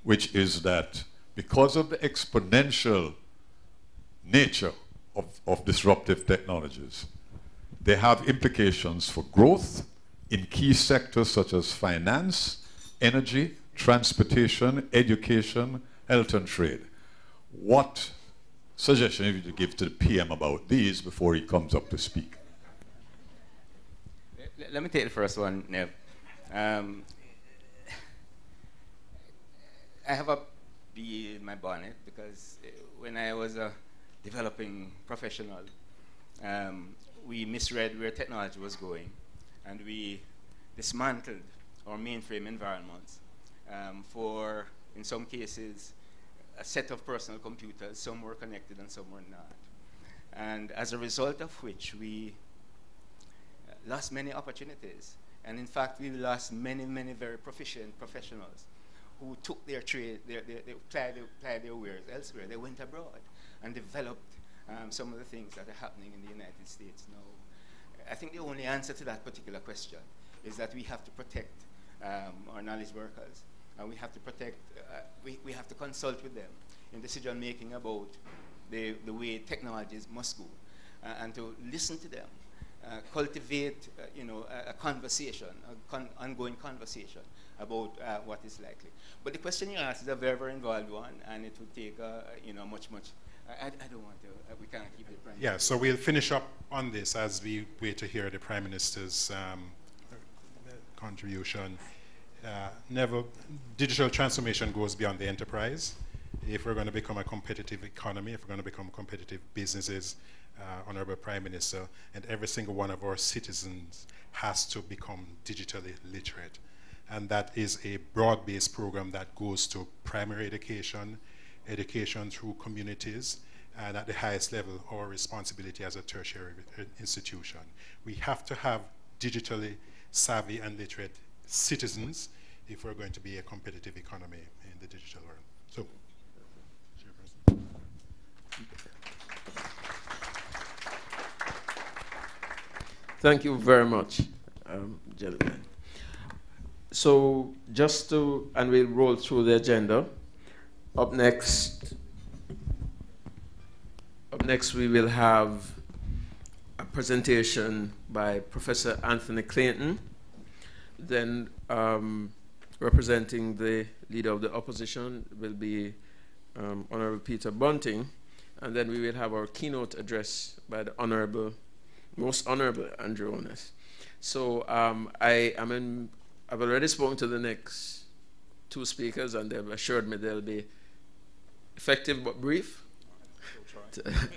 which is that because of the exponential nature of disruptive technologies, they have implications for growth in key sectors such as finance, energy, transportation, education, health and trade. What suggestion would you give to the PM about these before he comes up to speak? Let me take the first one, Nev. I have a bee in my bonnet because when I was a developing professional, we misread where technology was going, and we dismantled our mainframe environments for, in some cases, a set of personal computers. Some were connected and some were not. And as a result of which, we lost many opportunities. And in fact, we lost many, many very proficient professionals who took their trade, they applied their wares elsewhere. They went abroad and developed some of the things that are happening in the United States now. I think the only answer to that particular question is that we have to protect our knowledge workers, and we have to protect, we have to consult with them in decision making about the way technologies must go, and to listen to them, cultivate a conversation, ongoing conversation about what is likely. But the question you asked is a very, very involved one, and it would take much. I don't want to. We can't keep it. Yeah. So we'll finish up on this as we wait to hear the Prime Minister's contribution. Digital transformation goes beyond the enterprise. If we're going to become a competitive economy, if we're going to become competitive businesses, Honorable Prime Minister, and every single one of our citizens has to become digitally literate. And that is a broad-based program that goes to primary education, education through communities, and at the highest level, our responsibility as a tertiary institution. We have to have digitally savvy and literate citizens if we're going to be a competitive economy in the digital world. So, thank you very much, gentlemen. So just to, and we'll roll through the agenda. Up next we will have a presentation by Professor Anthony Clayton. Then representing the leader of the opposition will be Honorable Peter Bunting. And then we will have our keynote address by the Most Honorable Andrew Ones. So I've already spoken to the next two speakers, and they've assured me they'll be effective but brief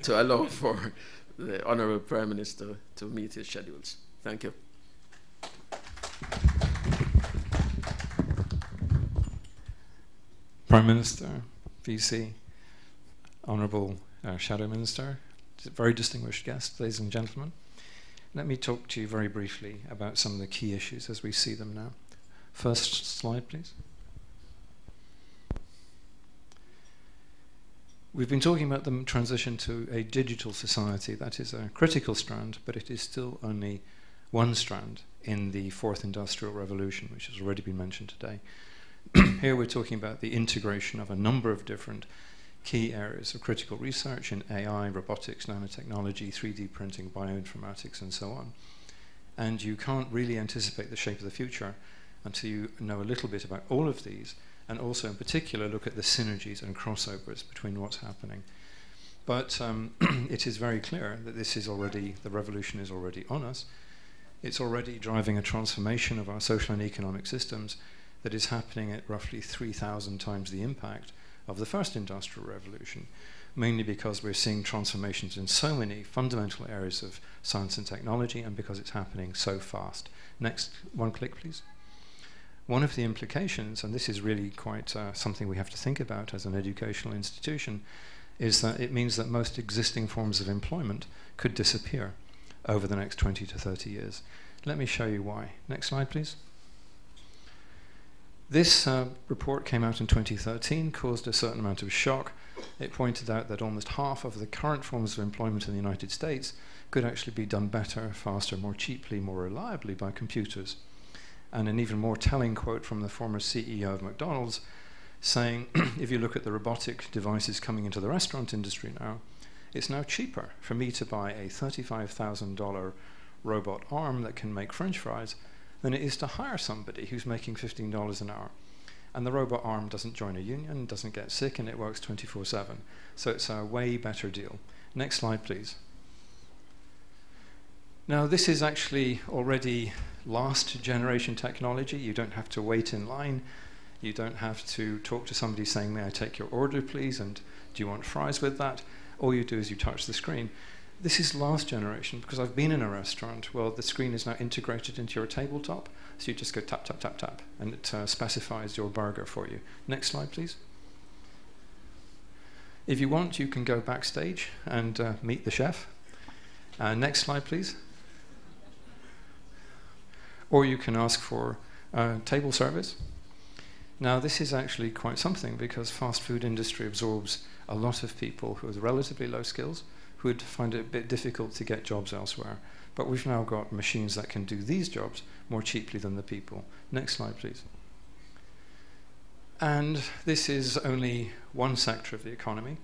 to allow for the Honorable Prime Minister to meet his schedules. Thank you. Prime Minister, VC, Honorable Shadow Minister, very distinguished guests, ladies and gentlemen. Let me talk to you very briefly about some of the key issues as we see them now. First slide, please. We've been talking about the transition to a digital society. That is a critical strand, but it is still only one strand in the fourth industrial revolution, which has already been mentioned today. Here we're talking about the integration of a number of different key areas of critical research in AI, robotics, nanotechnology, 3D printing, bioinformatics, and so on. And you can't really anticipate the shape of the future until you know a little bit about all of these, and also in particular look at the synergies and crossovers between what's happening. But it is very clear that this is already, the revolution is already on us. It's already driving a transformation of our social and economic systems that is happening at roughly 3,000 times the impact of the first industrial revolution, mainly because we're seeing transformations in so many fundamental areas of science and technology, and because it's happening so fast. Next, one click, please. One of the implications, and this is really quite something we have to think about as an educational institution, is that it means that most existing forms of employment could disappear over the next 20 to 30 years. Let me show you why. Next slide, please. This report came out in 2013, caused a certain amount of shock. It pointed out that almost half of the current forms of employment in the United States could actually be done better, faster, more cheaply, more reliably by computers. And an even more telling quote from the former CEO of McDonald's saying, if you look at the robotic devices coming into the restaurant industry now, it's now cheaper for me to buy a $35,000 robot arm that can make French fries than it is to hire somebody who's making $15 an hour. And the robot arm doesn't join a union, doesn't get sick, and it works 24/7. So it's a way better deal. Next slide, please. Now, this is actually already last generation technology. You don't have to wait in line. You don't have to talk to somebody saying, may I take your order, please? And do you want fries with that? All you do is you touch the screen. This is last generation, because I've been in a restaurant. Well, the screen is now integrated into your tabletop, so you just go tap, tap, tap, tap, and it specifies your burger for you. Next slide, please. If you want, you can go backstage and meet the chef. Next slide, please. Or you can ask for table service. Now, this is actually quite something, because fast food industry absorbs a lot of people who have relatively low skills, who would find it a bit difficult to get jobs elsewhere. But we've now got machines that can do these jobs more cheaply than the people. Next slide, please. And this is only one sector of the economy.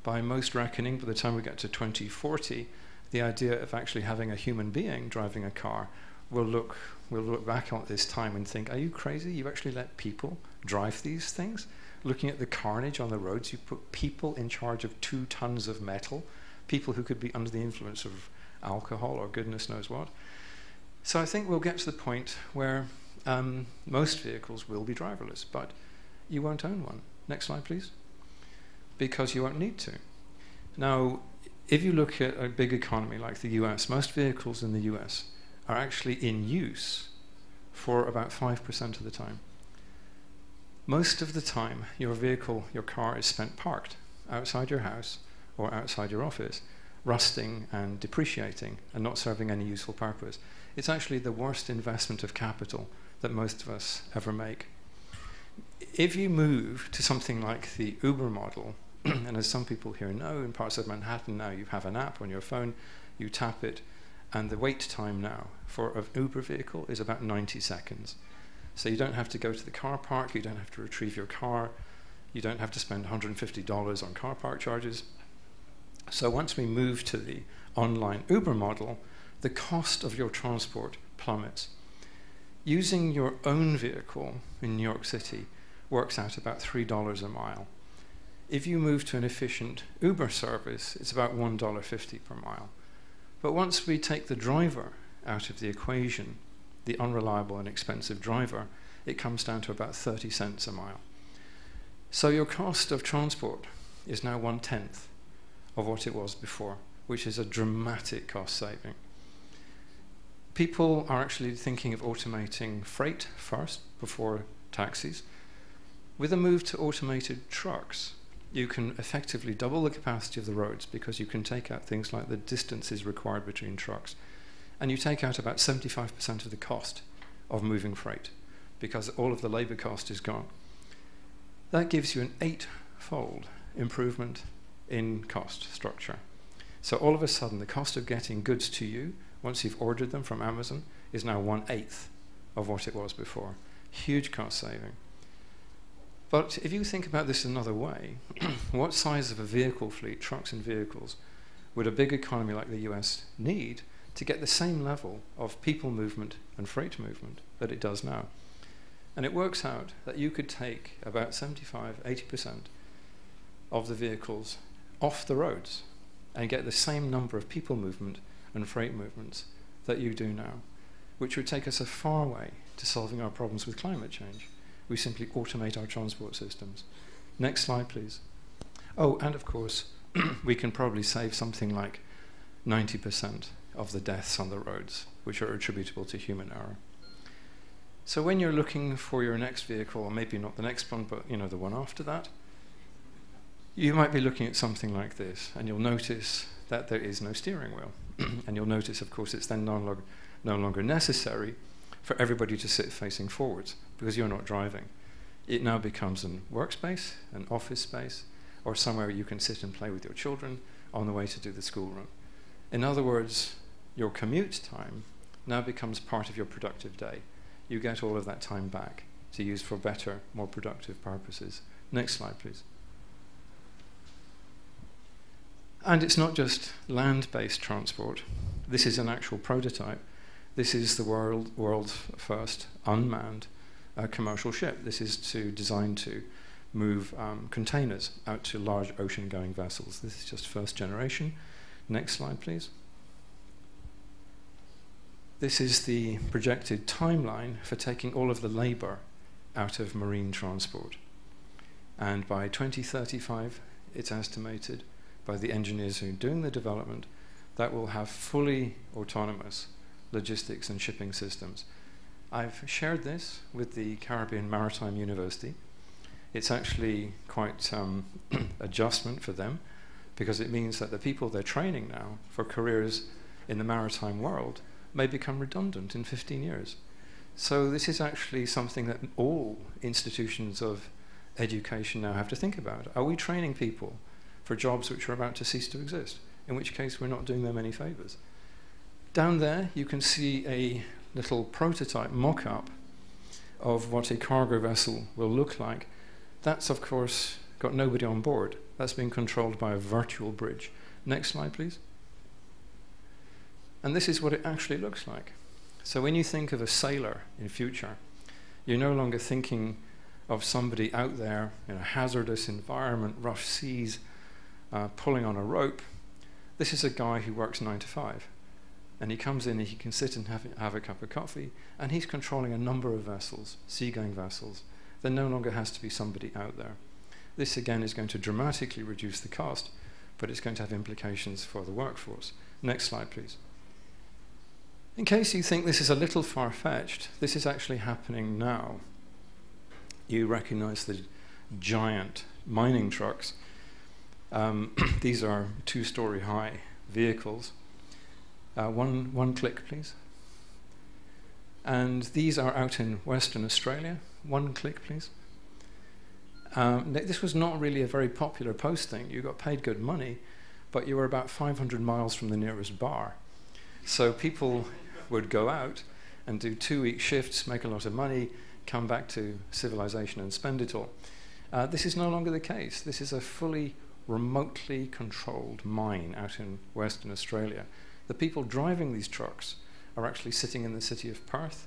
By most reckoning, by the time we get to 2040, the idea of actually having a human being driving a car, we'll look back on this time and think, are you crazy? You actually let people drive these things? Looking at the carnage on the roads, you put people in charge of 2 tons of metal, people who could be under the influence of alcohol or goodness knows what. So I think we'll get to the point where most vehicles will be driverless, but you won't own one. Next slide, please. Because you won't need to. Now, if you look at a big economy like the US, most vehicles in the US are actually in use for about 5% of the time. Most of the time, your vehicle, your car, is spent parked outside your house or outside your office, rusting and depreciating and not serving any useful purpose. It's actually the worst investment of capital that most of us ever make. If you move to something like the Uber model, and as some people here know, in parts of Manhattan now, you have an app on your phone, you tap it, and the wait time now for an Uber vehicle is about 90 seconds. So you don't have to go to the car park, you don't have to retrieve your car, you don't have to spend $150 on car park charges. So once we move to the online Uber model, the cost of your transport plummets. Using your own vehicle in New York City works out about $3 a mile. If you move to an efficient Uber service, it's about $1.50 per mile. But once we take the driver out of the equation, the unreliable and expensive driver, it comes down to about 30 cents a mile. So your cost of transport is now 1/10 of what it was before, which is a dramatic cost saving. People are actually thinking of automating freight first before taxis. With a move to automated trucks, you can effectively double the capacity of the roads, because you can take out things like the distances required between trucks. And you take out about 75% of the cost of moving freight, because all of the labor cost is gone. That gives you an 8-fold improvement in cost structure. So all of a sudden, the cost of getting goods to you, once you've ordered them from Amazon, is now 1/8 of what it was before. Huge cost saving. But if you think about this another way, what size of a vehicle fleet, trucks and vehicles, would a big economy like the US need to get the same level of people movement and freight movement that it does now? And it works out that you could take about 75–80% of the vehicles off the roads and get the same number of people movement and freight movements that you do now, which would take us a far way to solving our problems with climate change. We simply automate our transport systems. Next slide, please. Oh, and of course, we can probably save something like 90% of the deaths on the roads, which are attributable to human error. So when you're looking for your next vehicle, or maybe not the next one, but the one after that, you might be looking at something like this, and you'll notice that there is no steering wheel. And you'll notice, of course, it's then no longer necessary for everybody to sit facing forwards, because you're not driving. It now becomes a workspace, an office space, or somewhere you can sit and play with your children on the way to do the school run. In other words, your commute time now becomes part of your productive day. You get all of that time back to use for better, more productive purposes. Next slide, please. And it's not just land-based transport. This is an actual prototype. This is the world's first unmanned commercial ship. This is designed to move containers out to large ocean-going vessels. This is just first generation. Next slide, please. This is the projected timeline for taking all of the labor out of marine transport. And by 2035, it's estimated by the engineers who are doing the development that will have fully autonomous logistics and shipping systems. I've shared this with the Caribbean Maritime University. It's actually quite adjustment for them, because it means that the people they're training now for careers in the maritime world may become redundant in 15 years. So this is actually something that all institutions of education now have to think about. Are we training people for jobs which are about to cease to exist? In which case we're not doing them any favors. Down there you can see a little prototype mock-up of what a cargo vessel will look like. That's of course got nobody on board. That's being controlled by a virtual bridge. Next slide, please. And this is what it actually looks like. So when you think of a sailor in future, you're no longer thinking of somebody out there in a hazardous environment, rough seas, pulling on a rope. This is a guy who works 9 to 5. And he comes in and he can sit and have a cup of coffee, and he's controlling a number of vessels, seagoing vessels. There no longer has to be somebody out there. This again is going to dramatically reduce the cost, but it's going to have implications for the workforce. Next slide, please. In case you think this is a little far-fetched, this is actually happening now. You recognize the giant mining trucks. These are 2-story high vehicles. One click, please. And these are out in Western Australia. One click, please. This was not really a very popular posting. You got paid good money, but you were about 500 miles from the nearest bar. So people would go out and do 2-week shifts, make a lot of money, come back to civilization and spend it all. This is no longer the case. This is a fully remotely controlled mine out in Western Australia. The people driving these trucks are actually sitting in the city of Perth,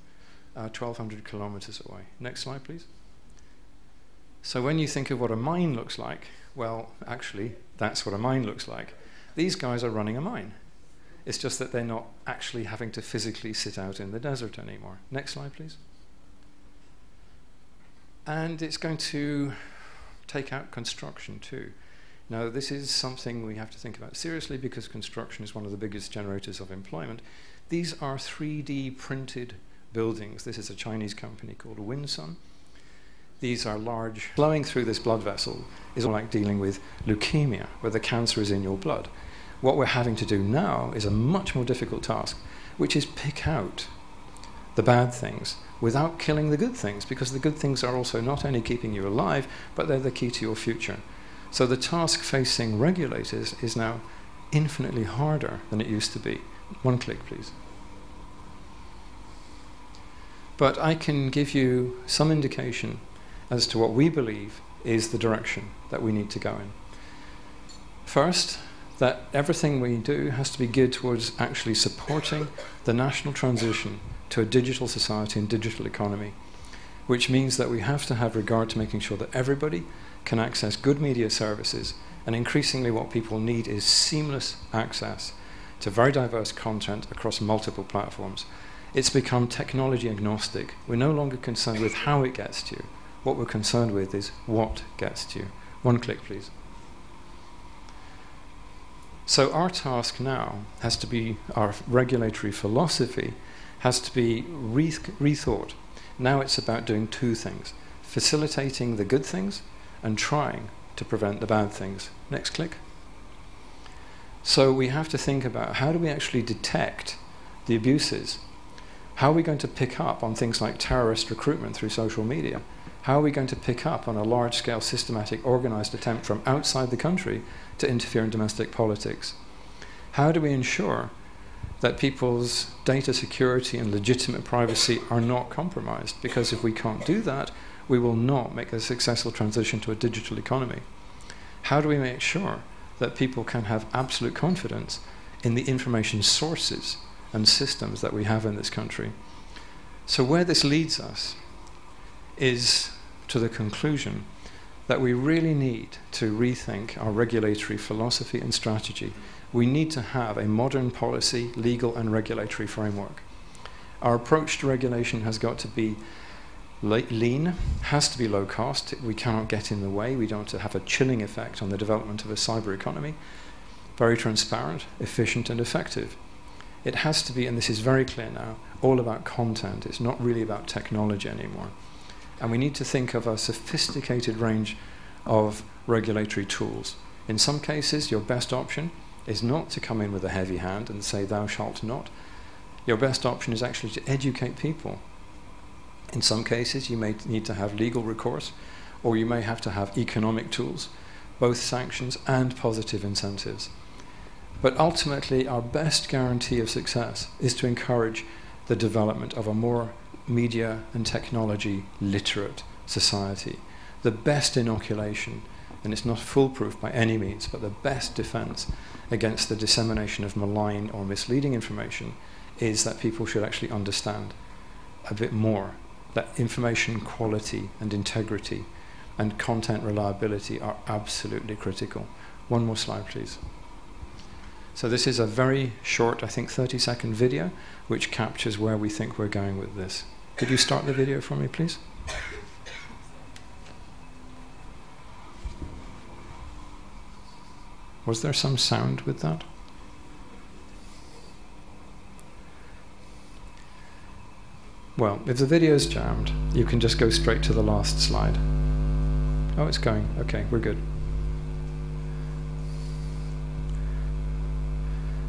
1,200 kilometers away. Next slide, please. So when you think of what a mine looks like, well, actually, that's what a mine looks like. These guys are running a mine. It's just that they're not actually having to physically sit out in the desert anymore. Next slide, please. And it's going to take out construction too. Now, this is something we have to think about seriously, because construction is one of the biggest generators of employment. These are 3D printed buildings. This is a Chinese company called Winsun. These are large. Flowing through this blood vessel is like dealing with leukemia, where the cancer is in your blood. What we're having to do now is a much more difficult task, which is pick out the bad things without killing the good things, because the good things are also not only keeping you alive, but they're the key to your future. So the task facing regulators is now infinitely harder than it used to be. One click, please. But I can give you some indication as to what we believe is the direction that we need to go in. First, that everything we do has to be geared towards actually supporting the national transition to a digital society and digital economy, which means that we have to have regard to making sure that everybody can access good media services, and increasingly what people need is seamless access to very diverse content across multiple platforms. It's become technology agnostic. We're no longer concerned with how it gets to you. What we're concerned with is what gets to you. One click, please. So our task now has to be, our regulatory philosophy has to be rethought. Now it's about doing 2 things: facilitating the good things and trying to prevent the bad things. Next click. So we have to think about, how do we actually detect the abuses? How are we going to pick up on things like terrorist recruitment through social media? How are we going to pick up on a large-scale, systematic, organized attempt from outside the country to interfere in domestic politics? How do we ensure that people's data security and legitimate privacy are not compromised? Because if we can't do that, we will not make a successful transition to a digital economy. How do we make sure that people can have absolute confidence in the information sources and systems that we have in this country? So where this leads us is to the conclusion that we really need to rethink our regulatory philosophy and strategy. We need to have a modern policy, legal and regulatory framework. Our approach to regulation has got to be lean, has to be low cost. We cannot get in the way. We don't want to have a chilling effect on the development of a cyber economy. very transparent, efficient, and effective. It has to be, and this is very clear now, all about content. It's not really about technology anymore. And we need to think of a sophisticated range of regulatory tools. In some cases, your best option is not to come in with a heavy hand and say, thou shalt not. Your best option is actually to educate people. In some cases, you may need to have legal recourse, or you may have to have economic tools, both sanctions and positive incentives. But ultimately, our best guarantee of success is to encourage the development of a more media and technology literate society. The best inoculation, and it's not foolproof by any means, but the best defense against the dissemination of malign or misleading information is that people should actually understand a bit more that information quality and integrity and content reliability are absolutely critical. One more slide, please. So this is a very short, I think 30-second video, which captures where we think we're going with this. Could you start the video for me, please? Was there some sound with that? Well, if the video is jammed, you can just go straight to the last slide. Oh, it's going. Okay, we're good.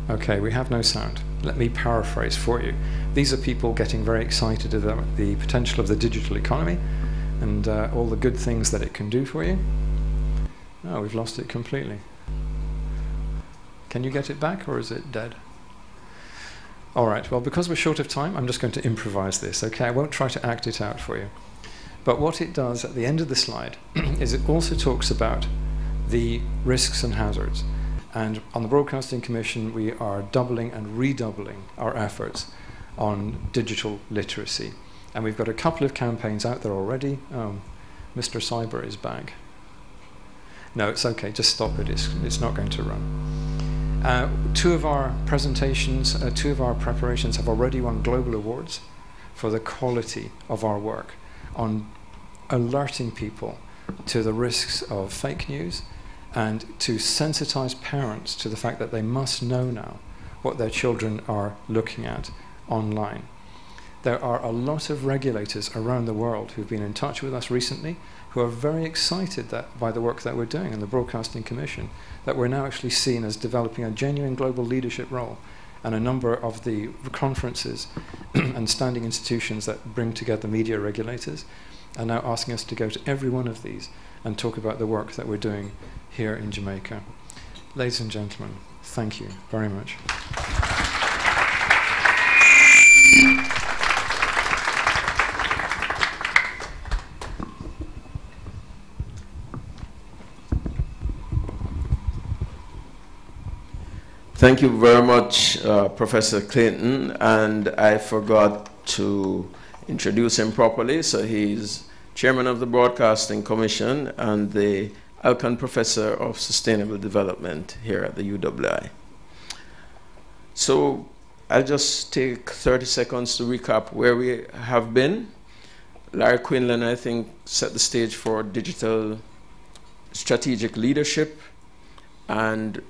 Okay, we have no sound. Let me paraphrase for you. These are people getting very excited about the potential of the digital economy and all the good things that it can do for you. Oh, we've lost it completely. Can you get it back, or is it dead? All right, well, because we're short of time, I'm just going to improvise this, okay? I won't try to act it out for you. But what it does at the end of the slide is it also talks about the risks and hazards. And on the Broadcasting Commission, we are doubling and redoubling our efforts on digital literacy. And we've got a couple of campaigns out there already. Mr. Cyber is back. No, it's okay, just stop it, it's not going to run. Two of our presentations, two of our preparations have already won global awards for the quality of our work on alerting people to the risks of fake news and to sensitize parents to the fact that they must know now what their children are looking at online. There are a lot of regulators around the world who've been in touch with us recently who are very excited by the work that we're doing in the Broadcasting Commission, that we're now actually seen as developing a genuine global leadership role, and a number of the conferences and standing institutions that bring together media regulators are now asking us to go to every one of these and talk about the work that we're doing here in Jamaica. Ladies and gentlemen, thank you very much. Thank you very much, Professor Clinton, and I forgot to introduce him properly. So he's Chairman of the Broadcasting Commission and the Alcon Professor of Sustainable Development here at the UWI. So I'll just take 30 seconds to recap where we have been. Larry Quinlan, I think, set the stage for digital strategic leadership and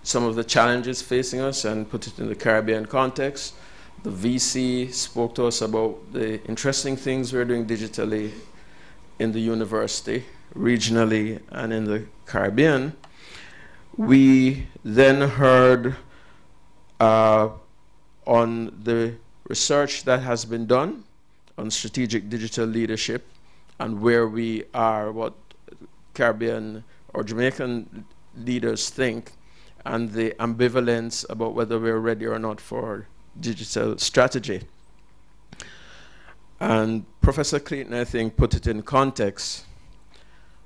some of the challenges facing us and put it in the Caribbean context. The VC spoke to us about the interesting things we're doing digitally in the university, regionally, and in the Caribbean. We then heard on the research that has been done on strategic digital leadership and where we are, what Caribbean or Jamaican leaders think, and the ambivalence about whether we're ready or not for digital strategy. And Professor Clayton, I think, put it in context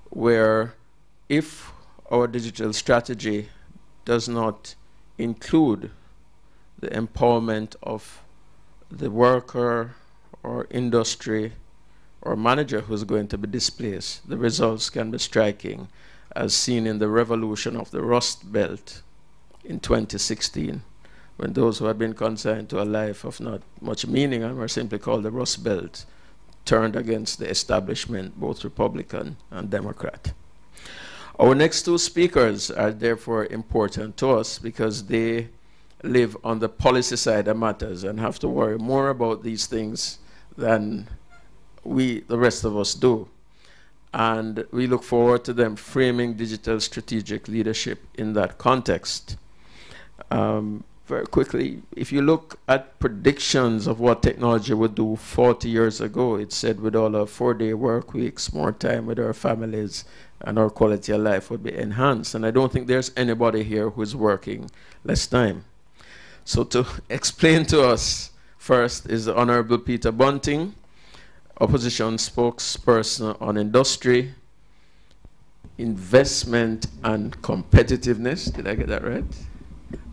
where if our digital strategy does not include the empowerment of the worker or industry or manager who's going to be displaced, the results can be striking, as seen in the revolution of the Rust Belt in 2016, when those who had been consigned to a life of not much meaning and were simply called the Rust Belt turned against the establishment, both Republican and Democrat. Our next two speakers are therefore important to us because they live on the policy side of matters and have to worry more about these things than the rest of us do. And we look forward to them framing digital strategic leadership in that context. Very quickly, if you look at predictions of what technology would do 40 years ago, it said with all our 4-day work weeks, more time with our families, and our quality of life would be enhanced. And I don't think there's anybody here who's working less time. So to explain to us first is the Honorable Peter Bunting, Opposition Spokesperson on Industry, Investment and Competitiveness. Did I get that right?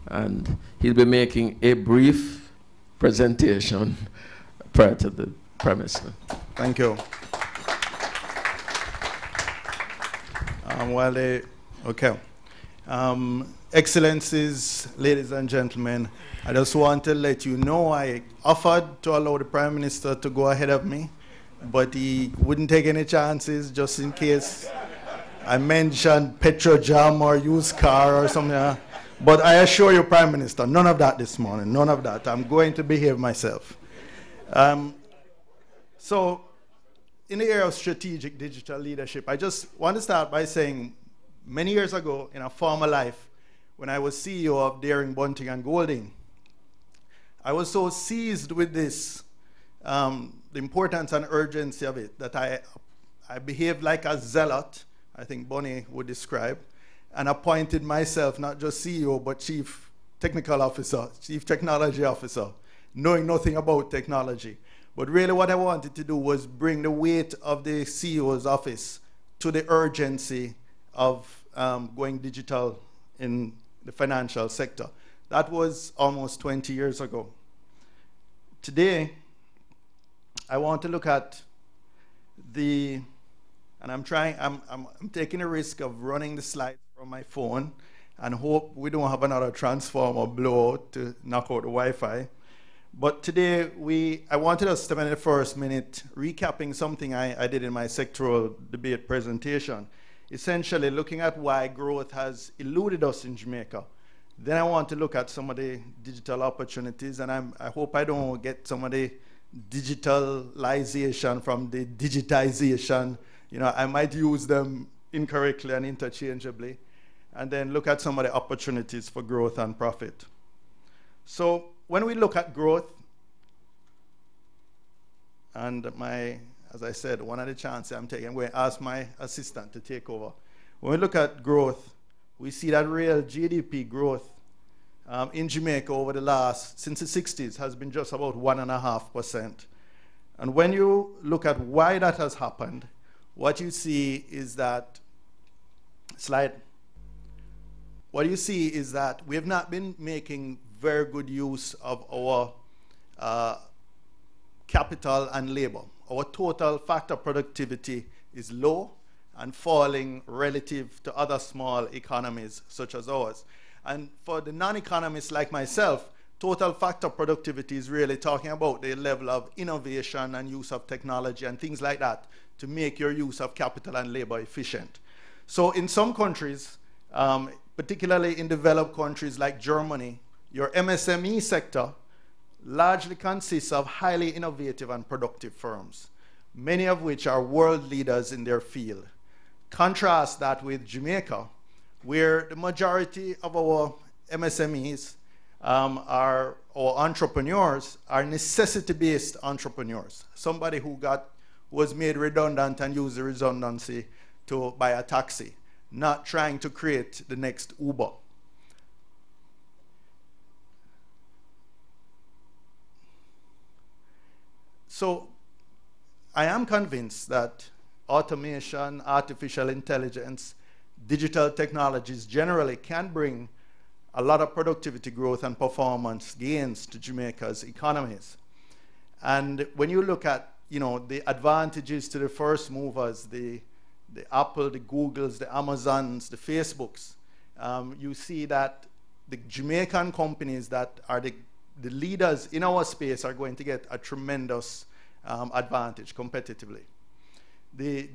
And he'll be making a brief presentation prior to the Prime Minister. Thank you. Excellencies, ladies and gentlemen, I just want to let you know I offered to allow the Prime Minister to go ahead of me, but he wouldn't take any chances just in case I mentioned Petrojam or used car or something. But I assure you, Prime Minister, none of that this morning, none of that. I'm going to behave myself. So, in the area of strategic digital leadership, I just want to start by saying many years ago in a former life, when I was CEO of Daring, Bunting and Golding, I was so seized with this, the importance and urgency of it, that I behaved like a zealot, I think Bonnie would describe, and appointed myself not just CEO, but Chief Technical Officer, Chief Technology Officer, knowing nothing about technology. But really what I wanted to do was bring the weight of the CEO's office to the urgency of going digital in the financial sector. That was almost 20 years ago. Today, I want to look at and I'm taking a risk of running the slides from my phone and hope we don't have another transformer blowout to knock out the Wi-Fi. But today, I wanted us to spend the first minute recapping something I did in my sectoral debate presentation, essentially looking at why growth has eluded us in Jamaica. Then I want to look at some of the digital opportunities, and I hope I don't get some of the digitalization from the digitization. You know, I might use them incorrectly and interchangeably, and then look at some of the opportunities for growth and profit. So when we look at growth, and as I said, one of the chances I'm taking, I'm going to ask my assistant to take over. When we look at growth, we see that real GDP growth in Jamaica since the 60s has been just about 1.5%. And when you look at why that has happened, what you see is that, what you see is that we have not been making very good use of our capital and labor. Our total factor productivity is low and falling relative to other small economies such as ours. And for the non-economists like myself, total factor productivity is really talking about the level of innovation and use of technology and things like that to make your use of capital and labor efficient. So in some countries, particularly in developed countries like Germany, your MSME sector largely consists of highly innovative and productive firms, many of which are world leaders in their field. Contrast that with Jamaica, where the majority of our MSMEs or entrepreneurs are necessity-based entrepreneurs. Somebody who was made redundant and used the redundancy to buy a taxi, not trying to create the next Uber. So I am convinced that automation, artificial intelligence, digital technologies generally can bring a lot of productivity growth and performance gains to Jamaica's economies. And when you look at the advantages to the first movers, the Apple, the Googles, the Amazons, the Facebooks, you see that the Jamaican companies that are the leaders in our space are going to get a tremendous advantage competitively. The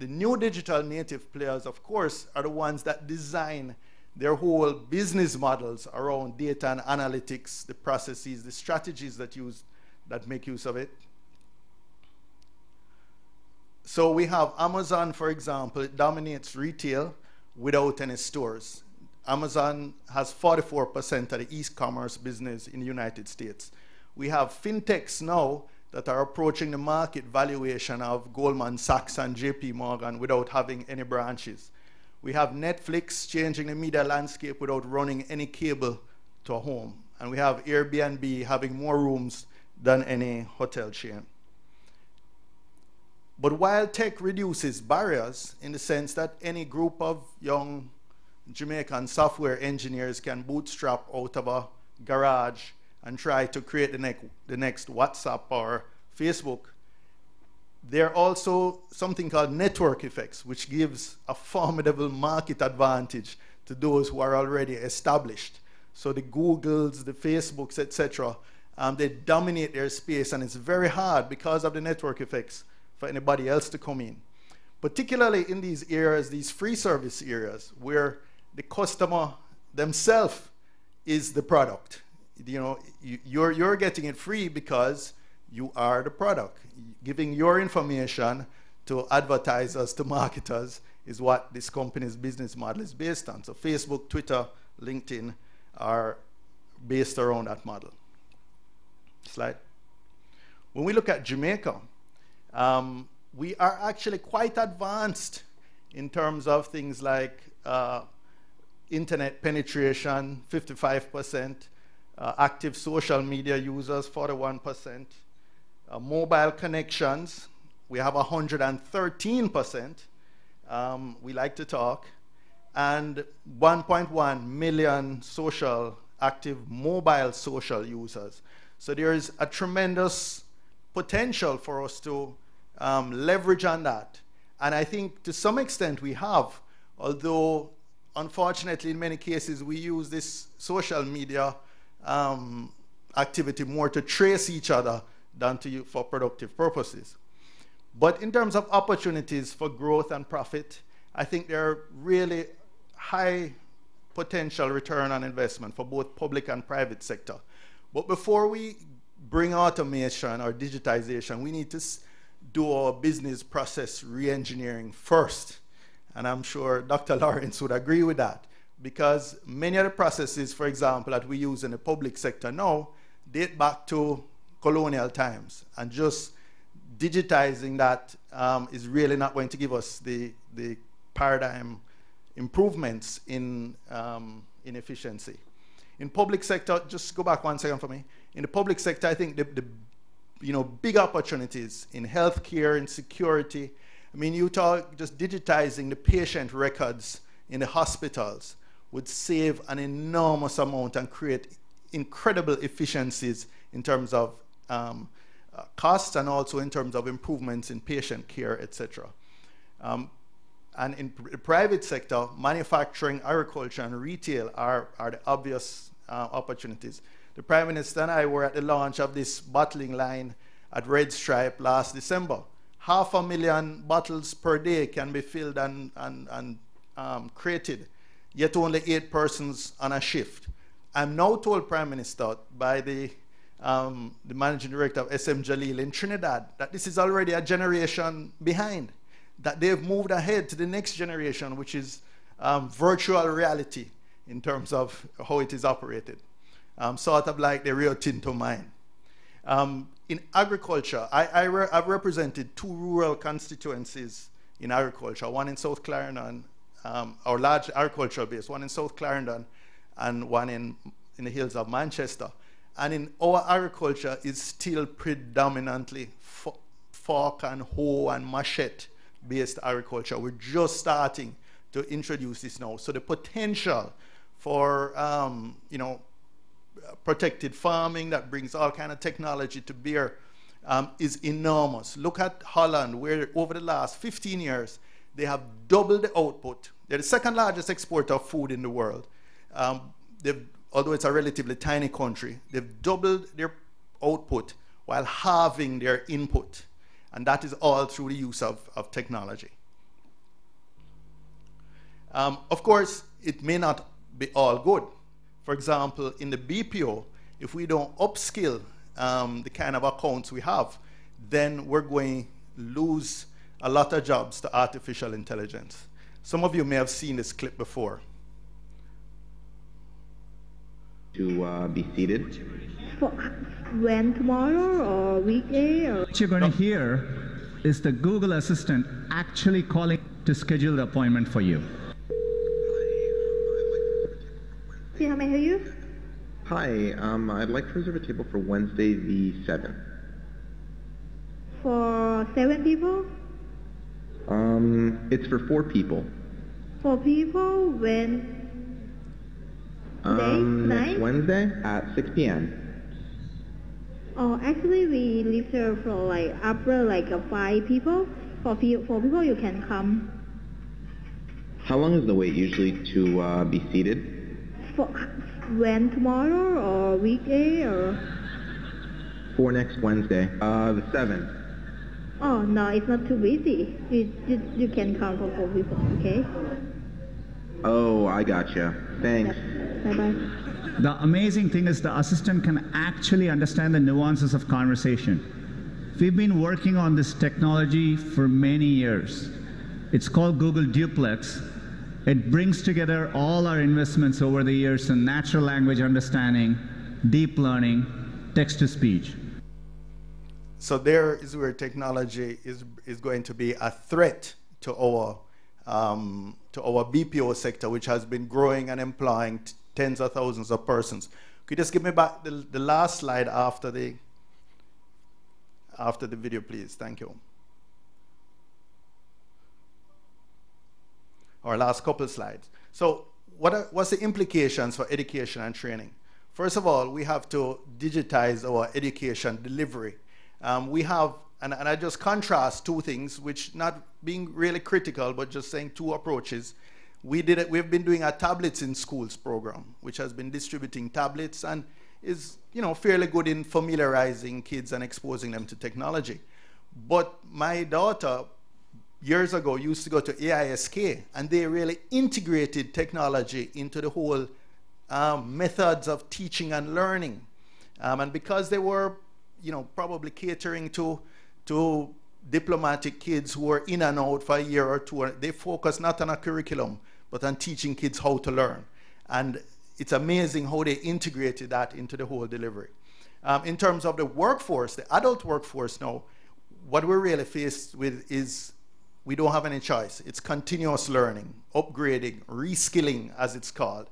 new digital native players, of course, are the ones that design their whole business models around data and analytics, the processes, the strategies that make use of it. So we have Amazon, for example. It dominates retail without any stores. Amazon has 44% of the e-commerce business in the United States. We have fintechs now that are approaching the market valuation of Goldman Sachs and JP Morgan without having any branches. We have Netflix changing the media landscape without running any cable to a home. And we have Airbnb having more rooms than any hotel chain. But while tech reduces barriers in the sense that any group of young Jamaican software engineers can bootstrap out of a garage and try to create the next WhatsApp or Facebook, there are also something called network effects, which gives a formidable market advantage to those who are already established. So the Googles, the Facebooks, etc., they dominate their space, and it's very hard because of the network effects for anybody else to come in. Particularly in these areas, these free service areas, where the customer themselves is the product. You know, you're getting it free because you are the product. Giving your information to advertisers, to marketers, is what this company's business model is based on. So Facebook, Twitter, LinkedIn are based around that model. Slide. When we look at Jamaica, we are actually quite advanced in terms of things like internet penetration, 55%, active social media users, 41%, mobile connections, we have 113%, we like to talk, and 1.1 million active mobile social users. So there is a tremendous potential for us to leverage on that. And I think to some extent we have, although unfortunately in many cases we use this social media activity more to trace each other than for productive purposes. But in terms of opportunities for growth and profit, I think there are really high potential return on investment for both public and private sector. But before we bring automation or digitization, we need to do our business process re-engineering first. And I'm sure Dr. Lawrence would agree with that, because many of the processes, for example, that we use in the public sector now date back to colonial times, and just digitizing that is really not going to give us the paradigm improvements in efficiency. In public sector, just go back 1 second for me. In the public sector, I think the big opportunities in healthcare, in security. I mean, you talk just digitizing the patient records in the hospitals would save an enormous amount and create incredible efficiencies in terms of costs and also in terms of improvements in patient care, etc. And in the private sector, manufacturing, agriculture, and retail are the obvious opportunities. The Prime Minister and I were at the launch of this bottling line at Red Stripe last December. 500,000 bottles per day can be filled and created, yet only 8 persons on a shift. I'm now told, Prime Minister, by the managing director of SM Jalil in Trinidad, that this is already a generation behind, that they've moved ahead to the next generation, which is virtual reality in terms of how it is operated. Sort of like the Rio Tinto mine. In agriculture, I've represented 2 rural constituencies in agriculture, one in South Clarendon, or large agricultural base, one in South Clarendon and one in the hills of Manchester. And in our agriculture is still predominantly fork and hoe and machete based agriculture. We're just starting to introduce this now. So the potential for protected farming that brings all kind of technology to bear is enormous. Look at Holland, where over the last 15 years, they have doubled the output. They're the second largest exporter of food in the world. Although it's a relatively tiny country, they've doubled their output while halving their input. And that is all through the use of technology. Of course, it may not be all good. For example, in the BPO, if we don't upskill the kind of accounts we have, then we're going to lose a lot of jobs to artificial intelligence. Some of you may have seen this clip before. To be seated. For when, tomorrow or weekday? Or What you're going to hear is the Google Assistant actually calling to schedule the appointment for you. See, how may I help you? Hi, I'd like to reserve a table for Wednesday the 7th. For 7 people? It's for 4 people. 4 people? When? Next Wednesday at 6 p.m. Oh, actually, we reserve for like upper 5 people. For 4 people, you can come. How long is the wait usually to be seated? For when, tomorrow or weekday or? For next Wednesday, the 7th. Oh no, it's not too busy. You can come for 4 people, okay? Oh, I gotcha. Thanks. Bye bye. The amazing thing is the assistant can actually understand the nuances of conversation. We've been working on this technology for many years. It's called Google Duplex. It brings together all our investments over the years in natural language understanding, deep learning, text-to-speech. So there is where technology is going to be a threat to our BPO sector, which has been growing and employing tens of thousands of persons. Could you just give me back the last slide after the video, please? Thank you. Or last couple slides. So what's the implications for education and training? First of all, we have to digitize our education delivery. We have, and I just contrast two things, which not being really critical, but just saying two approaches. We've been doing a tablets in schools program, which has been distributing tablets and is fairly good in familiarizing kids and exposing them to technology. But my daughter, years ago, used to go to AISK, and they really integrated technology into the whole methods of teaching and learning. And because they were, probably catering to diplomatic kids who were in and out for a year or two, they focused not on a curriculum, but on teaching kids how to learn. And it's amazing how they integrated that into the whole delivery. In terms of the workforce, the adult workforce now, what we're really faced with is we don't have any choice. It's continuous learning, upgrading, reskilling, as it's called.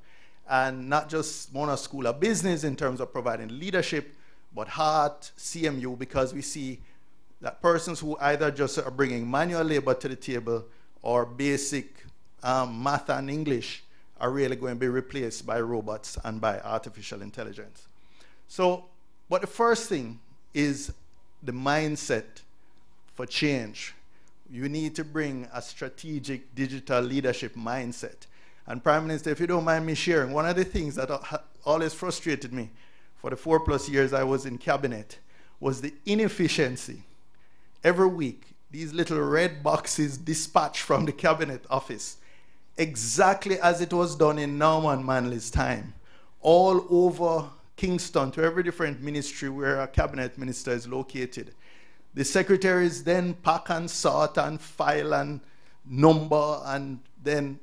And not just Mona School of Business in terms of providing leadership, but HEART, CMU, because we see that persons who either just are bringing manual labor to the table or basic math and English are really going to be replaced by robots and by artificial intelligence. So, but the first thing is the mindset for change. You need to bring a strategic digital leadership mindset. And Prime Minister, if you don't mind me sharing, one of the things that always frustrated me for the 4+ years I was in cabinet was the inefficiency. Every week, these little red boxes dispatched from the cabinet office, exactly as it was done in Norman Manley's time, all over Kingston to every different ministry where a cabinet minister is located. The secretaries then pack and sort and file and number, and then,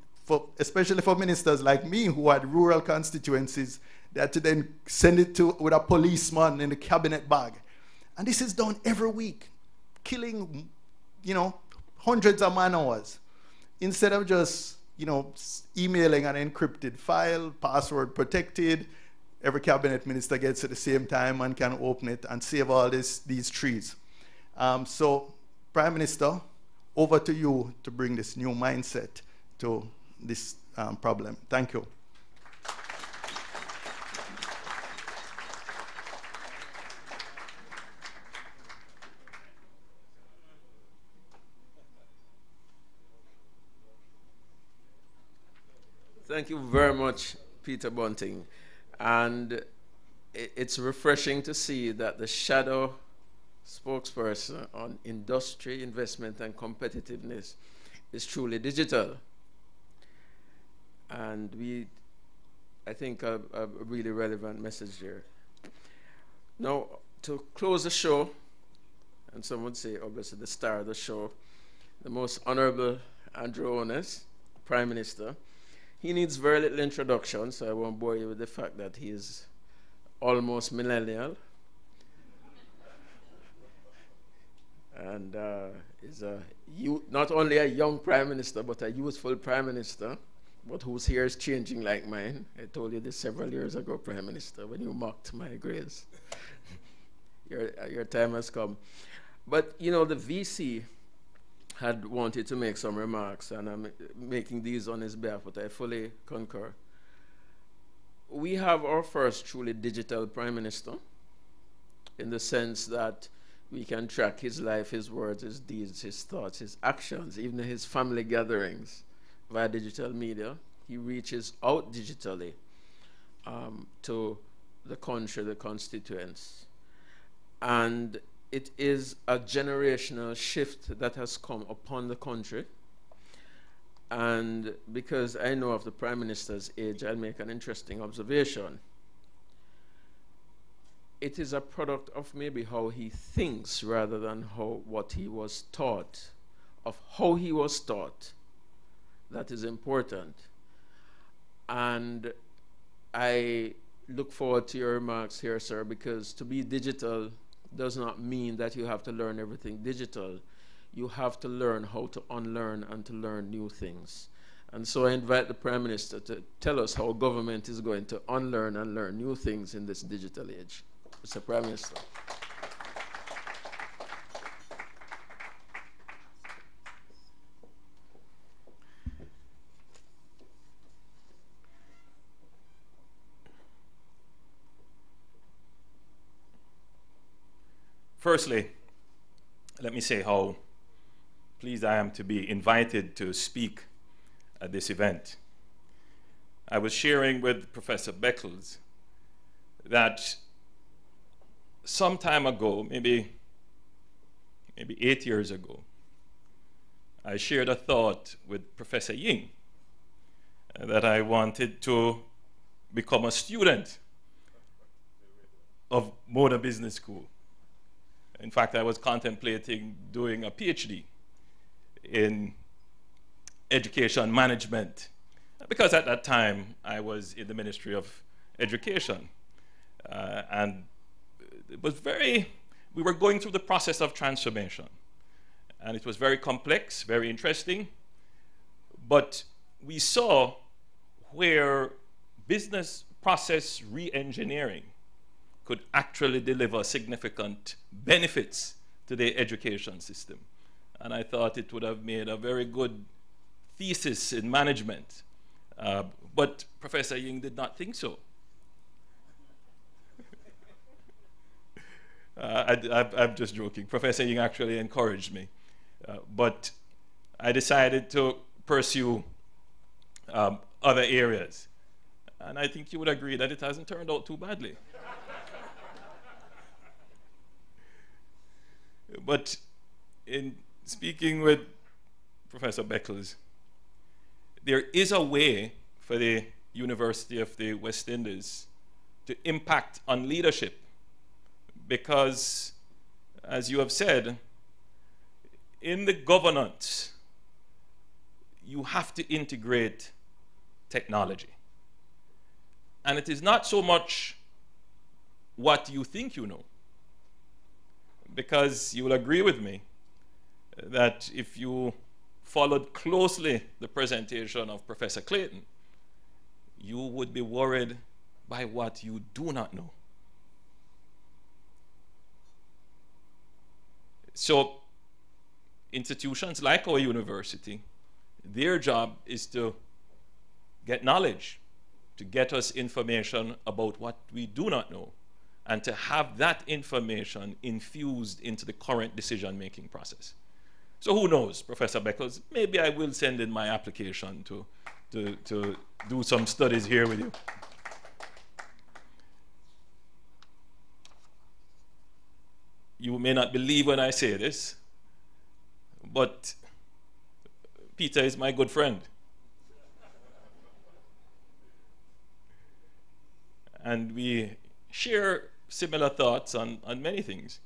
especially for ministers like me who had rural constituencies, they had to then send it with a policeman in the cabinet bag. And this is done every week, killing, hundreds of man-hours, instead of just, emailing an encrypted file, password protected. Every cabinet minister gets at the same time and can open it and save all these trees. So, Prime Minister, over to you to bring this new mindset to this problem. Thank you. Thank you very much, Peter Bunting. And it's refreshing to see that the shadow spokesperson on industry, investment, and competitiveness is truly digital. And I think, a really relevant message here. Now, to close the show, and some would say, obviously, the star of the show, the most honorable Andrew Ones, Prime Minister. He needs very little introduction, so I won't bore you with the fact that he is almost millennial. And is not only a young Prime Minister, but a youthful Prime Minister, but whose hair is changing like mine. I told you this several years ago, Prime Minister, when you mocked my grays. Your time has come. But, you know, the VC had wanted to make some remarks, and I'm making these on his behalf, but I fully concur. We have our first truly digital Prime Minister, in the sense that we can track his life, his words, his deeds, his thoughts, his actions, even his family gatherings via digital media. He reaches out digitally to the country, the constituents. And it is a generational shift that has come upon the country. And because I know of the Prime Minister's age, I'll make an interesting observation. It is a product of maybe how he thinks rather than what he was taught, of how he was taught. That is important. And I look forward to your remarks here, sir, because to be digital does not mean that you have to learn everything digital. You have to learn how to unlearn and to learn new things. And so I invite the Prime Minister to tell us how government is going to unlearn and learn new things in this digital age. Mr. Prime Minister. Firstly, let me say how pleased I am to be invited to speak at this event. I was sharing with Professor Beckles that some time ago, maybe 8 years ago, I shared a thought with Professor Ying that I wanted to become a student of Mona Business School. In fact, I was contemplating doing a PhD in education management, because at that time I was in the Ministry of Education. And it was we were going through the process of transformation. And it was very complex, very interesting. But we saw where business process re-engineering could actually deliver significant benefits to the education system. And I thought it would have made a very good thesis in management. But Professor Ying did not think so. I'm just joking. Professor Ying actually encouraged me. But I decided to pursue other areas. And I think you would agree that it hasn't turned out too badly. But in speaking with Professor Beckles, there is a way for the University of the West Indies to impact on leadership, because, as you have said, in the governance, you have to integrate technology. And it is not so much what you think you know, because you will agree with me that if you followed closely the presentation of Professor Clayton, you would be worried by what you do not know. So institutions like our university, their job is to get knowledge, to get us information about what we do not know, and to have that information infused into the current decision-making process. So who knows, Professor Beckles, maybe I will send in my application to do some studies here with you. you may not believe when I say this, but Peter is my good friend. And we share similar thoughts on many things.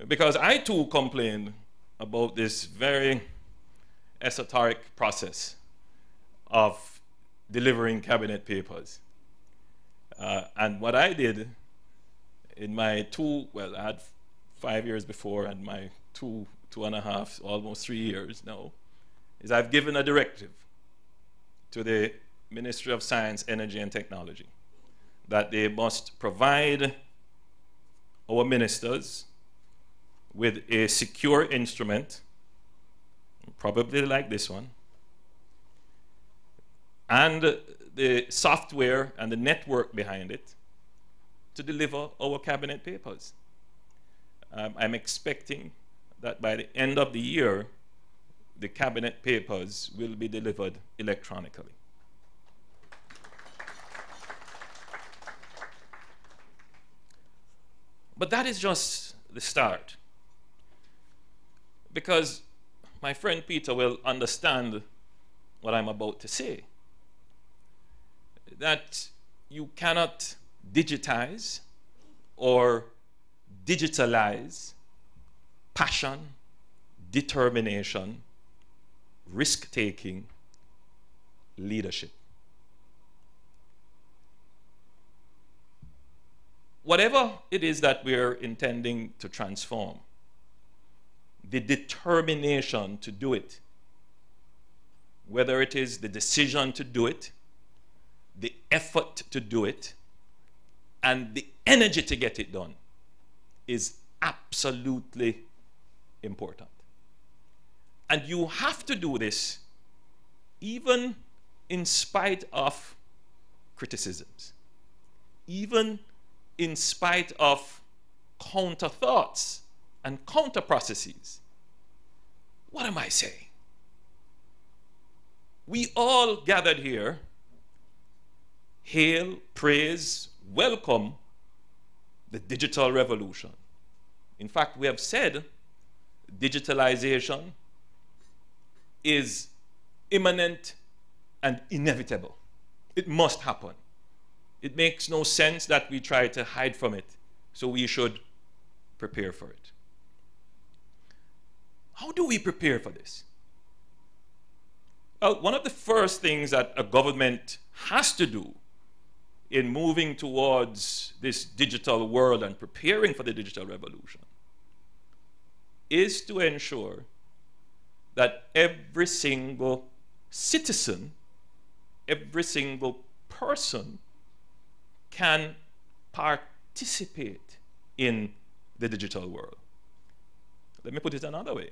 Because I too complain about this very esoteric process of delivering cabinet papers. And what I did in my I had 5 years before, and my 2.5, almost 3 years now, is I've given a directive to the Ministry of Science, Energy and Technology that they must provide our ministers with a secure instrument, probably like this one, and the software and the network behind it to deliver our cabinet papers. I'm expecting that by the end of the year, the cabinet papers will be delivered electronically. But that is just the start. Because my friend Peter will understand what I'm about to say. That you cannot digitize or digitalize passion, determination, risk-taking, leadership. Whatever it is that we're intending to transform, the determination to do it, whether it is the decision to do it, the effort to do it, and the energy to get it done, is absolutely important. And you have to do this even in spite of criticisms, even in spite of counter thoughts and counter processes. What am I saying? We all gathered here hail, praise, welcome the digital revolution. In fact, we have said digitalization is imminent and inevitable. It must happen. It makes no sense that we try to hide from it, so we should prepare for it. How do we prepare for this? Well, one of the first things that a government has to do in moving towards this digital world and preparing for the digital revolution is to ensure that every single citizen, every single person can participate in the digital world. Let me put it another way.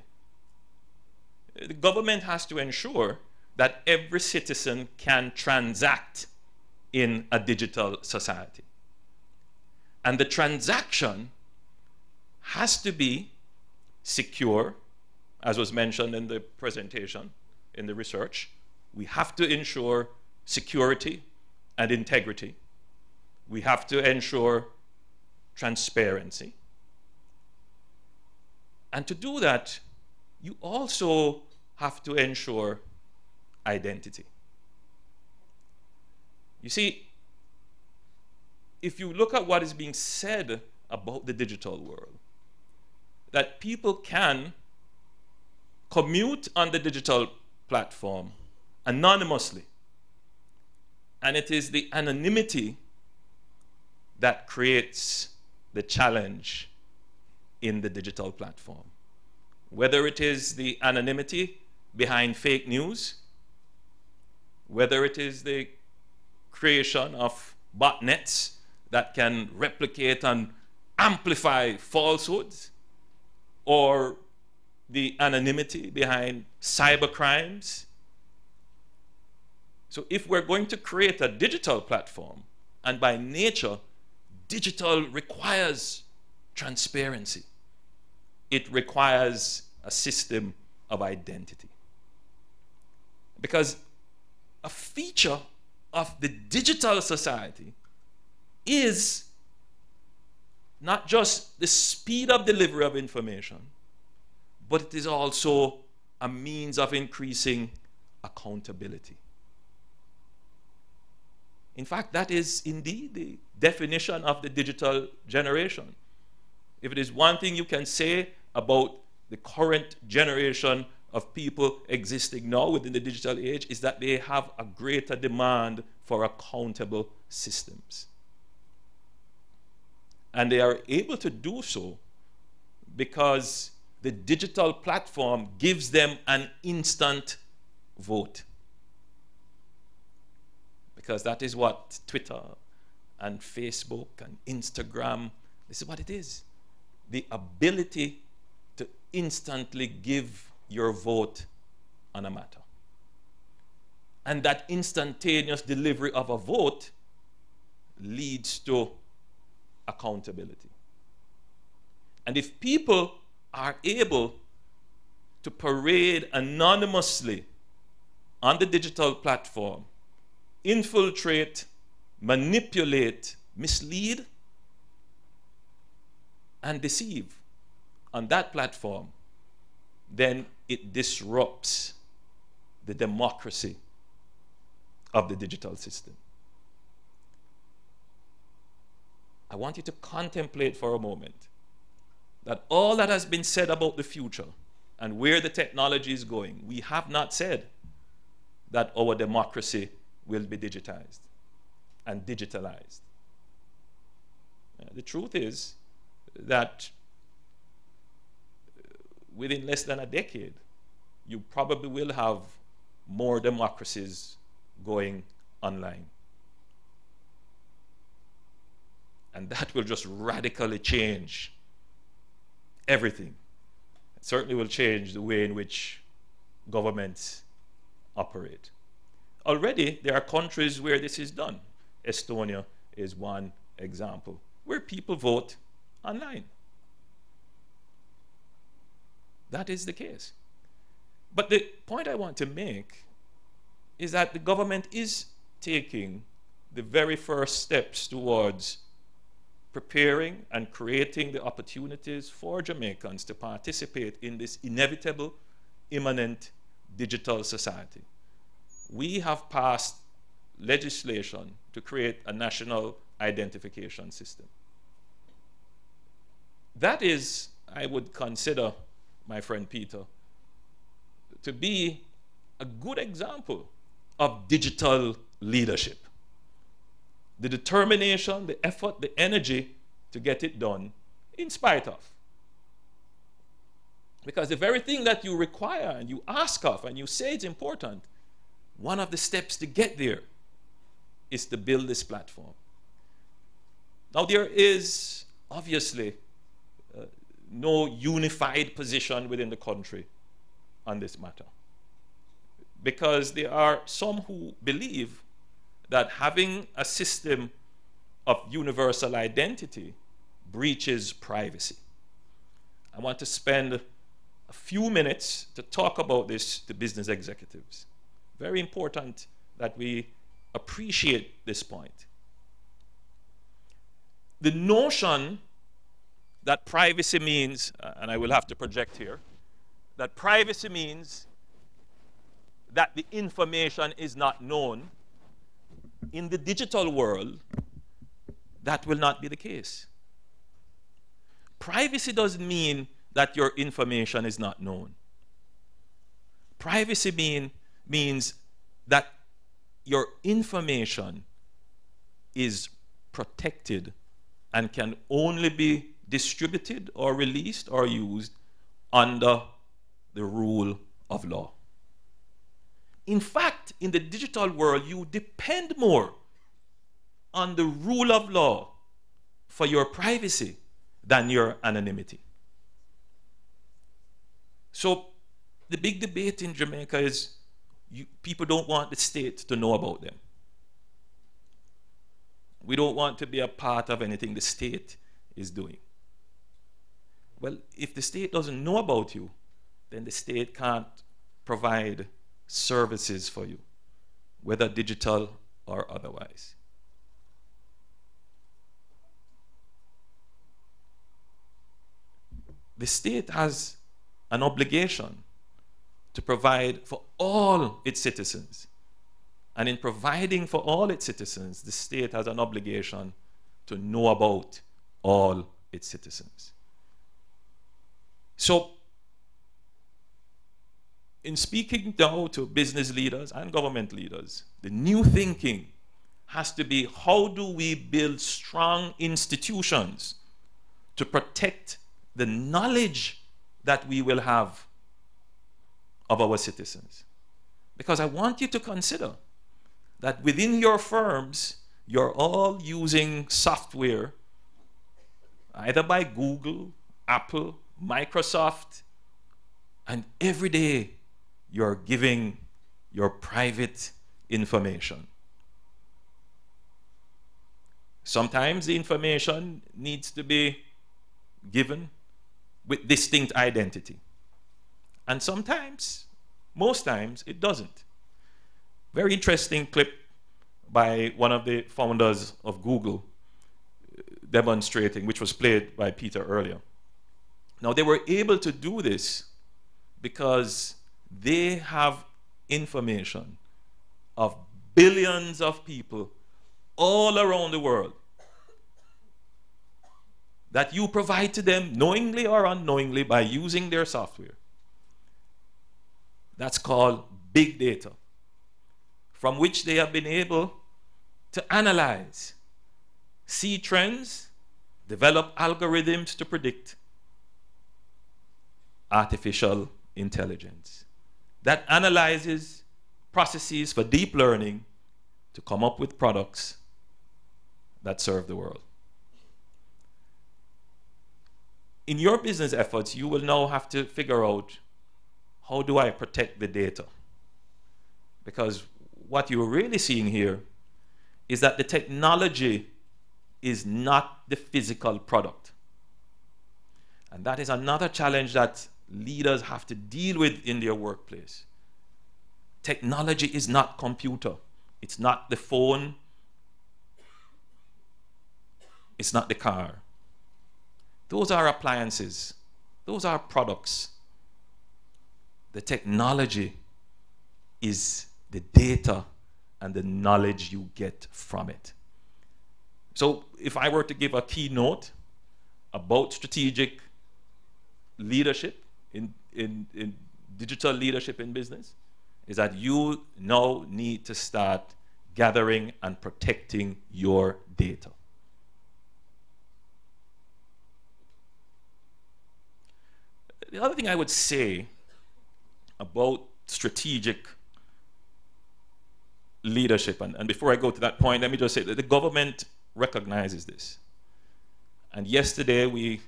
The government has to ensure that every citizen can transact in a digital society. And the transaction has to be secure, as was mentioned in the presentation, in the research. We have to ensure security and integrity. We have to ensure transparency. And to do that, you also have to ensure identity. You see, if you look at what is being said about the digital world, that people can commute on the digital platform anonymously, and it is the anonymity that creates the challenge in the digital platform. Whether it is the anonymity behind fake news, whether it is the creation of botnets that can replicate and amplify falsehoods, or the anonymity behind cyber crimes. So if we're going to create a digital platform, and by nature, digital requires transparency. It requires a system of identity. Because a feature of the digital society is not just the speed of delivery of information, but it is also a means of increasing accountability. In fact, that is indeed the definition of the digital generation. If it is one thing you can say about the current generation of people existing now within the digital age, is that they have a greater demand for accountable systems. And they are able to do so because the digital platform gives them an instant vote. Because that is what Twitter and Facebook and Instagram, this is what it is. The ability to instantly give your vote on a matter. And that instantaneous delivery of a vote leads to accountability. And if people are able to parade anonymously on the digital platform, infiltrate, manipulate, mislead, and deceive on that platform, then it disrupts the democracy of the digital system. I want you to contemplate for a moment that all that has been said about the future and where the technology is going, we have not said that our democracy will be digitized and digitalized. The truth is that within less than a decade, you probably will have more democracies going online. And that will just radically change everything. It certainly will change the way in which governments operate. Already, there are countries where this is done. Estonia is one example, where people vote online. That is the case. But the point I want to make is that the government is taking the very first steps towards preparing and creating the opportunities for Jamaicans to participate in this inevitable, imminent digital society. We have passed legislation to create a national identification system. That is, I would consider, my friend Peter, to be a good example of digital leadership. The determination, the effort, the energy to get it done in spite of. Because the very thing that you require and you ask of and you say it's important, one of the steps to get there is to build this platform. Now, there is obviously no unified position within the country on this matter, because there are some who believe that having a system of universal identity breaches privacy. I want to spend a few minutes to talk about this to business executives. Very important that we appreciate this point. The notion that privacy means, and I will have to project here, that privacy means that the information is not known. In the digital world, that will not be the case. Privacy doesn't mean that your information is not known. Privacy means that your information is protected and can only be distributed or released or used under the rule of law. In fact, in the digital world, you depend more on the rule of law for your privacy than your anonymity. So the big debate in Jamaica is people don't want the state to know about them. We don't want to be a part of anything the state is doing. Well, if the state doesn't know about you, then the state can't provide services for you, whether digital or otherwise. the state has an obligation to provide for all its citizens. And in providing for all its citizens, the state has an obligation to know about all its citizens. So, in speaking now to business leaders and government leaders, the new thinking has to be, how do we build strong institutions to protect the knowledge that we will have of our citizens? Because I want you to consider that within your firms, you're all using software, either by Google, Apple, Microsoft, and every day you're giving your private information. Sometimes the information needs to be given with distinct identity. And sometimes, most times, it doesn't. Very interesting clip by one of the founders of Google demonstrating, which was played by Peter earlier. Now, they were able to do this because they have information of billions of people all around the world that you provide to them knowingly or unknowingly by using their software. That's called big data, from which they have been able to analyze, see trends, develop algorithms to predict artificial intelligence that analyzes processes for deep learning to come up with products that serve the world. In your business efforts, you will now have to figure out, how do I protect the data? Because what you're really seeing here is that the technology is not the physical product. And that is another challenge that leaders have to deal with in their workplace. Technology is not computer. It's not the phone. It's not the car. Those are appliances. Those are products. The technology is the data and the knowledge you get from it. So if I were to give a keynote about strategic leadership in digital leadership in business, is that you now need to start gathering and protecting your data. The other thing I would say about strategic leadership, and before I go to that point, let me just say that the government recognizes this. And yesterday we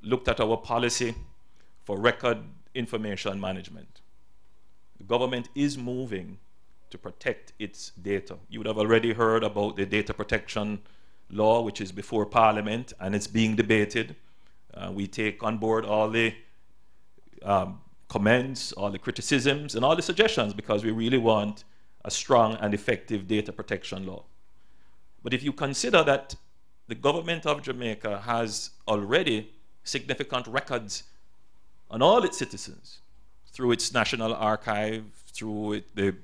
looked at our policy for record information management. The government is moving to protect its data. You would have already heard about the data protection law, which is before Parliament, and it's being debated. We take on board all the comments, all the criticisms, and all the suggestions, because we really want a strong and effective data protection law. But if you consider that the government of Jamaica has already significant records on all its citizens, through its National Archive, through the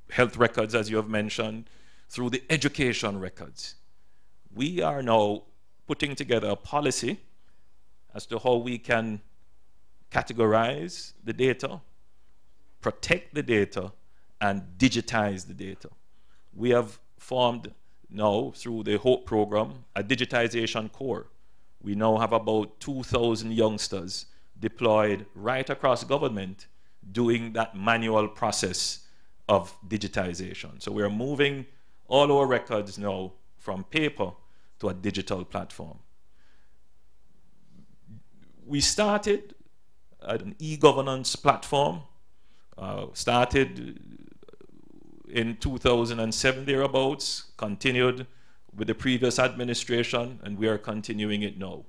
health records, as you have mentioned, through the education records, we are now putting together a policy as to how we can categorize the data, protect the data, and digitize the data. We have formed now, through the HOPE program, a digitization core. We now have about 2,000 youngsters deployed right across government doing that manual process of digitization. So we're moving all our records now from paper to a digital platform. We started an e-governance platform, started in 2007 thereabouts, continued with the previous administration, and we are continuing it now.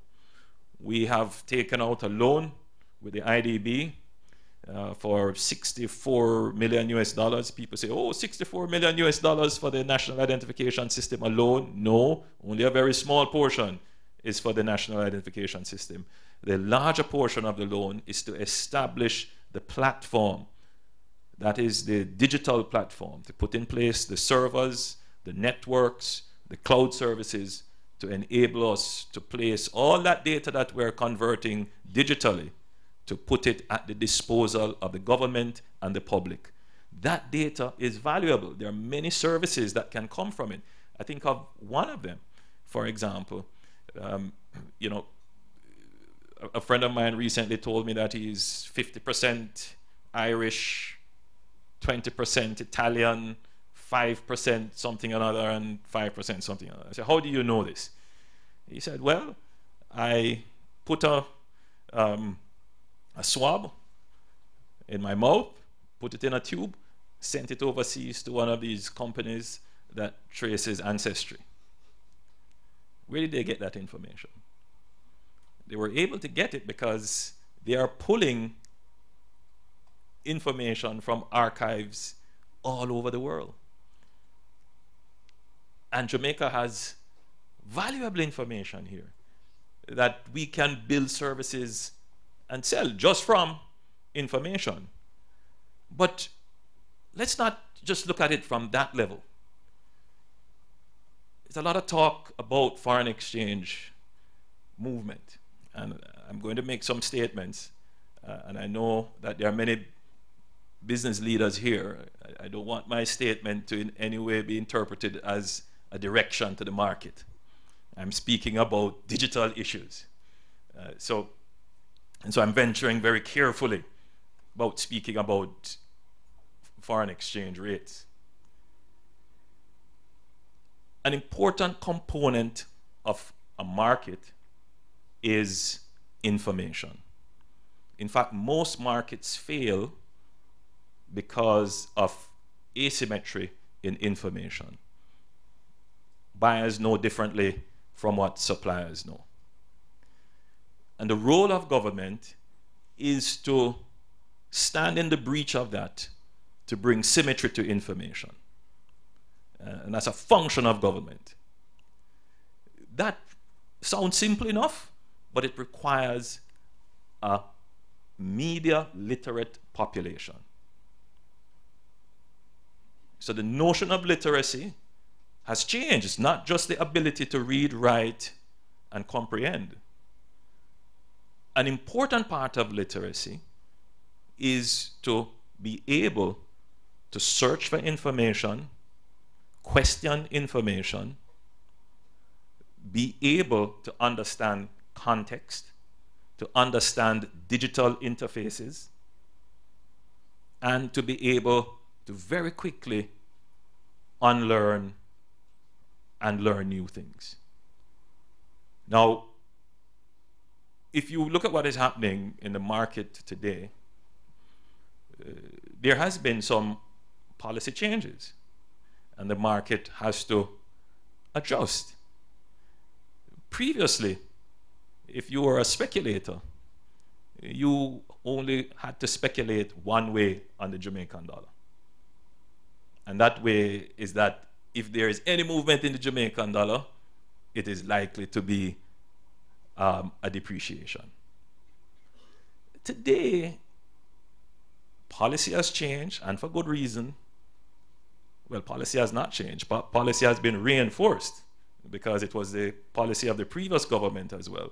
We have taken out a loan with the IDB for $64 million US. People say, oh, $64 million US for the National Identification System alone. No, only a very small portion is for the National Identification System. the larger portion of the loan is to establish the platform, that is the digital platform, to put in place the servers, the networks, the cloud services, to enable us to place all that data that we're converting digitally, to put it at the disposal of the government and the public. That data is valuable. There are many services that can come from it. I think of one of them, for example. You know, a friend of mine recently told me that he's 50% Irish, 20% Italian, 5% something another, and 5% something another. I said, how do you know this? He said, well, I put a swab in my mouth, put it in a tube, sent it overseas to one of these companies that traces ancestry. Where did they get that information? They were able to get it because they are pulling information from archives all over the world. And Jamaica has valuable information here that we can build services and sell just from information. But let's not just look at it from that level. There's a lot of talk about foreign exchange movement, and I'm going to make some statements, and I know that there are many business leaders here. I don't want my statement to in any way be interpreted as a direction to the market. I'm speaking about digital issues. So I'm venturing very carefully about speaking about foreign exchange rates. An important component of a market is information. In fact, most markets fail because of asymmetry in information. Buyers know differently from what suppliers know. And the role of government is to stand in the breach of that, to bring symmetry to information. And that's a function of government. That sounds simple enough, but it requires a media literate population. So the notion of literacy has changed. It's not just the ability to read, write, and comprehend. An important part of literacy is to be able to search for information, question information, be able to understand context, to understand digital interfaces, and to be able to very quickly unlearn and learn new things. Now, if you look at what is happening in the market today, there has been some policy changes, and the market has to adjust. Previously, if you were a speculator, you only had to speculate one way on the Jamaican dollar. And that way is that if there is any movement in the Jamaican dollar, it is likely to be a depreciation. Today, policy has changed, and for good reason. Well, policy has not changed, but policy has been reinforced because it was the policy of the previous government as well.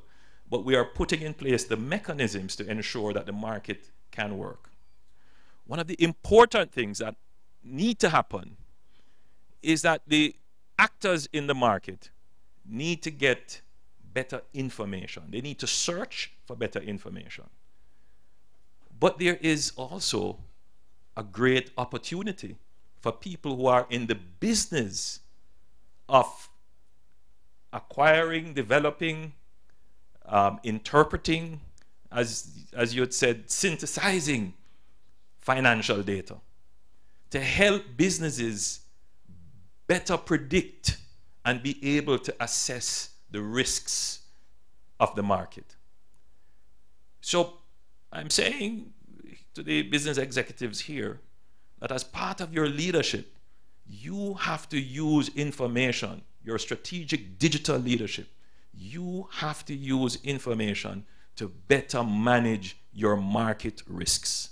But we are putting in place the mechanisms to ensure that the market can work. One of the important things that need to happen is that the actors in the market need to get better information. They need to search for better information. But there is also a great opportunity for people who are in the business of acquiring, developing, interpreting, as you had said, synthesizing financial data to help businesses better predict and be able to assess the risks of the market. So I'm saying to the business executives here that as part of your leadership, you have to use information, your strategic digital leadership. You have to use information to better manage your market risks,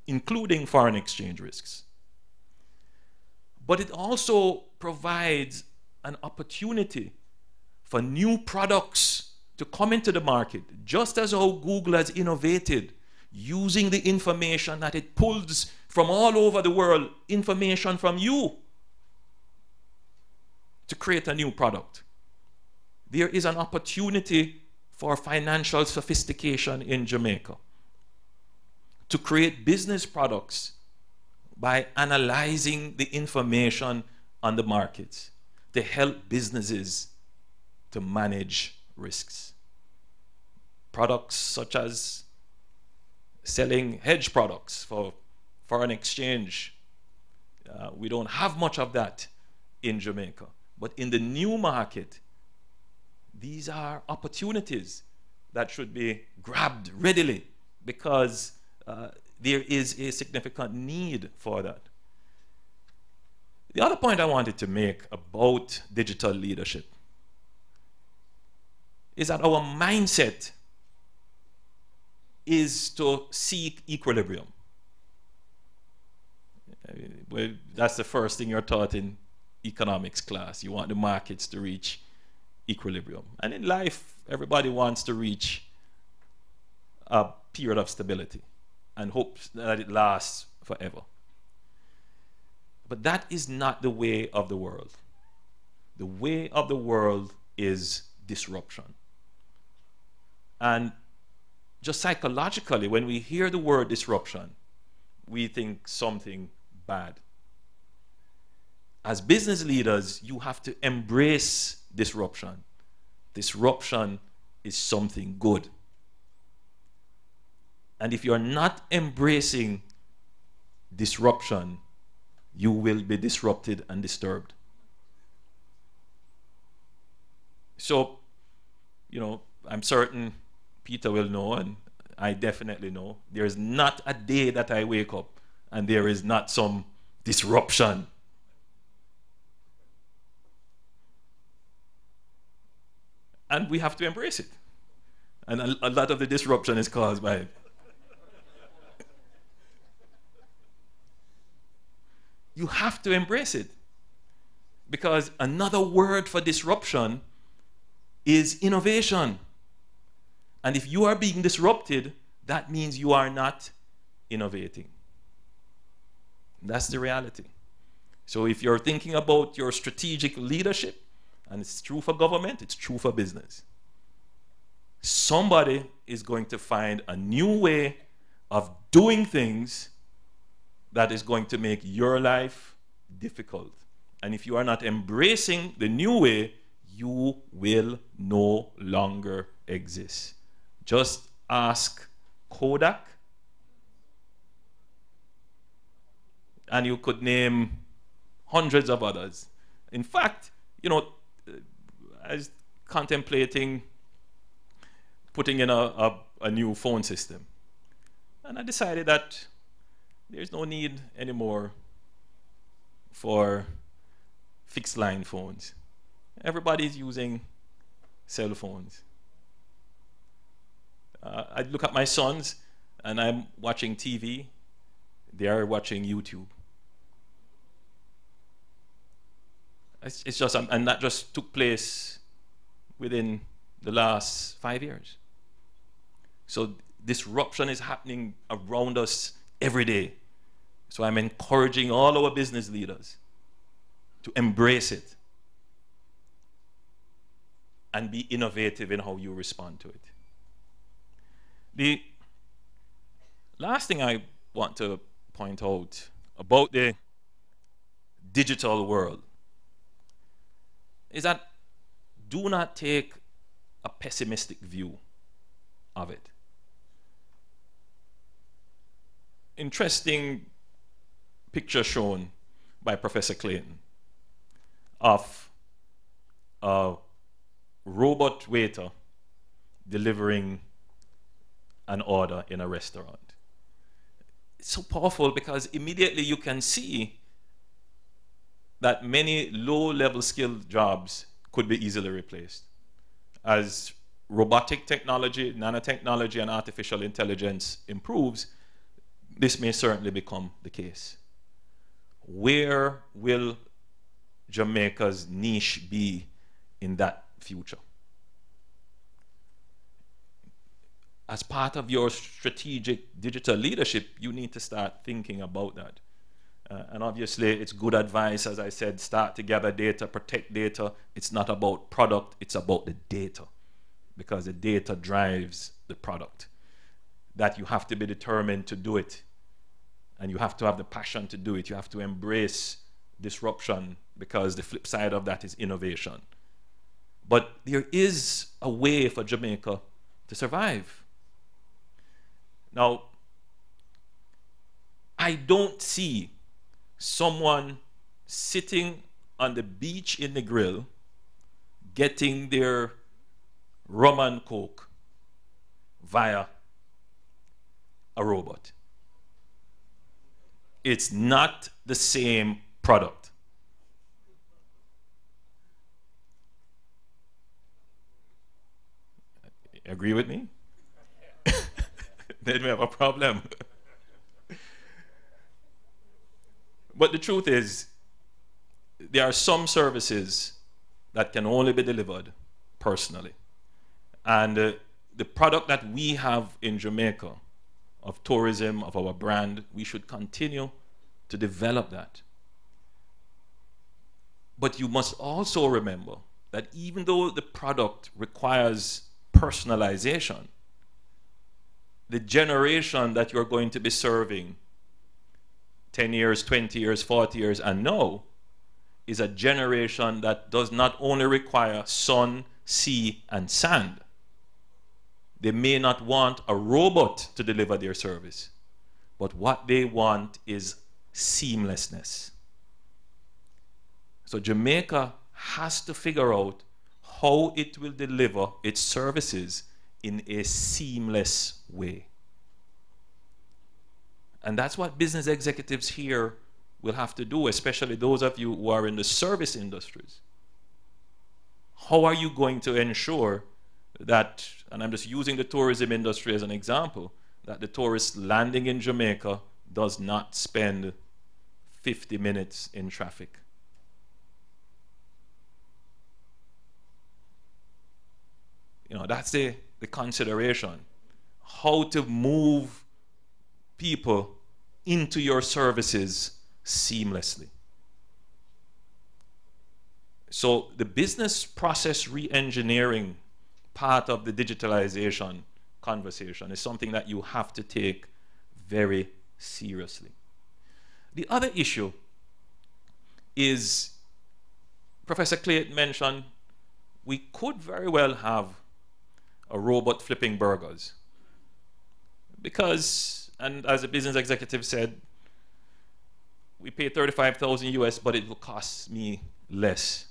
including foreign exchange risks. But it also provides an opportunity for new products to come into the market, just as how Google has innovated using the information that it pulls from all over the world, information from you, to create a new product. There is an opportunity for financial sophistication in Jamaica to create business products by analyzing the information on the markets to help businesses to manage risks. Products such as selling hedge products for foreign exchange. We don't have much of that in Jamaica. But in the new market, these are opportunities that should be grabbed readily because there is a significant need for that. The other point I wanted to make about digital leadership is that our mindset is to seek equilibrium. Well, that's the first thing you're taught in economics class. You want the markets to reach equilibrium. And in life, everybody wants to reach a period of stability and hopes that it lasts forever. But that is not the way of the world. The way of the world is disruption. And just psychologically, when we hear the word disruption, we think something bad. As business leaders, you have to embrace disruption. Disruption is something good. And if you're not embracing disruption, you will be disrupted and disturbed. So, you know, I'm certain Peter will know, and I definitely know, there is not a day that I wake up and there is not some disruption. And we have to embrace it. And a lot of the disruption is caused by it. You have to embrace it. Because another word for disruption is innovation. And if you are being disrupted, that means you are not innovating. That's the reality. So if you're thinking about your strategic leadership, and it's true for government, it's true for business, somebody is going to find a new way of doing things that is going to make your life difficult. And if you are not embracing the new way, you will no longer exist. Just ask Kodak, and you could name hundreds of others. In fact, you know, I was contemplating putting in a new phone system. And I decided that there's no need anymore for fixed line phones. Everybody's using cell phones. I look at my sons and I'm watching TV. They are watching YouTube. It's just, and that just took place within the last 5 years. So disruption is happening around us every day. So I'm encouraging all our business leaders to embrace it and be innovative in how you respond to it. The last thing I want to point out about the digital world is that do not take a pessimistic view of it. Interesting picture shown by Professor Clayton of a robot waiter delivering an order in a restaurant. It's so powerful because immediately you can see that many low-level skilled jobs could be easily replaced. As robotic technology, nanotechnology, and artificial intelligence improves, this may certainly become the case. Where will Jamaica's niche be in that future? As part of your strategic digital leadership, you need to start thinking about that. And obviously, it's good advice, as I said, start to gather data, protect data. It's not about product, it's about the data, because the data drives the product. That you have to be determined to do it, and you have to have the passion to do it. You have to embrace disruption, because the flip side of that is innovation. But there is a way for Jamaica to survive. Now, I don't see someone sitting on the beach in the grill getting their rum and coke via a robot. It's not the same product. Agree with me? Then we have a problem. But the truth is, there are some services that can only be delivered personally. And the product that we have in Jamaica of tourism, of our brand, we should continue to develop that. But you must also remember that even though the product requires personalization, the generation that you're going to be serving 10 years, 20 years, 40 years, and now is a generation that does not only require sun, sea, and sand. They may not want a robot to deliver their service, but what they want is seamlessness. So Jamaica has to figure out how it will deliver its services in a seamless way. And that's what business executives here will have to do, especially those of you who are in the service industries. How are you going to ensure that, and I'm just using the tourism industry as an example, that the tourist landing in Jamaica does not spend 50 minutes in traffic? You know, that's the consideration. How to move people into your services seamlessly. So the business process re-engineering part of the digitalization conversation is something that you have to take very seriously. The other issue is, Professor Clayton mentioned, we could very well have a robot flipping burgers. Because, and as a business executive said, we pay 35,000 US, but it will cost me less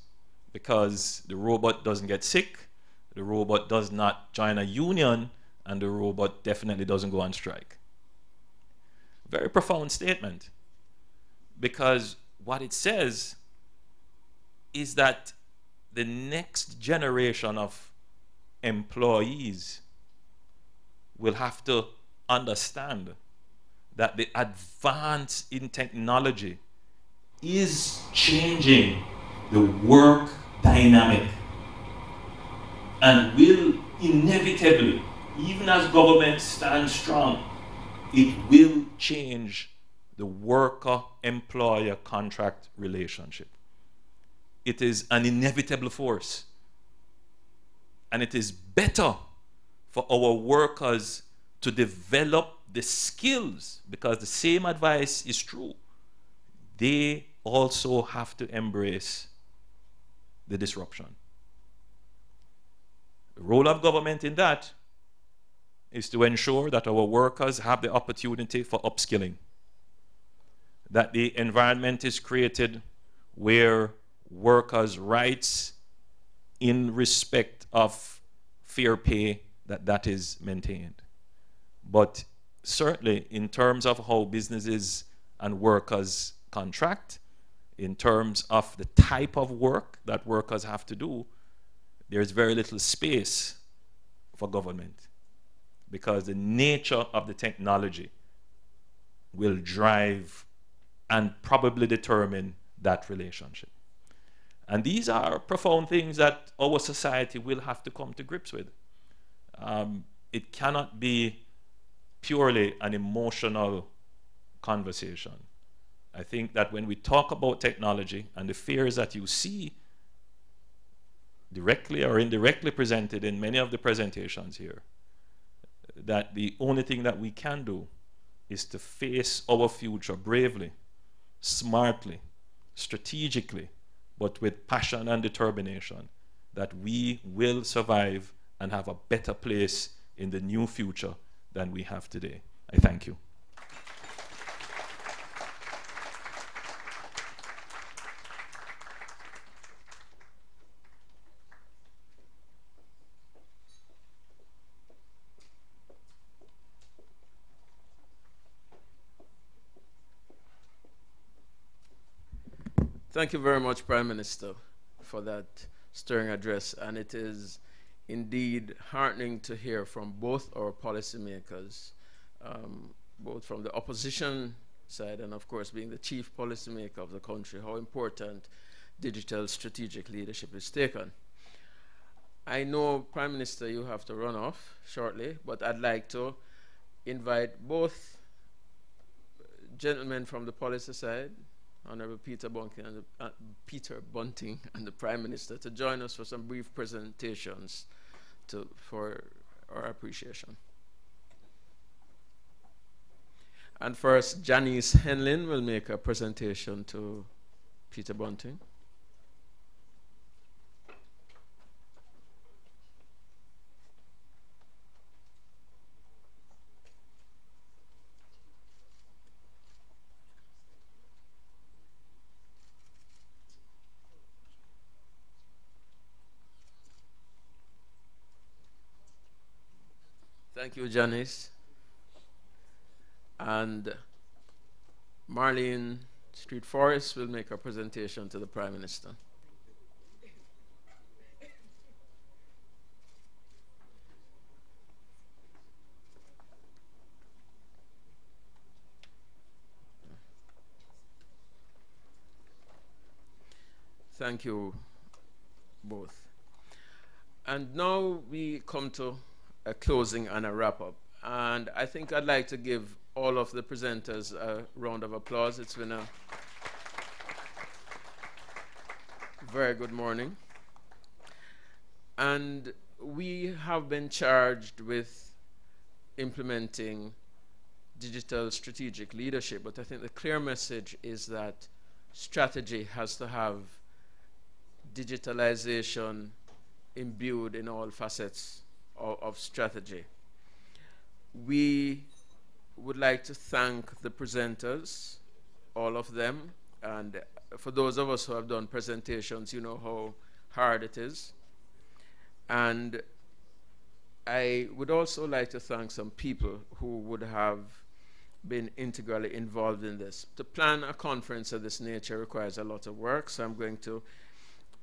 because the robot doesn't get sick, the robot does not join a union, and the robot definitely doesn't go on strike. Very profound statement, because what it says is that the next generation of employees will have to understand that the advance in technology is changing the work dynamic and will inevitably, even as government stands strong, it will change the worker-employer contract relationship. It is an inevitable force. And it is better for our workers to develop the skills, because the same advice is true. They also have to embrace the disruption. The role of government in that is to ensure that our workers have the opportunity for upskilling, that the environment is created where workers' rights in respect of fair pay, that is maintained. But certainly in terms of how businesses and workers contract, in terms of the type of work that workers have to do, there's very little space for government, because the nature of the technology will drive and probably determine that relationship. And these are profound things that our society will have to come to grips with. It cannot be purely an emotional conversation. I think that when we talk about technology and the fears that you see directly or indirectly presented in many of the presentations here, that the only thing that we can do is to face our future bravely, smartly, strategically, but with passion and determination, that we will survive and have a better place in the new future than we have today. I thank you. Thank you very much, Prime Minister, for that stirring address. And it is indeed heartening to hear from both our policymakers, both from the opposition side and, of course, being the chief policymaker of the country, how important digital strategic leadership is taken. I know, Prime Minister, you have to run off shortly, but I'd like to invite both gentlemen from the policy side, Honorable Peter Bunting and the Prime Minister, to join us for some brief presentations for our appreciation. And first, Janice Henlin will make a presentation to Peter Bunting. Thank you, Janice. And Marlene Street Forest will make a presentation to the Prime Minister. Thank you both. And now we come to a closing and a wrap-up. And I think I'd like to give all of the presenters a round of applause. It's been a very good morning. And we have been charged with implementing digital strategic leadership, but I think the clear message is that strategy has to have digitalization imbued in all facets of strategy. We would like to thank the presenters, all of them, and for those of us who have done presentations, you know how hard it is. And I would also like to thank some people who would have been integrally involved in this. To plan a conference of this nature requires a lot of work, so I'm going to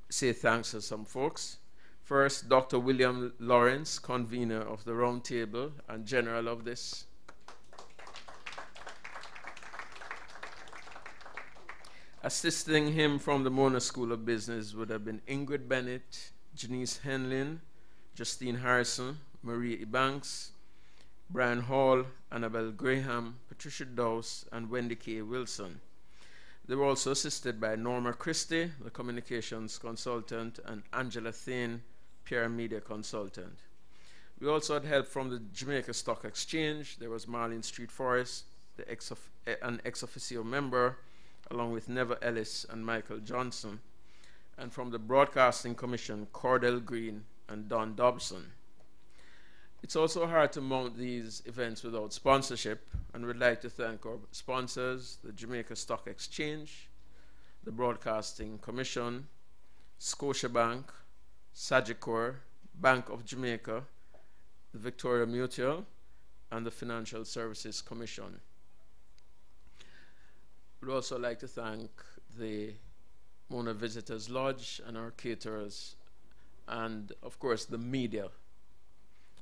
say thanks to some folks. First, Dr. William Lawrence, convener of the RoundTable and general of this. Assisting him from the Mona School of Business would have been Ingrid Bennett, Janice Henlin, Justine Harrison, Marie Ebanks, Brian Hall, Annabelle Graham, Patricia Dowse, and Wendy K. Wilson. They were also assisted by Norma Christie, the communications consultant, and Angela Thane, PR media consultant. We also had help from the Jamaica Stock Exchange. There was Marlene Street Forest, an ex-officio member, along with Neva Ellis and Michael Johnson. And from the Broadcasting Commission, Cordell Green and Don Dobson. It's also hard to mount these events without sponsorship, and we'd like to thank our sponsors, the Jamaica Stock Exchange, the Broadcasting Commission, Scotiabank, Sagicor, Bank of Jamaica, the Victoria Mutual, and the Financial Services Commission. We'd also like to thank the Mona Visitors Lodge and our caterers, and of course the media.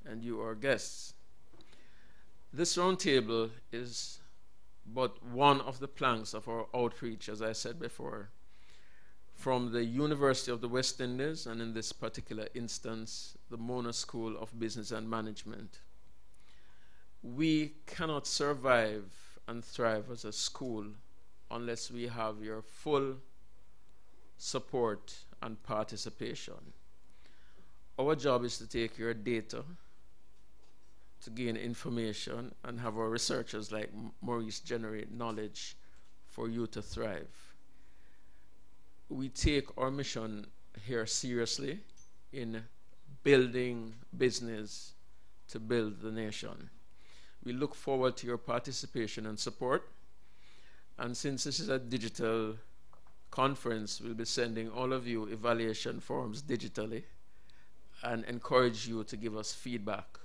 and you, our guests. This roundtable is but one of the planks of our outreach, as I said before, from the University of the West Indies, and in this particular instance, the Mona School of Business and Management. We cannot survive and thrive as a school unless we have your full support and participation. Our job is to take your data, to gain information, and have our researchers like Maurice generate knowledge for you to thrive. We take our mission here seriously in building business to build the nation. We look forward to your participation and support. And since this is a digital conference, we'll be sending all of you evaluation forms digitally and encourage you to give us feedback